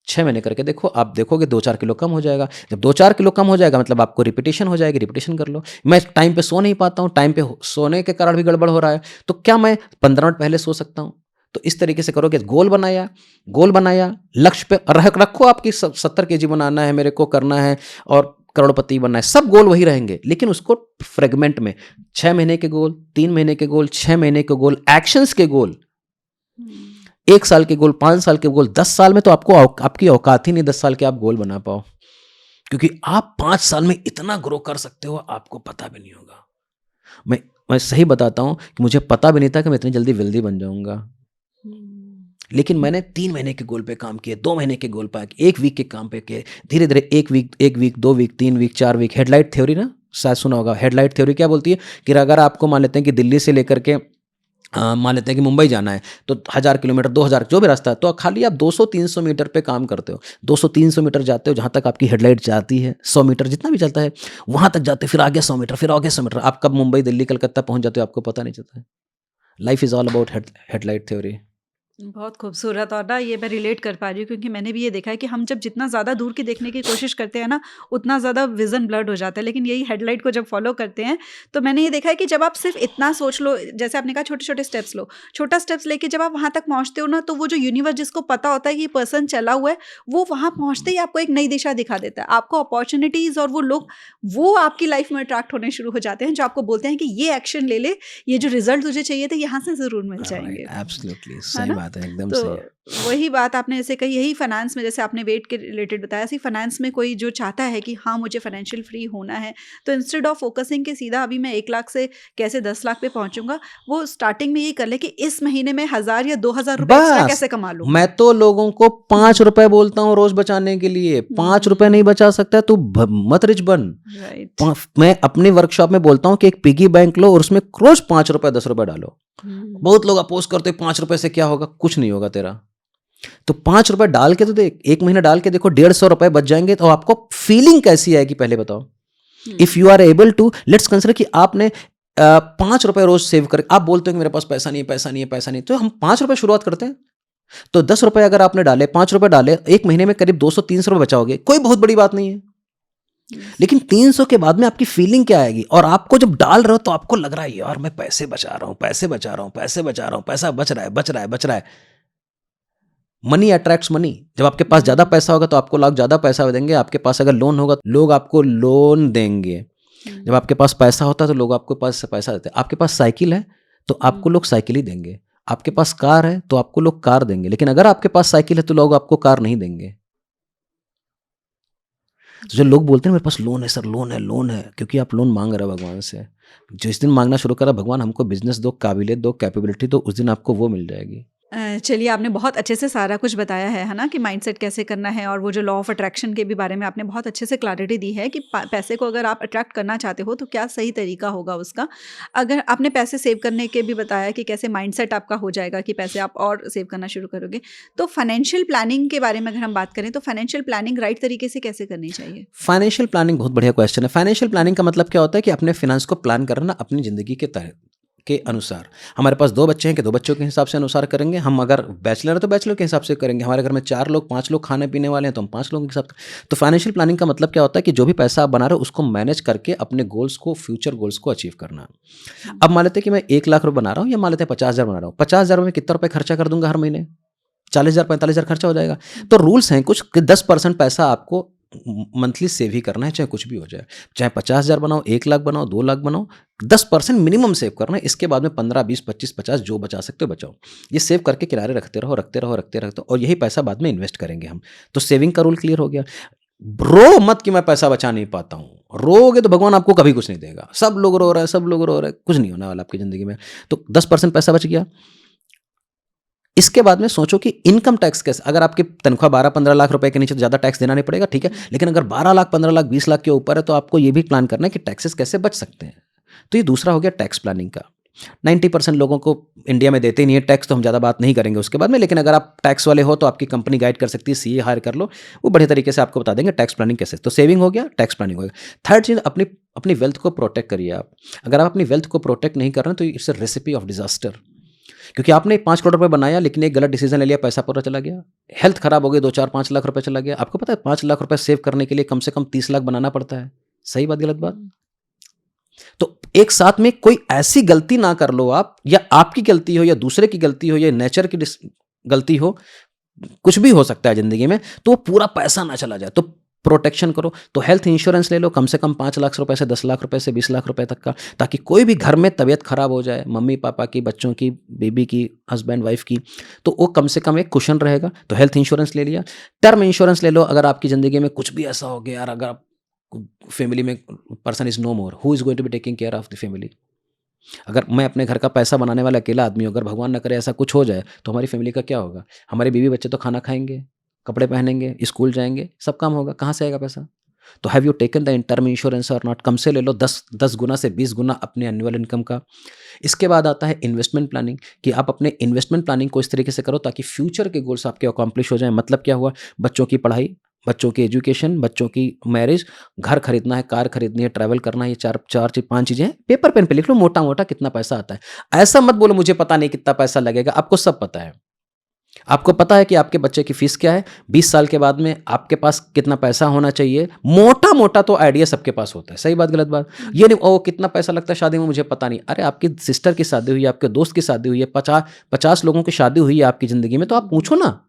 6 महीने करके देखो, आप देखोगे 2-4 किलो कम हो जाएगा। जब 2-4 किलो कम हो जाएगा, मतलब आपको रिपीटेशन हो जाएगी, रिपीटेशन कर लो। मैं टाइम पे सो नहीं पाता हूँ, टाइम पे सोने के कारण भी गड़बड़ हो रहा है, तो क्या मैं 15 मिनट पहले सो सकता हूँ? तो इस तरीके से करोगे। गोल बनाया, लक्ष्य पे रखो, आपकी 70 केजी बनाना है, मेरे को करना है, और करोड़पति बनना है, सब गोल वही रहेंगे, लेकिन उसको फ्रेगमेंट में 6 महीने के गोल, 3 महीने के गोल, 6 महीने के गोल, एक्शंस के गोल, 1 साल के गोल, 5 साल के गोल। 10 साल में तो आपको आपकी औकात ही नहीं 10 साल के आप गोल बना पाओ, क्योंकि आप 5 साल में इतना ग्रो कर सकते हो, आपको पता भी नहीं होगा। मैं सही बताता हूं कि मुझे पता भी नहीं था कि मैं इतनी जल्दी वेल्दी बन जाऊंगा, लेकिन मैंने 3 महीने के गोल पे काम किए, 2 महीने के गोल पे, 1 वीक के काम पे किए, धीरे धीरे 1 week, 2 week, 3 week, 4 week. Headlight theory ना, शायद सुना होगा। हेडलाइट थ्योरी क्या बोलती है कि अगर आपको मान लेते हैं कि दिल्ली से लेकर के मान लेते हैं कि मुंबई जाना है, तो 1000 किलोमीटर, 2000 जो भी रास्ता है, तो खाली आप 200-300 मीटर पे काम करते हो। 200-300 मीटर जाते हो, जहां तक आपकी हेडलाइट जाती है, 100 मीटर जितना भी चलता है वहां तक जाते हो, फिर आगे 100 मीटर, फिर आगे 100 मीटर, आप कब मुंबई, दिल्ली, कलकत्ता पहुंच जाते हो आपको पता नहीं चलता है। Life is all about headlight theory. बहुत खूबसूरत। और ना ये मैं रिलेट कर पा रही हूँ, क्योंकि मैंने भी ये देखा है कि हम जब जितना ज़्यादा दूर की देखने की कोशिश करते हैं ना, उतना ज़्यादा विज़न ब्लर्ड हो जाता है। लेकिन यही हेडलाइट को जब फ़ॉलो करते हैं, तो मैंने ये देखा है कि जब आप सिर्फ़ इतना सोच लो, जैसे आपने कहा छोटे-छोटे स्टेप्स लो, छोटा स्टेप्स लेके जब आप वहाँ तक पहुँचते हो ना, तो वो जो यूनिवर्स जिसको पता होता है कि ये पर्सन चला हुआ है, वो वहाँ पहुँचते ही आपको एक नई दिशा दिखा देता है। आपको अपॉर्च्युनिटीज़ और वो लोग, वो आपकी लाइफ़ में अट्रैक्ट होने शुरू हो जाते हैं, जो आपको बोलते हैं कि ये एक्शन ले ले, ये जो रिज़ल्ट तुझे चाहिए थे, यहाँ से ज़रूर मिल राइट, जाएँगे। एब्सोल्युटली है सही ना? बात है, एकदम तो सही है। वही बात आपने जैसे कही, यही फाइनेंस में जैसे आपने वेट के रिलेटेड बताया, ऐसे फाइनेंस में कोई जो चाहता है कि हाँ, मुझे फाइनेंशियल फ्री होना है, तो इंस्टेड ऑफ फोकसिंग कि सीधा अभी मैं 1 लाख से कैसे 10 लाख पे पहुँचूँगा, वो स्टार्टिंग में ये कर ले कि इस महीने में 1000 या 2000 रुपए एक्स्ट्रा बस, कैसे कमा लूँ? मैं तो लोगों को हुँ, ₹5 बोलता हूँ रोज़ बचाने के लिए, ₹5 नहीं हुँ, बचा सकता है तू मत रिच बन। राइट। मैं अपनी वर्कशॉप में बोलता हूँ कि एक पिगी बैंक लो और उसमें रोज़ ₹5 ₹10 डालो। हुँ, बहुत लोग अपोज़ करते हैं ₹5 से क्या होगा? कुछ नहीं होगा तेरा। तो ₹5 डाल के तो देख, 1 महीना डाल के देखो ₹150 बच जाएँगे, तो आपको फीलिंग कैसी आएगी पहले बताओ? If hmm, you are able to, let's consider कि आपने ₹5 रोज सेव कर, आप बोलते हो कि मेरे पास पैसा नहीं है, पैसा नहीं है, पैसा नहीं है, तो हम ₹5 शुरुआत करते हैं। तो ₹10 अगर आपने डाले, ₹5 डाले, 1 महीने में करीब ₹200-300 बचाओगे, कोई बहुत बड़ी बात नहीं है। यस। लेकिन 300 के बाद में आपकी फीलिंग क्या आएगी? और आपको जब डाल रहे हो तो आपको लग रहा है यार मैं पैसे बचा रहा हूँ, पैसे बचा रहा हूँ, पैसे बचा रहा हूँ, पैसा बच रहा है, बच रहा है, बच रहा है। Money attracts money. जब आपके पास ज़्यादा हुँ, पैसा होगा तो आपको लोग ज़्यादा पैसा देंगे, आपके पास अगर लोन होगा, तो लोग आपको लोन देंगे। जब हुँ, आपके पास पैसा होता है तो लोग आपके पास पैसा देते हैं। आपके पास साइकिल है तो आपको हुँ, लोग साइकिल ही देंगे। आपके पास कार है तो आपको लोग कार देंगे। लेकिन अगर आपके पास साइकिल है तो लोग आपको कार नहीं देंगे। तो जो लोग बोलते हैं मेरे पास लोन है सर, लोन है, लोन है, क्योंकि आप लोन मांग रहे हो भगवान से। जिस दिन मांगना शुरू करा भगवान हमको बिजनेस दो, काबिलियत दो, कैपेबिलिटी दो, उस दिन आपको वो मिल जाएगी। चलिए, आपने बहुत अच्छे से सारा कुछ बताया है ना, कि माइंडसेट कैसे करना है, और वो जो लॉ ऑफ अट्रैक्शन के भी बारे में आपने बहुत अच्छे से क्लैरिटी दी है कि पैसे को अगर आप अट्रैक्ट करना चाहते हो तो क्या सही तरीका होगा उसका। अगर आपने पैसे सेव करने के भी बताया कि कैसे माइंडसेट आपका हो जाएगा कि पैसे आप और सेव करना शुरू करोगे। तो फाइनेंशियल प्लानिंग के बारे में अगर हम बात करें, तो फाइनेंशियल प्लानिंग राइट तरीके से कैसे करनी चाहिए? फाइनेंशियल प्लानिंग बहुत बढ़िया क्वेश्चन है। फाइनेंशियल प्लानिंग का मतलब क्या होता है कि अपने फाइनेंस को प्लान करना अपनी ज़िंदगी के तहत के अनुसार। हमारे पास 2 बच्चे हैं कि 2 बच्चों के हिसाब से अनुसार करेंगे। हम अगर बैचलर हैं तो बैचलर के हिसाब से करेंगे। हमारे घर में 4 लोग, 5 लोग खाने-पीने वाले हैं तो हम 5 लोगों के हिसाब से। तो फाइनेंशियल प्लानिंग का मतलब क्या होता है कि जो भी पैसा आप बना रहे हो उसको मैनेज करके अपने गोल्स को, फ्यूचर गोल्स को अचीव करना। हुँ, अब मान लेते हैं कि मैं 1 लाख रुपए बना रहा हूँ या मान लेते हैं 50,000 बना रहा हूँ। 50,000 में कितना रुपए खर्चा कर दूँगा हर महीने? 40,000 45,000 खर्चा हो जाएगा। हुँ, तो रूल्स हैं कुछ कि 10% पैसा आपको मंथली सेव ही करना है, चाहे कुछ भी हो जाए। चाहे 50,000 बनाओ, 1 लाख बनाओ, 2 लाख बनाओ, 10% मिनिमम सेव करना है। इसके बाद में 15, 20, 25, 50 जो बचा सकते हो बचाओ। ये सेव करके किनारे रखते रहो, रखते रहो, रखते रहो, और यही पैसा बाद में इन्वेस्ट करेंगे हम। तो सेविंग का रूल क्लियर हो गया। रो मत कि मैं पैसा बचा नहीं पाता हूँ। रोओगे तो भगवान आपको कभी कुछ नहीं देगा। सब लोग रो रहे हैं, सब लोग रो रहे हैं, कुछ नहीं होने वाला आपकी ज़िंदगी में। तो 10% पैसा बच गया। इसके बाद में सोचो कि इनकम टैक्स कैसे, अगर आपकी तनख्वाह 12-15 लाख रुपए के नीचे तो ज़्यादा टैक्स देना नहीं पड़ेगा, ठीक है। हुँ, लेकिन अगर 12 लाख, 15 लाख, 20 लाख के ऊपर है तो आपको ये भी प्लान करना है कि टैक्सेस कैसे बच सकते हैं। तो ये दूसरा हो गया टैक्स प्लानिंग का। 90% लोगों को इंडिया में देते ही नहीं है टैक्स, तो हम ज़्यादा बात नहीं करेंगे उसके बाद में। लेकिन अगर आप टैक्स वाले हो तो आपकी कंपनी गाइड कर सकती है, सीए हायर कर लो, वो बढ़िया तरीके से आपको बता देंगे टैक्स प्लानिंग कैसे। तो सेविंग हो गया, टैक्स प्लानिंग हो गया। थर्ड चीज़, अपनी अपनी वेल्थ को प्रोटेक्ट करिए आप। अगर आप अपनी वेल्थ को प्रोटेक्ट नहीं कर रहे हैं तो it's a recipe of disaster. क्योंकि आपने 5 करोड़ रुपए बनाया लेकिन एक गलत डिसीजन ले लिया, पैसा पूरा चला गया, हेल्थ खराब हो गई, 2 4 5 लाख रुपए चला गया। आपको पता है 5 लाख रुपए सेव करने के लिए कम से कम 30 लाख बनाना पड़ता है। सही बात, गलत बात? हुँ, तो एक साथ में कोई ऐसी गलती ना कर लो आप, या आपकी गलती हो या दूसरे की गलती हो या नेचर की गलती हो, कुछ भी हो सकता है ज़िंदगी में, तो वो पूरा पैसा ना चला जाए। तो प्रोटेक्शन करो। तो हेल्थ इंश्योरेंस ले लो कम से कम 5 लाख रुपए से 10 लाख रुपए से 20 लाख रुपए तक का, ताकि कोई भी घर में तबीयत खराब हो जाए, मम्मी-पापा की, बच्चों की, बीबी की, हस्बैंड-वाइफ की, तो वो कम से कम एक कुशन रहेगा। तो हेल्थ इंश्योरेंस ले लिया। टर्म इंश्योरेंस ले लो, अगर आपकी ज़िंदगी में कुछ भी ऐसा हो गया यार, अगर आप फैमिली में person is no more, who is going to be taking care of the family? अगर मैं अपने घर का पैसा बनाने वाला अकेला आदमी हूँ, अगर भगवान ना करे ऐसा कुछ हो जाए, तो हमारी फैमिली का क्या होगा? हमारे बीवी बच्चे तो खाना खाएँगे, कपड़े पहनेंगे, स्कूल जाएँगे, सब काम होगा, कहाँ से आएगा पैसा? तो have you taken the in term insurance और नॉट? कम से ले लो 10 गुना से 20 गुना अपने एनुअल इनकम का। इसके बाद आता है इन्वेस्टमेंट प्लानिंग, कि आप अपने इन्वेस्टमेंट प्लानिंग को इस तरीके से करो ताकि फ्यूचर के गोल्स आपके अकॉम्प्लिश हो जाएँ। मतलब क्या हुआ? बच्चों की पढ़ाई, बच्चों की एजुकेशन, बच्चों की मैरिज, घर खरीदना है, कार खरीदनी है, ट्रैवल करना है, ये 4 चीज़ 5 चीज़ें हैं। पेपर पेन पे लिख लो मोटा-मोटा कितना पैसा आता है। ऐसा मत बोलो मुझे पता नहीं कितना पैसा लगेगा, आपको सब पता है। आपको पता है कि आपके बच्चे की फीस क्या है, 20 साल के बाद में आपके पास कितना पैसा होना चाहिए, मोटा मोटा तो आइडिया सबके पास होता है। सही बात गलत बात? ये नहीं ओ कितना पैसा लगता है शादी में मुझे पता नहीं। अरे आपकी सिस्टर की शादी हुई है, आपके दोस्त की शादी हुई है, 50 लोगों की शादी हुई है आपकी जिंदगी में, तो आप पूछो ना।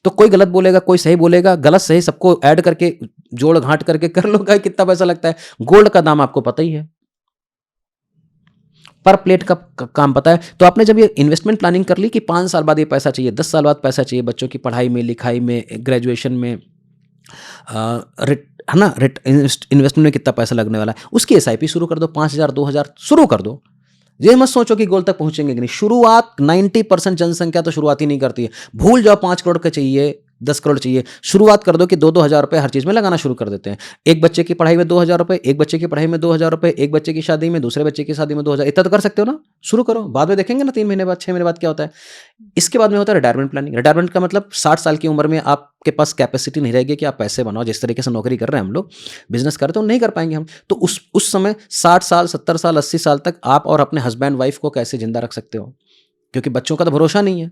तो कोई गलत बोलेगा, कोई सही बोलेगा, गलत सही सबको ऐड करके जोड़ घाट करके कर लो भाई कितना पैसा लगता है। गोल्ड का दाम आपको पता ही है, पर प्लेट का काम पता है। तो आपने जब ये इन्वेस्टमेंट प्लानिंग कर ली कि 5 साल बाद ये पैसा चाहिए, 10 साल बाद पैसा चाहिए बच्चों की पढ़ाई में, लिखाई में, ग्रेजुएशन में, है ना, इन्वेस्टमेंट में कितना पैसा लगने वाला है, उसकी एसआईपी शुरू कर दो, 5,000 2,000 शुरू कर दो। ये मत सोचो कि गोल तक पहुंचेंगे कि नहीं। शुरुआत 90% जनसंख्या तो शुरुआत ही नहीं करती है। भूल जाओ 5 करोड़ का चाहिए, 10 करोड़ चाहिए, शुरुआत कर दो कि 2-2 हज़ार रुपये हर चीज़ में लगाना शुरू कर देते हैं। एक बच्चे की पढ़ाई में 2,000 रुपये, एक बच्चे की पढ़ाई में 2,000 रुपये, एक बच्चे की शादी में, दूसरे बच्चे की शादी में 2,000, इतना तो कर सकते हो ना। शुरू करो, बाद में देखेंगे ना 3 महीने बाद, 6 महीने बाद क्या होता है। इसके बाद में होता है रिटायरमेंट प्लानिंग। रिटायरमेंट का मतलब 60 साल की उम्र में आपके पास कैपेसिटी नहीं रहेगी कि आप पैसे बनाओ। जिस तरीके से नौकरी कर रहे हैं हम लोग, बिजनेस कर रहे हैं, तो नहीं कर पाएंगे हम। तो उस समय 60 साल, 70 साल, 80 साल तक आप और अपने हस्बैंड वाइफ को कैसे जिंदा रख सकते हो, क्योंकि बच्चों का तो भरोसा नहीं है।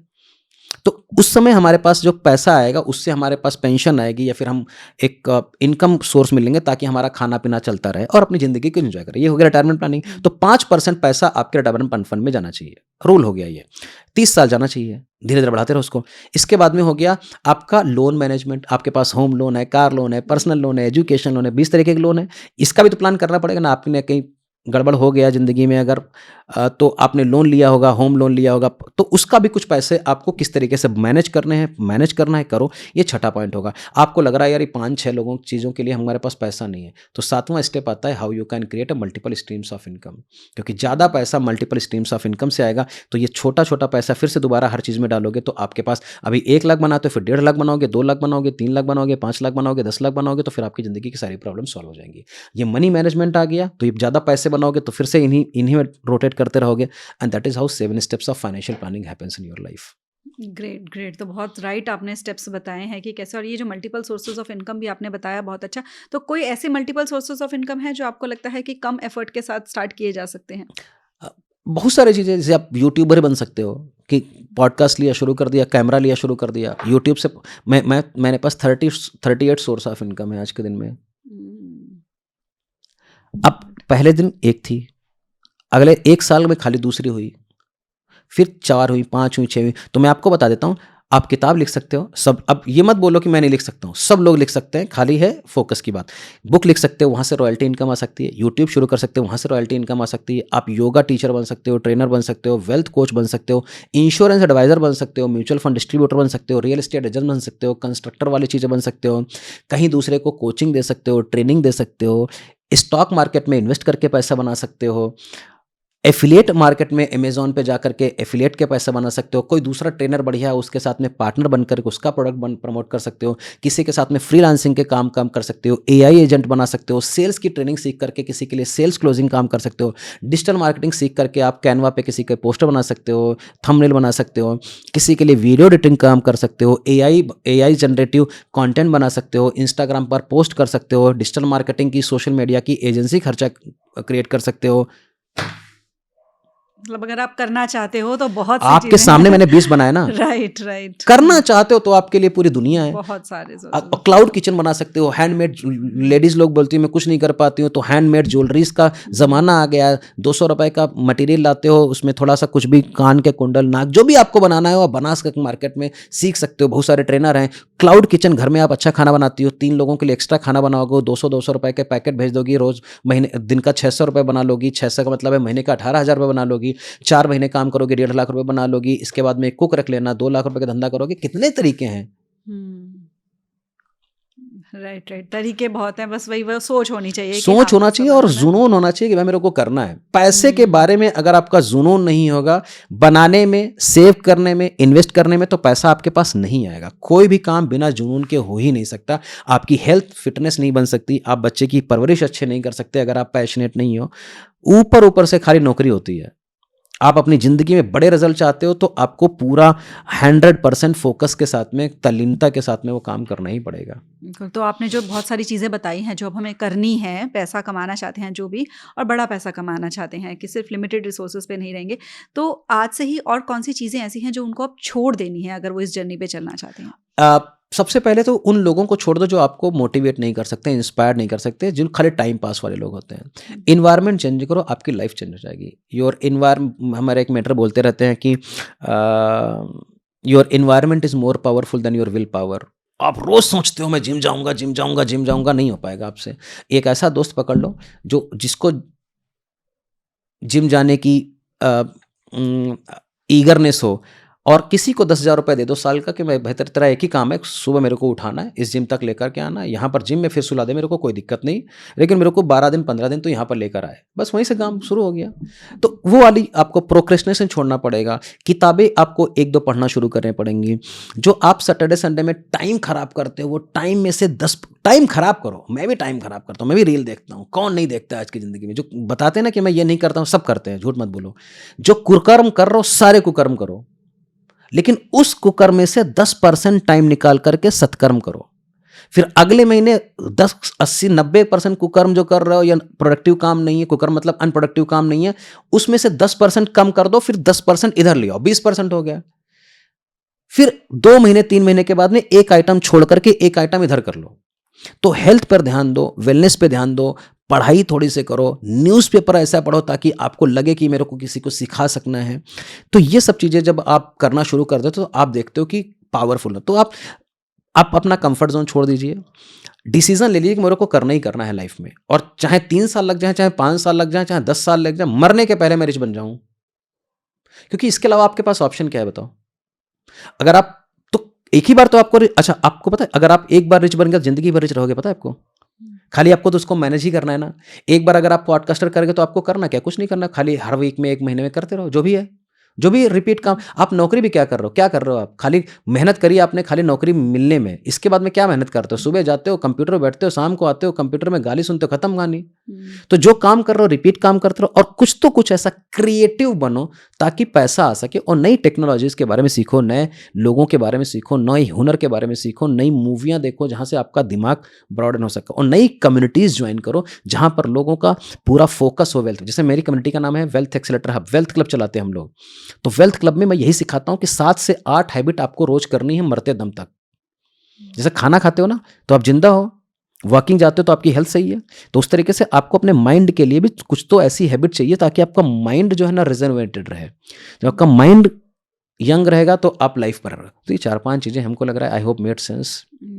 तो उस समय हमारे पास जो पैसा आएगा उससे हमारे पास पेंशन आएगी, या फिर हम एक इनकम सोर्स मिलेंगे ताकि हमारा खाना पीना चलता रहे और अपनी जिंदगी को एंजॉय करें। ये हो गया रिटायरमेंट प्लानिंग। तो 5% पैसा आपके रिटायरमेंट फंड में जाना चाहिए, रूल हो गया ये। 30 साल जाना चाहिए, धीरे धीरे बढ़ाते रहो उसको। इसके बाद में हो गया आपका लोन मैनेजमेंट। आपके पास होम लोन है, कार लोन है, पर्सनल लोन है, एजुकेशन लोन है, 20 तरीके के लोन है। इसका भी तो प्लान करना पड़ेगा ना। आपने कहीं गड़बड़ हो गया ज़िंदगी में अगर, तो आपने लोन लिया होगा, होम लोन लिया होगा, तो उसका भी कुछ पैसे आपको किस तरीके से मैनेज करना है करो। ये छठा पॉइंट होगा। आपको लग रहा है यार ये 5-6 लोगों चीज़ों के लिए हमारे पास पैसा नहीं है, तो 7वां स्टेप आता है how you can create a multiple streams of income. क्योंकि ज़्यादा पैसा मल्टीपल स्ट्रीम्स ऑफ इनकम से आएगा, तो ये छोटा छोटा पैसा फिर से दोबारा हर चीज़ में डालोगे, तो आपके पास अभी 1 लाख बनाते हो, फिर 1.5 लाख बनाओगे, 2 लाख बनाओगे, 3 लाख बनाओगे, 5 लाख बनाओगे, 10 लाख बनाओगे, तो फिर आपकी ज़िंदगी की सारी प्रॉब्लम सॉल्व हो जाएंगी। ये मनी मैनेजमेंट आ गया। तो ये ज़्यादा पैसे बनाओगे तो फिर से इन्हीं में रोटेट करते रहोगे। And that is how 7 steps of financial planning happens in your life. Great great. तो बहुत राइट आपने स्टेप्स बताए हैं कि कैसे, और ये जो मल्टीपल सोर्सेज ऑफ इनकम भी आपने बताया, बहुत अच्छा। तो कोई ऐसे मल्टीपल सोर्सेज ऑफ इनकम है जो आपको लगता है कि कम एफर्ट के साथ स्टार्ट किए जा सकते हैं? बहुत सारी चीज़ें, जैसे आप यूट्यूबर बन सकते हो कि पॉडकास्ट लिया शुरू कर दिया, कैमरा लिया शुरू कर दिया, यूट्यूब से मेरे पास 38 सोर्स ऑफ इनकम है आज के दिन में। अब पहले दिन एक थी, अगले 1 साल में खाली दूसरी हुई, फिर 4 हुई, 5 हुई, 6 हुई। तो मैं आपको बता देता हूँ, आप किताब लिख सकते हो सब। अब ये मत बोलो कि मैं नहीं लिख सकता हूँ, सब लोग लिख सकते हैं, खाली है फोकस की बात। बुक लिख सकते हो, वहाँ से रॉयल्टी इनकम आ सकती है। यूट्यूब शुरू कर सकते हो, वहाँ से रॉयल्टी इनकम आ सकती है। आप योगा टीचर बन सकते हो, ट्रेनर बन सकते हो, वेल्थ कोच बन सकते हो, इंश्योरेंस एडवाइजर बन सकते हो, म्यूचुअल फंड डिस्ट्रीब्यूटर बन सकते हो, रियल एस्टेट एजेंट बन सकते हो, कंस्ट्रक्टर वाली चीज़ें बन सकते हो, कहीं दूसरे को कोचिंग दे सकते हो, ट्रेनिंग दे सकते हो, स्टॉक मार्केट में इन्वेस्ट करके पैसा बना सकते हो, एफिलिएट मार्केट में अमेज़न पे जाकर के एफिलिएट के पैसा बना सकते हो। कोई दूसरा ट्रेनर बढ़िया है, उसके साथ में पार्टनर बनकर के उसका प्रोडक्ट प्रमोट कर सकते हो। किसी के साथ में फ्रीलांसिंग के काम कर सकते हो, एआई एजेंट बना सकते हो, सेल्स की ट्रेनिंग सीख करके किसी के लिए सेल्स क्लोजिंग काम कर सकते हो, डिजिटल मार्केटिंग सीख करके आप कैनवा पे किसी के पोस्टर बना सकते हो, थंबनेल बना सकते हो, किसी के लिए वीडियो एडिटिंग काम कर सकते हो, एआई जनरेटिव कंटेंट बना सकते हो, इंस्टाग्राम पर पोस्ट कर सकते हो, डिजिटल मार्केटिंग की, सोशल मीडिया की एजेंसी खर्चा क्रिएट कर सकते हो। मतलब अगर आप करना चाहते हो तो बहुत सी आपके चीजें सामने मैंने 20 बनाए ना। Right right. करना चाहते हो तो आपके लिए पूरी दुनिया है। बहुत सारे आप क्लाउड किचन बना सकते हो, हैंडमेड। लेडीज लोग बोलती है मैं कुछ नहीं कर पाती हूँ, तो हैंडमेड ज्वेलरीज का जमाना आ गया है। 200 रुपए का मटेरियल लाते हो, उसमें थोड़ा सा कुछ भी, कान के कुंडल, नाक, जो भी आपको बनाना है वो बना सकते, मार्केट में सीख सकते हो। बहुत सारे ट्रेनर हैं। क्लाउड किचन, घर में आप अच्छा खाना बनाती हो, 3 लोगों के लिए एक्स्ट्रा खाना बनाओगे, 200 रुपए के पैकेट भेज दोगी, रोज महीने दिन का 600 रुपये बना लोगी। 600 का मतलब है महीने का 18,000 रुपये बना लोगी। 4 महीने काम करोगे, 1.5 लाख रुपए बना लोगी। इसके बाद में एक कुक रख लेना, 2 लाख रुपए का धंधा करोगे। कितने तरीके हैं। Right right. तरीके बहुत हैं, बस वही वो सोच होनी चाहिए, सोच होना चाहिए और जुनून होना चाहिए कि भाई मेरे को करना है। पैसे के बारे में अगर आपका जुनून नहीं होगा, बनाने में, सेव करने में, इन्वेस्ट करने में, तो पैसा आपके पास नहीं आएगा। कोई भी काम बिना जुनून के हो ही नहीं सकता। आपकी हेल्थ फिटनेस नहीं बन सकती, आप बच्चे की परवरिश अच्छे नहीं कर सकते अगर आप पैशनेट नहीं हो। ऊपर ऊपर से खाली नौकरी होती है, आप अपनी ज़िंदगी में बड़े रिजल्ट चाहते हो तो आपको पूरा 100% फोकस के साथ में, तल्लीनता के साथ में वो काम करना ही पड़ेगा। बिल्कुल, तो आपने जो बहुत सारी चीज़ें बताई हैं जो अब हमें करनी है, पैसा कमाना चाहते हैं जो भी और बड़ा पैसा कमाना चाहते हैं कि सिर्फ लिमिटेड रिसोर्सेज पे नहीं रहेंगे। तो आज से ही और कौन-सी चीज़ें ऐसी हैं जो उनको अब छोड़ देनी है अगर वो इस जर्नी पे चलना चाहते हैं? सबसे पहले तो उन लोगों को छोड़ दो जो आपको मोटिवेट नहीं कर सकते, इंस्पायर नहीं कर सकते, जो खाली टाइम पास वाले लोग होते हैं। हुँ, एनवायरनमेंट चेंज करो, आपकी लाइफ चेंज हो जाएगी। योर एनवायरन हमारे एक मेंटर बोलते रहते हैं कि your environment is more powerful than your will power. आप रोज़ सोचते हो मैं जिम जाऊँगा, जिम जाऊँगा, जिम जाऊँगा, नहीं हो पाएगा आपसे। एक ऐसा दोस्त पकड़ लो जो जिसको जिम जाने की अ, ईगरनेस हो, और किसी को 10,000 रुपए दे दो साल का कि मैं बेहतर, तेरा एक ही काम है, सुबह मेरे को उठाना है, इस जिम तक लेकर के आना है, यहाँ पर जिम में फिर सुला दे मेरे को, कोई दिक्कत नहीं, लेकिन मेरे को 12 दिन 15 दिन तो यहाँ पर लेकर आए। बस वहीं से काम शुरू हो गया। तो वो वाली आपको प्रोक्रेस्टिनेशन छोड़ना पड़ेगा। किताबें आपको 1-2 पढ़ना शुरू करनी पड़ेंगी। जो आप सैटरडे संडे में टाइम खराब करते हो, वो टाइम में से 10 टाइम खराब करो। मैं भी टाइम खराब करता हूँ, मैं भी रील देखता हूँ। कौन नहीं देखता है आज की ज़िंदगी में? जो बताते हैं ना कि मैं ये नहीं करता हूँ, सब करते हैं, झूठ मत बोलो। जो कुकर्म कर रहे हो, सारे कुकर्म करो, लेकिन उस कुकर्म में से 10% टाइम निकाल करके सत्कर्म करो। फिर अगले महीने 10, 80, 90% कुकर्म जो कर रहे हो या प्रोडक्टिव काम नहीं है, कुकर्म मतलब अनप्रोडक्टिव काम नहीं है, उसमें से 10% कम कर दो, फिर 10% इधर ले आओ, 20% हो गया। फिर 2 महीने 3 महीने के बाद में एक आइटम छोड़ करके एक आइटम इधर कर लो। तो हेल्थ पर ध्यान दो, वेलनेस पे ध्यान दो, पढ़ाई थोड़ी से करो, न्यूज़पेपर ऐसा पढ़ो ताकि आपको लगे कि मेरे को किसी को सिखा सकना है। तो ये सब चीज़ें जब आप करना शुरू कर देते हो तो आप देखते हो कि पावरफुल है। तो आप अपना कंफर्ट ज़ोन छोड़ दीजिए। डिसीज़न ले लीजिए कि मेरे को करना ही करना है लाइफ में, और चाहे 3 साल लग जाएँ, चाहे 5 साल लग जाएँ, चाहे 10 साल लग जाएँ, मरने के पहले मैं रिच बन जाऊँ। क्योंकि इसके अलावा आपके पास ऑप्शन क्या है बताओ? अगर आप तो एक ही बार तो आपको अच्छा, आपको पता है अगर आप एक बार रिच बन गए तो ज़िंदगी भर रिच रहोगे, पता है आपको? खाली आपको तो उसको मैनेज ही करना है ना। एक बार अगर आप पॉडकास्टर करोगे तो आपको करना क्या? कुछ नहीं करना, खाली हर वीक में 1 महीने में करते रहो, जो भी है। जो भी रिपीट काम आप नौकरी भी क्या कर रहे हो? क्या कर रहे हो आप? खाली मेहनत करी आपने खाली नौकरी मिलने में। इसके बाद में क्या मेहनत करते हो? सुबह जाते हो, कंप्यूटर पे बैठते हो, शाम को आते हो, कंप्यूटर में गाली सुनते हो, खत्म कहानी। हुँ। तो जो काम कर रहे हो रिपीट काम करते रहो, और कुछ तो कुछ ऐसा क्रिएटिव बनो ताकि पैसा आ सके, और नई टेक्नोलॉजीज़ के बारे में सीखो, नए लोगों के बारे में सीखो, नए हुनर के बारे में सीखो, नई मूवियाँ देखो जहाँ से आपका दिमाग ब्रॉडन हो सके, और नई कम्युनिटीज़ ज्वाइन करो जहाँ पर लोगों का पूरा फोकस हो वेल्थ। जैसे मेरी कम्युनिटी का नाम है wealth accelerator hub, wealth club चलाते हैं हम लोग। तो वेल्थ क्लब में मैं यही सिखाता हूँ कि 7 से 8 हैबिट आपको रोज़ करनी है मरते दम तक। जैसे खाना खाते हो ना, तो आप ज़िंदा हो, वॉकिंग जाते हो तो आपकी हेल्थ सही है। तो उस तरीके से आपको अपने माइंड के लिए भी कुछ तो ऐसी हैबिट चाहिए ताकि आपका माइंड जो है ना रिजर्वेटेड रहे। जब आपका माइंड यंग रहेगा तो आप लाइफ पर रहोगे। तो ये 4-5 चीज़ें हमको लग रहा है, I hope made sense.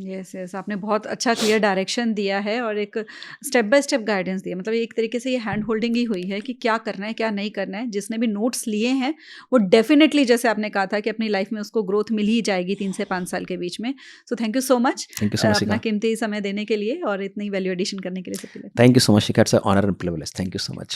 Yes, yes, आपने बहुत अच्छा क्लियर डायरेक्शन दिया है और एक स्टेप बाय स्टेप गाइडेंस दिया। मतलब एक तरीके से ये हैंड होल्डिंग ही हुई है कि क्या करना है, क्या नहीं करना है। जिसने भी नोट्स लिए हैं, वो डेफ़िनेटली जैसे आपने कहा था कि अपनी लाइफ में उसको ग्रोथ मिल ही जाएगी 3 से 5 साल के बीच में। So thank you so much thank you so much अपना शिखा। कीमती समय देने के लिए और इतनी वैल्यू एडिशन करने के लिए सबके लिए। Thank you so much Shikha, it's a honour and privilege. Thank you so much.